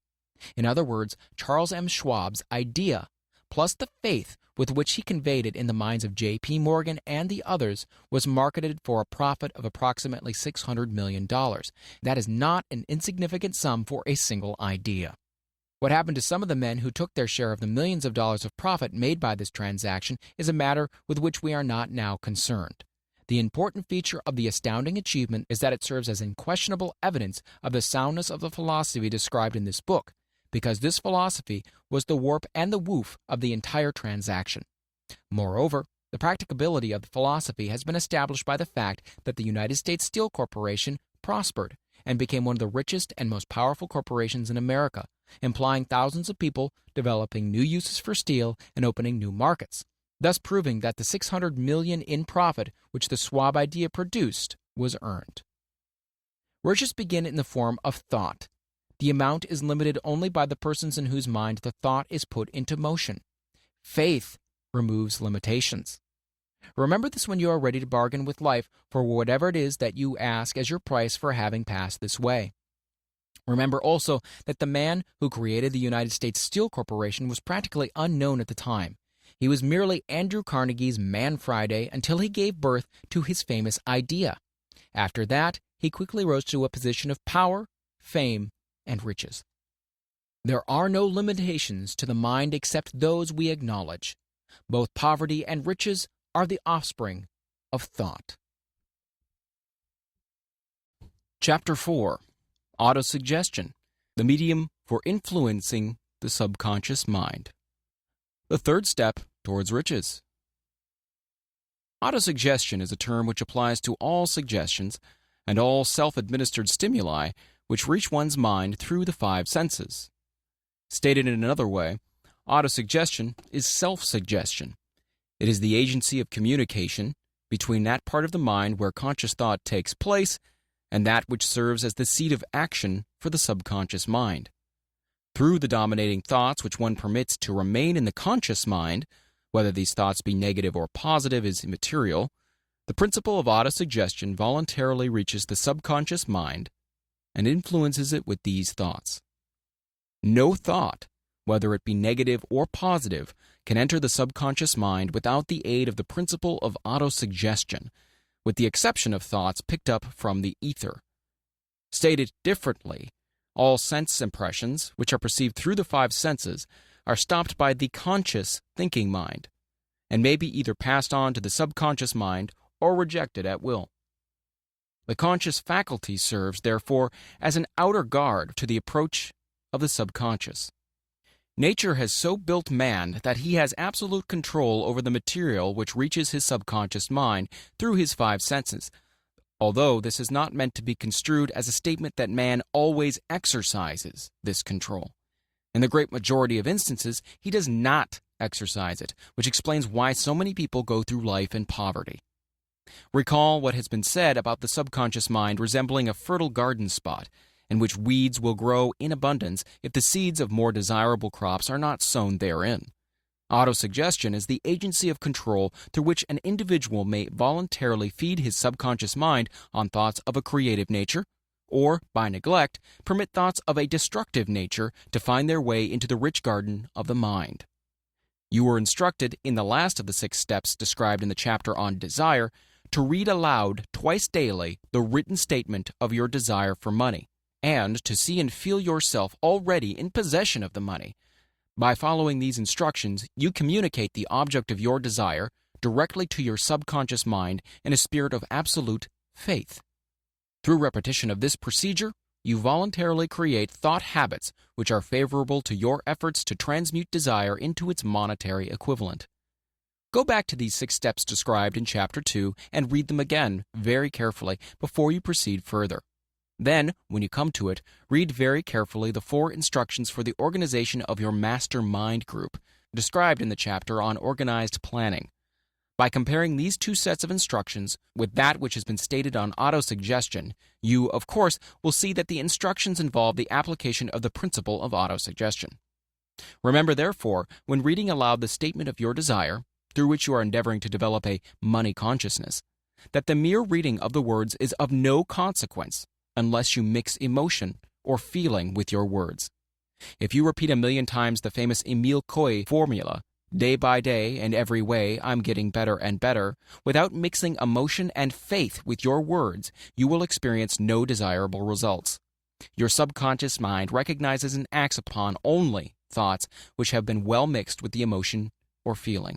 In other words, Charles M. Schwab's idea, plus the faith with which he conveyed it in the minds of J.P. Morgan and the others, was marketed for a profit of approximately $600 million. That is not an insignificant sum for a single idea. What happened to some of the men who took their share of the millions of dollars of profit made by this transaction is a matter with which we are not now concerned. The important feature of the astounding achievement is that it serves as unquestionable evidence of the soundness of the philosophy described in this book, because this philosophy was the warp and the woof of the entire transaction. Moreover, the practicability of the philosophy has been established by the fact that the United States Steel Corporation prospered and became one of the richest and most powerful corporations in America, employing thousands of people, developing new uses for steel, and opening new markets, thus proving that the $600 million in profit which the Schwab idea produced was earned. Riches begin in the form of thought. The amount is limited only by the persons in whose mind the thought is put into motion. Faith removes limitations. Remember this when you are ready to bargain with life for whatever it is that you ask as your price for having passed this way. Remember also that the man who created the United States Steel Corporation was practically unknown at the time. He was merely Andrew Carnegie's Man Friday until he gave birth to his famous idea. After that, he quickly rose to a position of power, fame, and riches. There are no limitations to the mind except those we acknowledge. Both poverty and riches are the offspring of thought. Chapter 4. Autosuggestion, the medium for influencing the subconscious mind. The third step towards riches. Autosuggestion is a term which applies to all suggestions and all self-administered stimuli which reach one's mind through the five senses. Stated in another way, autosuggestion is self-suggestion. It is the agency of communication between that part of the mind where conscious thought takes place and that which serves as the seat of action for the subconscious mind. Through the dominating thoughts which one permits to remain in the conscious mind, whether these thoughts be negative or positive is immaterial, the principle of autosuggestion voluntarily reaches the subconscious mind and influences it with these thoughts. No thought, whether it be negative or positive, can enter the subconscious mind without the aid of the principle of autosuggestion, with the exception of thoughts picked up from the ether. Stated differently, all sense impressions, which are perceived through the five senses, are stopped by the conscious thinking mind, and may be either passed on to the subconscious mind or rejected at will. The conscious faculty serves, therefore, as an outer guard to the approach of the subconscious. Nature has so built man that he has absolute control over the material which reaches his subconscious mind through his five senses, although this is not meant to be construed as a statement that man always exercises this control. In the great majority of instances, he does not exercise it, which explains why so many people go through life in poverty. Recall what has been said about the subconscious mind resembling a fertile garden spot, in which weeds will grow in abundance if the seeds of more desirable crops are not sown therein. Autosuggestion is the agency of control through which an individual may voluntarily feed his subconscious mind on thoughts of a creative nature, or, by neglect, permit thoughts of a destructive nature to find their way into the rich garden of the mind. You were instructed in the last of the 6 steps described in the chapter on desire to read aloud twice daily the written statement of your desire for money, and to see and feel yourself already in possession of the money. By following these instructions, you communicate the object of your desire directly to your subconscious mind in a spirit of absolute faith. Through repetition of this procedure, you voluntarily create thought habits which are favorable to your efforts to transmute desire into its monetary equivalent. Go back to these 6 steps described in Chapter 2 and read them again very carefully before you proceed further. Then, when you come to it, read very carefully the 4 instructions for the organization of your master mind group, described in the chapter on organized planning. By comparing these 2 sets of instructions with that which has been stated on autosuggestion, you, of course, will see that the instructions involve the application of the principle of autosuggestion. Remember, therefore, when reading aloud the statement of your desire, through which you are endeavoring to develop a money consciousness, that the mere reading of the words is of no consequence unless you mix emotion or feeling with your words. If you repeat 1,000,000 times the famous Emile Coué formula, day by day and every way I'm getting better and better, without mixing emotion and faith with your words, you will experience no desirable results. Your subconscious mind recognizes and acts upon only thoughts which have been well mixed with the emotion or feeling.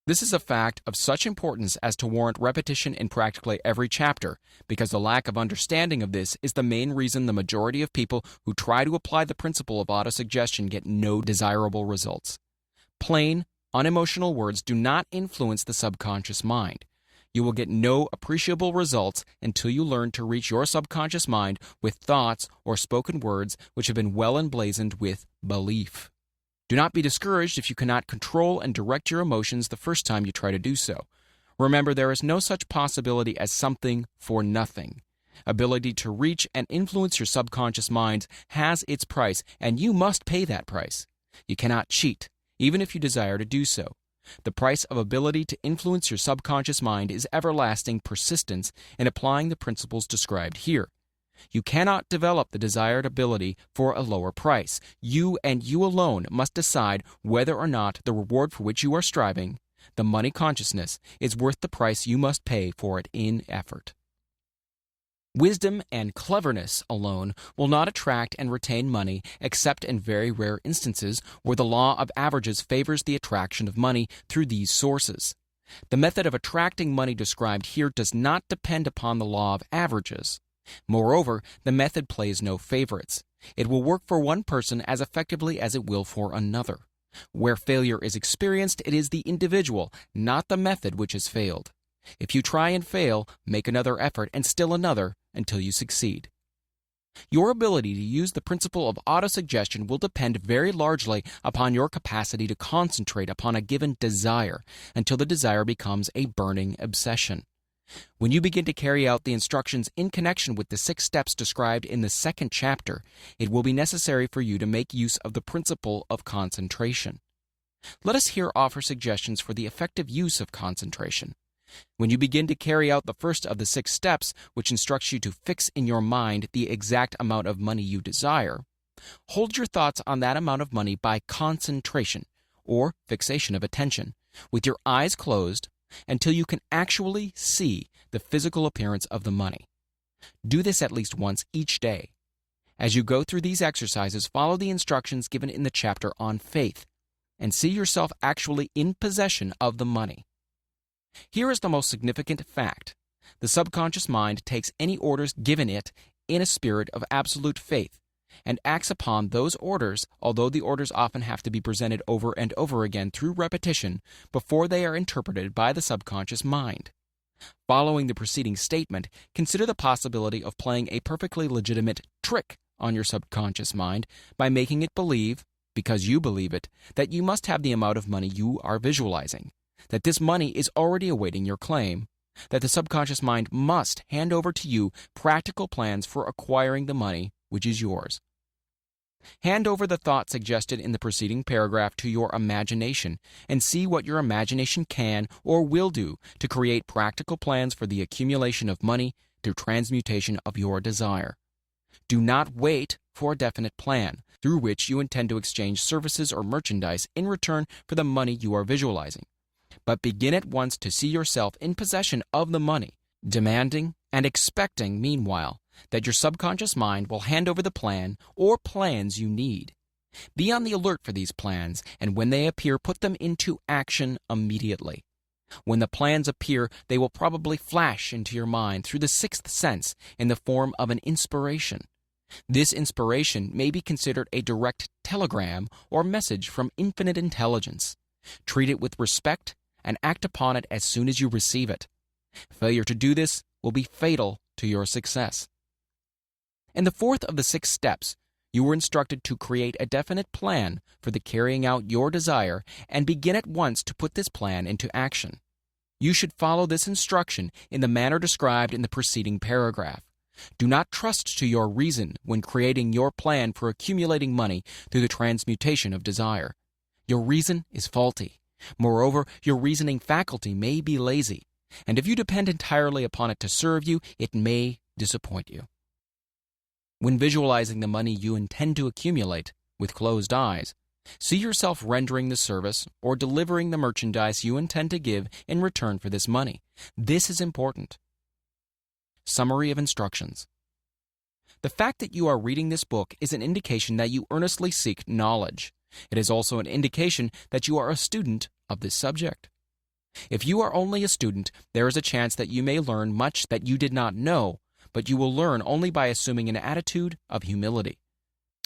This is a fact of such importance as to warrant repetition in practically every chapter, because the lack of understanding of this is the main reason the majority of people who try to apply the principle of autosuggestion get no desirable results. Plain, unemotional words do not influence the subconscious mind. You will get no appreciable results until you learn to reach your subconscious mind with thoughts or spoken words which have been well emblazoned with belief. Do not be discouraged if you cannot control and direct your emotions the first time you try to do so. Remember, there is no such possibility as something for nothing. Ability to reach and influence your subconscious mind has its price, and you must pay that price. You cannot cheat, even if you desire to do so. The price of ability to influence your subconscious mind is everlasting persistence in applying the principles described here. You cannot develop the desired ability for a lower price. You and you alone must decide whether or not the reward for which you are striving, the money consciousness, is worth the price you must pay for it in effort. Wisdom and cleverness alone will not attract and retain money except in very rare instances where the law of averages favors the attraction of money through these sources. The method of attracting money described here does not depend upon the law of averages. Moreover, the method plays no favorites. It will work for one person as effectively as it will for another. Where failure is experienced, it is the individual, not the method, which has failed. If you try and fail, make another effort and still another until you succeed. Your ability to use the principle of autosuggestion will depend very largely upon your capacity to concentrate upon a given desire until the desire becomes a burning obsession. When you begin to carry out the instructions in connection with the 6 steps described in the 2nd chapter, it will be necessary for you to make use of the principle of concentration. Let us here offer suggestions for the effective use of concentration. When you begin to carry out the first of the 6 steps, which instructs you to fix in your mind the exact amount of money you desire, hold your thoughts on that amount of money by concentration, or fixation of attention, with your eyes closed until you can actually see the physical appearance of the money. Do this at least once each day. As you go through these exercises, follow the instructions given in the chapter on faith, and see yourself actually in possession of the money. Here is the most significant fact. The subconscious mind takes any orders given it in a spirit of absolute faith and acts upon those orders, although the orders often have to be presented over and over again through repetition before they are interpreted by the subconscious mind. Following the preceding statement, consider the possibility of playing a perfectly legitimate trick on your subconscious mind by making it believe, because you believe it, that you must have the amount of money you are visualizing, that this money is already awaiting your claim, that the subconscious mind must hand over to you practical plans for acquiring the money which is yours. Hand over the thought suggested in the preceding paragraph to your imagination and see what your imagination can or will do to create practical plans for the accumulation of money through transmutation of your desire. Do not wait for a definite plan through which you intend to exchange services or merchandise in return for the money you are visualizing, but begin at once to see yourself in possession of the money, demanding and expecting, meanwhile, that your subconscious mind will hand over the plan or plans you need. Be on the alert for these plans, and when they appear, put them into action immediately. When the plans appear, they will probably flash into your mind through the 6th sense in the form of an inspiration. This inspiration may be considered a direct telegram or message from infinite intelligence. Treat it with respect and act upon it as soon as you receive it. Failure to do this will be fatal to your success. In the 4th of the 6 steps, you were instructed to create a definite plan for the carrying out your desire and begin at once to put this plan into action. You should follow this instruction in the manner described in the preceding paragraph. Do not trust to your reason when creating your plan for accumulating money through the transmutation of desire. Your reason is faulty. Moreover, your reasoning faculty may be lazy, and if you depend entirely upon it to serve you, it may disappoint you. When visualizing the money you intend to accumulate with closed eyes, see yourself rendering the service or delivering the merchandise you intend to give in return for this money. This is important. Summary of instructions. The fact that you are reading this book is an indication that you earnestly seek knowledge. It is also an indication that you are a student of this subject. If you are only a student, there is a chance that you may learn much that you did not know, but you will learn only by assuming an attitude of humility.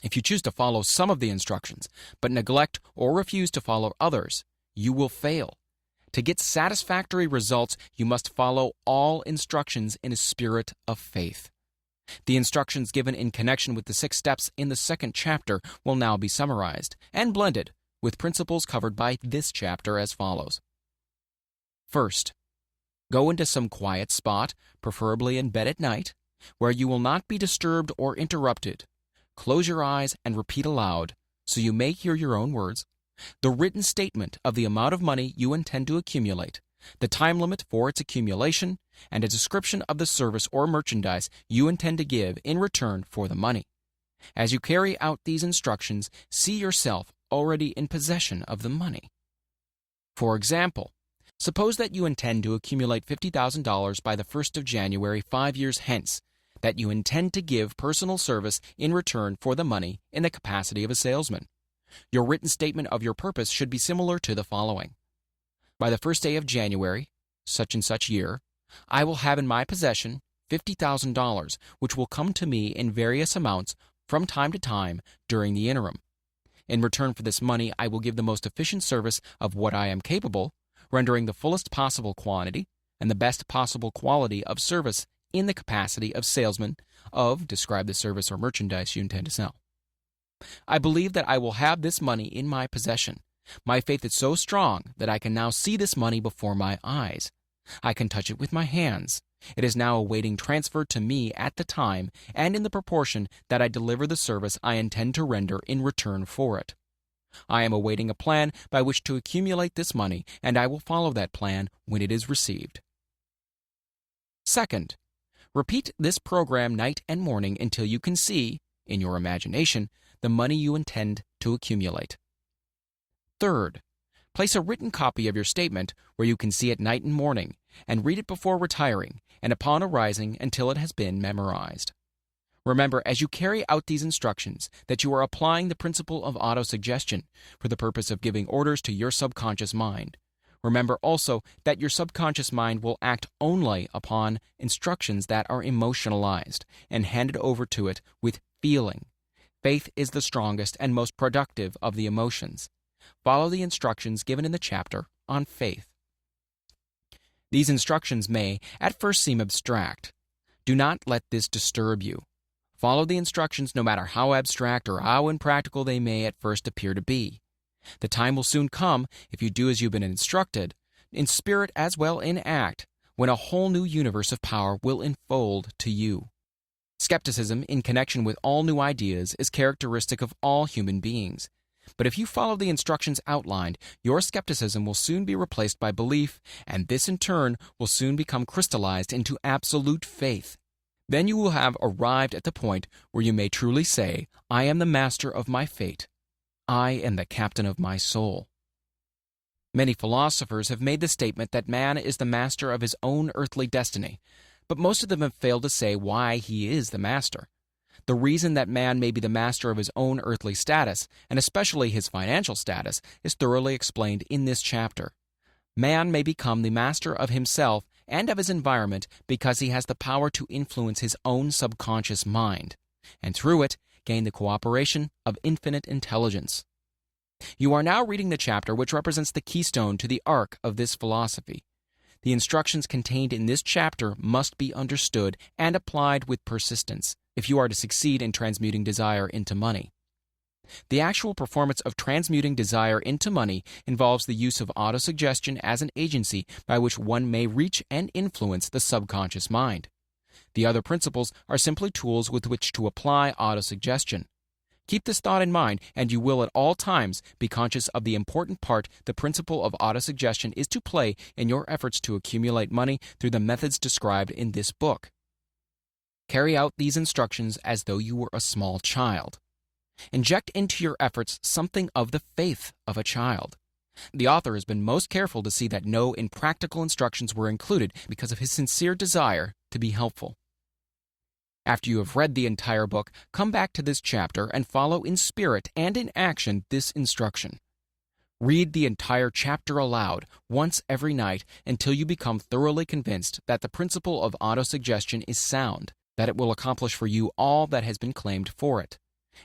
If you choose to follow some of the instructions, but neglect or refuse to follow others, you will fail. To get satisfactory results, you must follow all instructions in a spirit of faith. The instructions given in connection with the 6 steps in the 2nd chapter will now be summarized and blended with principles covered by this chapter as follows. First, go into some quiet spot, preferably in bed at night, where you will not be disturbed or interrupted. Close your eyes and repeat aloud, so you may hear your own words, the written statement of the amount of money you intend to accumulate, the time limit for its accumulation, and a description of the service or merchandise you intend to give in return for the money. As you carry out these instructions, see yourself already in possession of the money. For example, suppose that you intend to accumulate $50,000 by the 1st of January 5 years hence, that you intend to give personal service in return for the money in the capacity of a salesman. Your written statement of your purpose should be similar to the following. By the 1st day of January, such and such year, I will have in my possession $50,000, which will come to me in various amounts from time to time during the interim. In return for this money, I will give the most efficient service of what I am capable, rendering the fullest possible quantity and the best possible quality of service in the capacity of salesman of describe the service or merchandise you intend to sell. I believe that I will have this money in my possession. My faith is so strong that I can now see this money before my eyes. I can touch it with my hands. It is now awaiting transfer to me at the time and in the proportion that I deliver the service I intend to render in return for it. I am awaiting a plan by which to accumulate this money, and I will follow that plan when it is received. Second, repeat this program night and morning until you can see, in your imagination, the money you intend to accumulate. Third, place a written copy of your statement where you can see it night and morning, and read it before retiring and upon arising until it has been memorized. Remember, as you carry out these instructions, that you are applying the principle of autosuggestion for the purpose of giving orders to your subconscious mind. Remember also that your subconscious mind will act only upon instructions that are emotionalized and handed over to it with feeling. Faith is the strongest and most productive of the emotions. Follow the instructions given in the chapter on faith. These instructions may at first seem abstract. Do not let this disturb you. Follow the instructions no matter how abstract or how impractical they may at first appear to be. The time will soon come, if you do as you've been instructed, in spirit as well in act, when a whole new universe of power will unfold to you. Skepticism in connection with all new ideas is characteristic of all human beings. But if you follow the instructions outlined, your skepticism will soon be replaced by belief, and this in turn will soon become crystallized into absolute faith. Then you will have arrived at the point where you may truly say, I am the master of my fate. I am the captain of my soul. Many philosophers have made the statement that man is the master of his own earthly destiny, but most of them have failed to say why he is the master. The reason that man may be the master of his own earthly status, and especially his financial status, is thoroughly explained in this chapter. Man may become the master of himself and of his environment because he has the power to influence his own subconscious mind, and through it, gain the cooperation of infinite intelligence. You are now reading the chapter which represents the keystone to the arc of this philosophy. The instructions contained in this chapter must be understood and applied with persistence if you are to succeed in transmuting desire into money. The actual performance of transmuting desire into money involves the use of autosuggestion as an agency by which one may reach and influence the subconscious mind. The other principles are simply tools with which to apply autosuggestion. Keep this thought in mind, and you will at all times be conscious of the important part the principle of autosuggestion is to play in your efforts to accumulate money through the methods described in this book. Carry out these instructions as though you were a small child. Inject into your efforts something of the faith of a child. The author has been most careful to see that no impractical instructions were included because of his sincere desire to be helpful. After you have read the entire book, come back to this chapter and follow in spirit and in action this instruction. Read the entire chapter aloud once every night until you become thoroughly convinced that the principle of autosuggestion is sound, that it will accomplish for you all that has been claimed for it.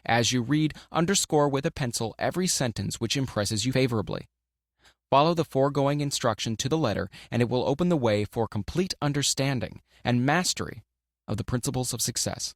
As you read, underscore with a pencil every sentence which impresses you favorably. Follow the foregoing instruction to the letter, and it will open the way for complete understanding and mastery of the principles of success.